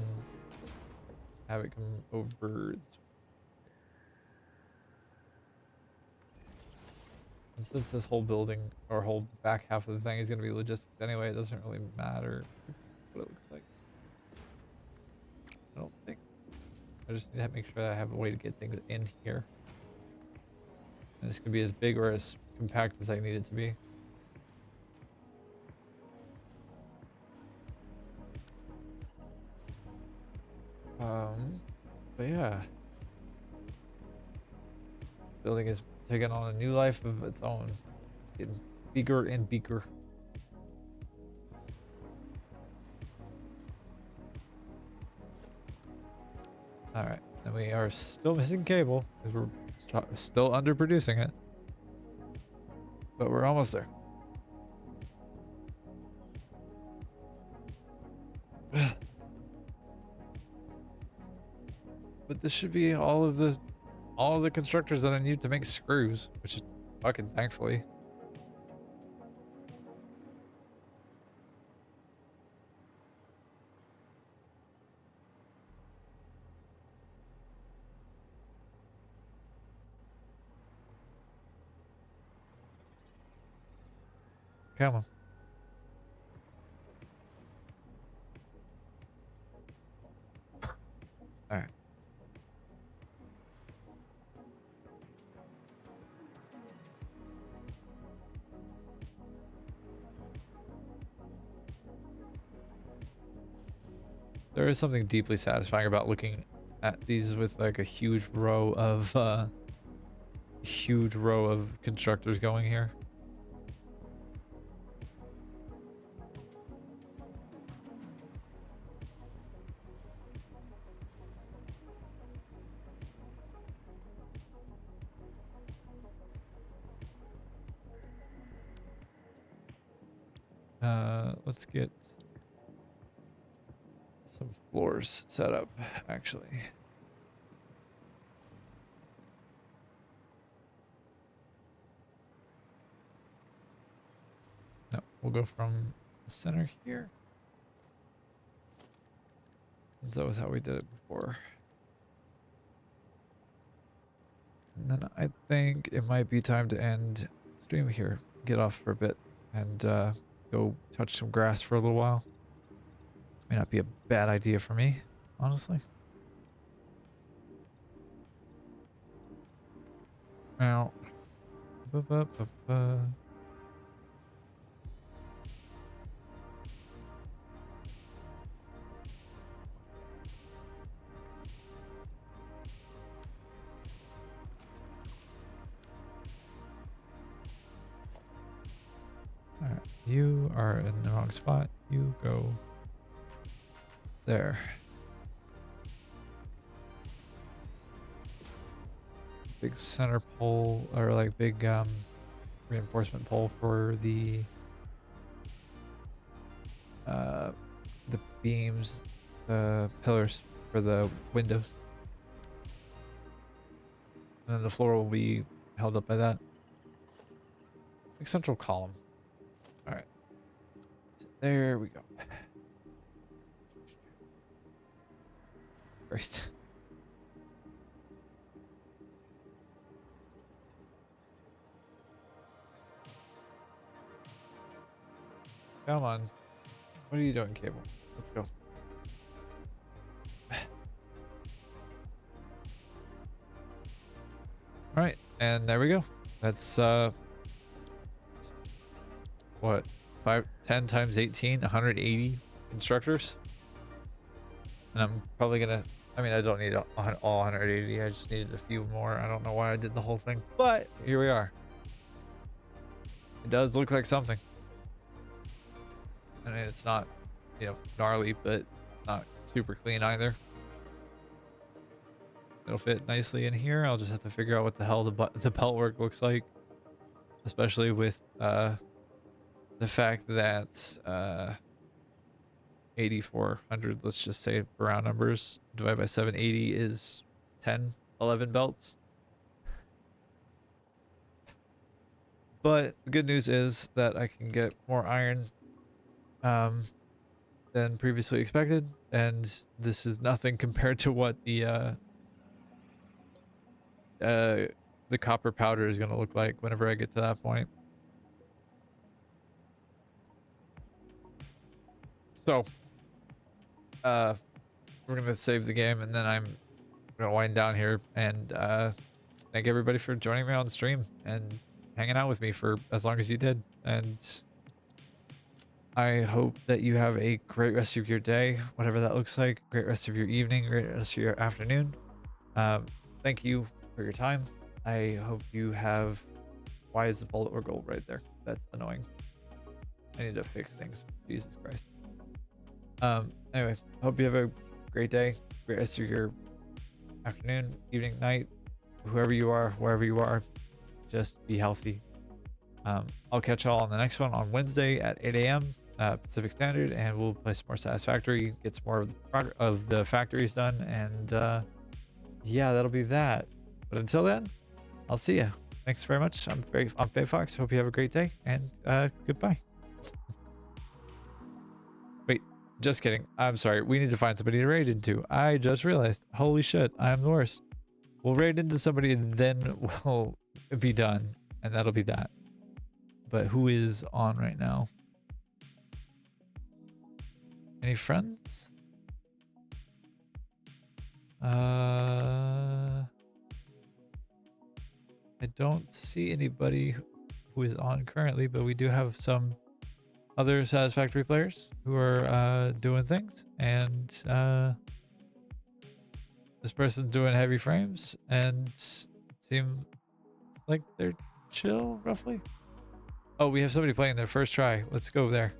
have it come over. And since this whole building or whole back half of the thing is going to be logistics anyway, it doesn't really matter what it looks like. I don't think. I just need to make sure that I have a way to get things in here. And this can be as big or as compact as I need it to be. But yeah, building is taking on a new life of its own. It's getting bigger and bigger. All right, and we are still missing cable because we're still underproducing it, but we're almost there. But this should be all of the constructors that I need to make screws, which is fucking thankfully. Come on. All right. There is something deeply satisfying about looking at these with like a huge row of constructors going here. Let's get some floors set up, actually. No, we'll go from the center here. That was how we did it before. And then I think it might be time to end stream here. Get off for a bit and go touch some grass for a little while. May not be a bad idea for me, honestly. Now, alright, you are in the wrong spot. You go there. Big center pole, or like big reinforcement pole for the beams, the pillars for the windows. And then the floor will be held up by that. Big central column. Alright. So there we go. Christ. Come on. What are you doing, Cable? Let's go. Alright, and there we go. That's what, 10 times 18, 180 constructors. And I'm probably gonna, I mean, I don't need all 180, I just needed a few more. I don't know why I did the whole thing, but here we are. It does look like something. I mean, it's not, you know, gnarly, but not super clean either. It'll fit nicely in here. I'll just have to figure out what the hell the belt work looks like, especially with the fact that 8,400, let's just say for round numbers, divided by 780 is 10, 11 belts. But the good news is that I can get more iron than previously expected, and this is nothing compared to what the copper powder is going to look like whenever I get to that point. So we're gonna save the game, and then I'm gonna wind down here and thank everybody for joining me on stream and hanging out with me for as long as you did. And I hope that you have a great rest of your day, whatever that looks like. Great rest of your evening, great rest of your afternoon. Thank you for your time. I hope you have. Why is the bullet or gold right there? That's annoying. I need to fix things. Jesus Christ. Anyway, hope you have a great day, great rest of your afternoon, evening, night, whoever you are, wherever you are. Just be healthy. I'll catch y'all on the next one on Wednesday at 8 a.m. Pacific Standard, and we'll play some more Satisfactory, get some more of the factories done, and yeah, that'll be that. But until then, I'll see ya. Thanks very much. I'm Faye Fox. Hope you have a great day, and goodbye. Wait, just kidding. I'm sorry. We need to find somebody to raid into. I just realized. Holy shit, I'm the worst. We'll raid into somebody, and then we'll be done, and that'll be that. But who is on right now? Any friends? I don't see anybody who is on currently, but we do have some other Satisfactory players who are doing things, and this person's doing heavy frames and seem like they're chill roughly. Oh, we have somebody playing their first try. Let's go there.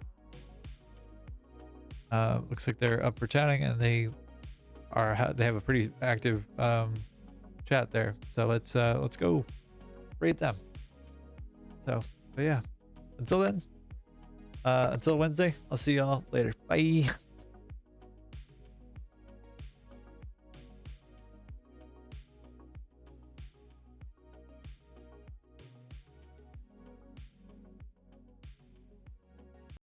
Looks like they're up for chatting, and they have a pretty active chat there. So let's go rate them. So, but yeah, until then, until Wednesday, I'll see y'all later. Bye.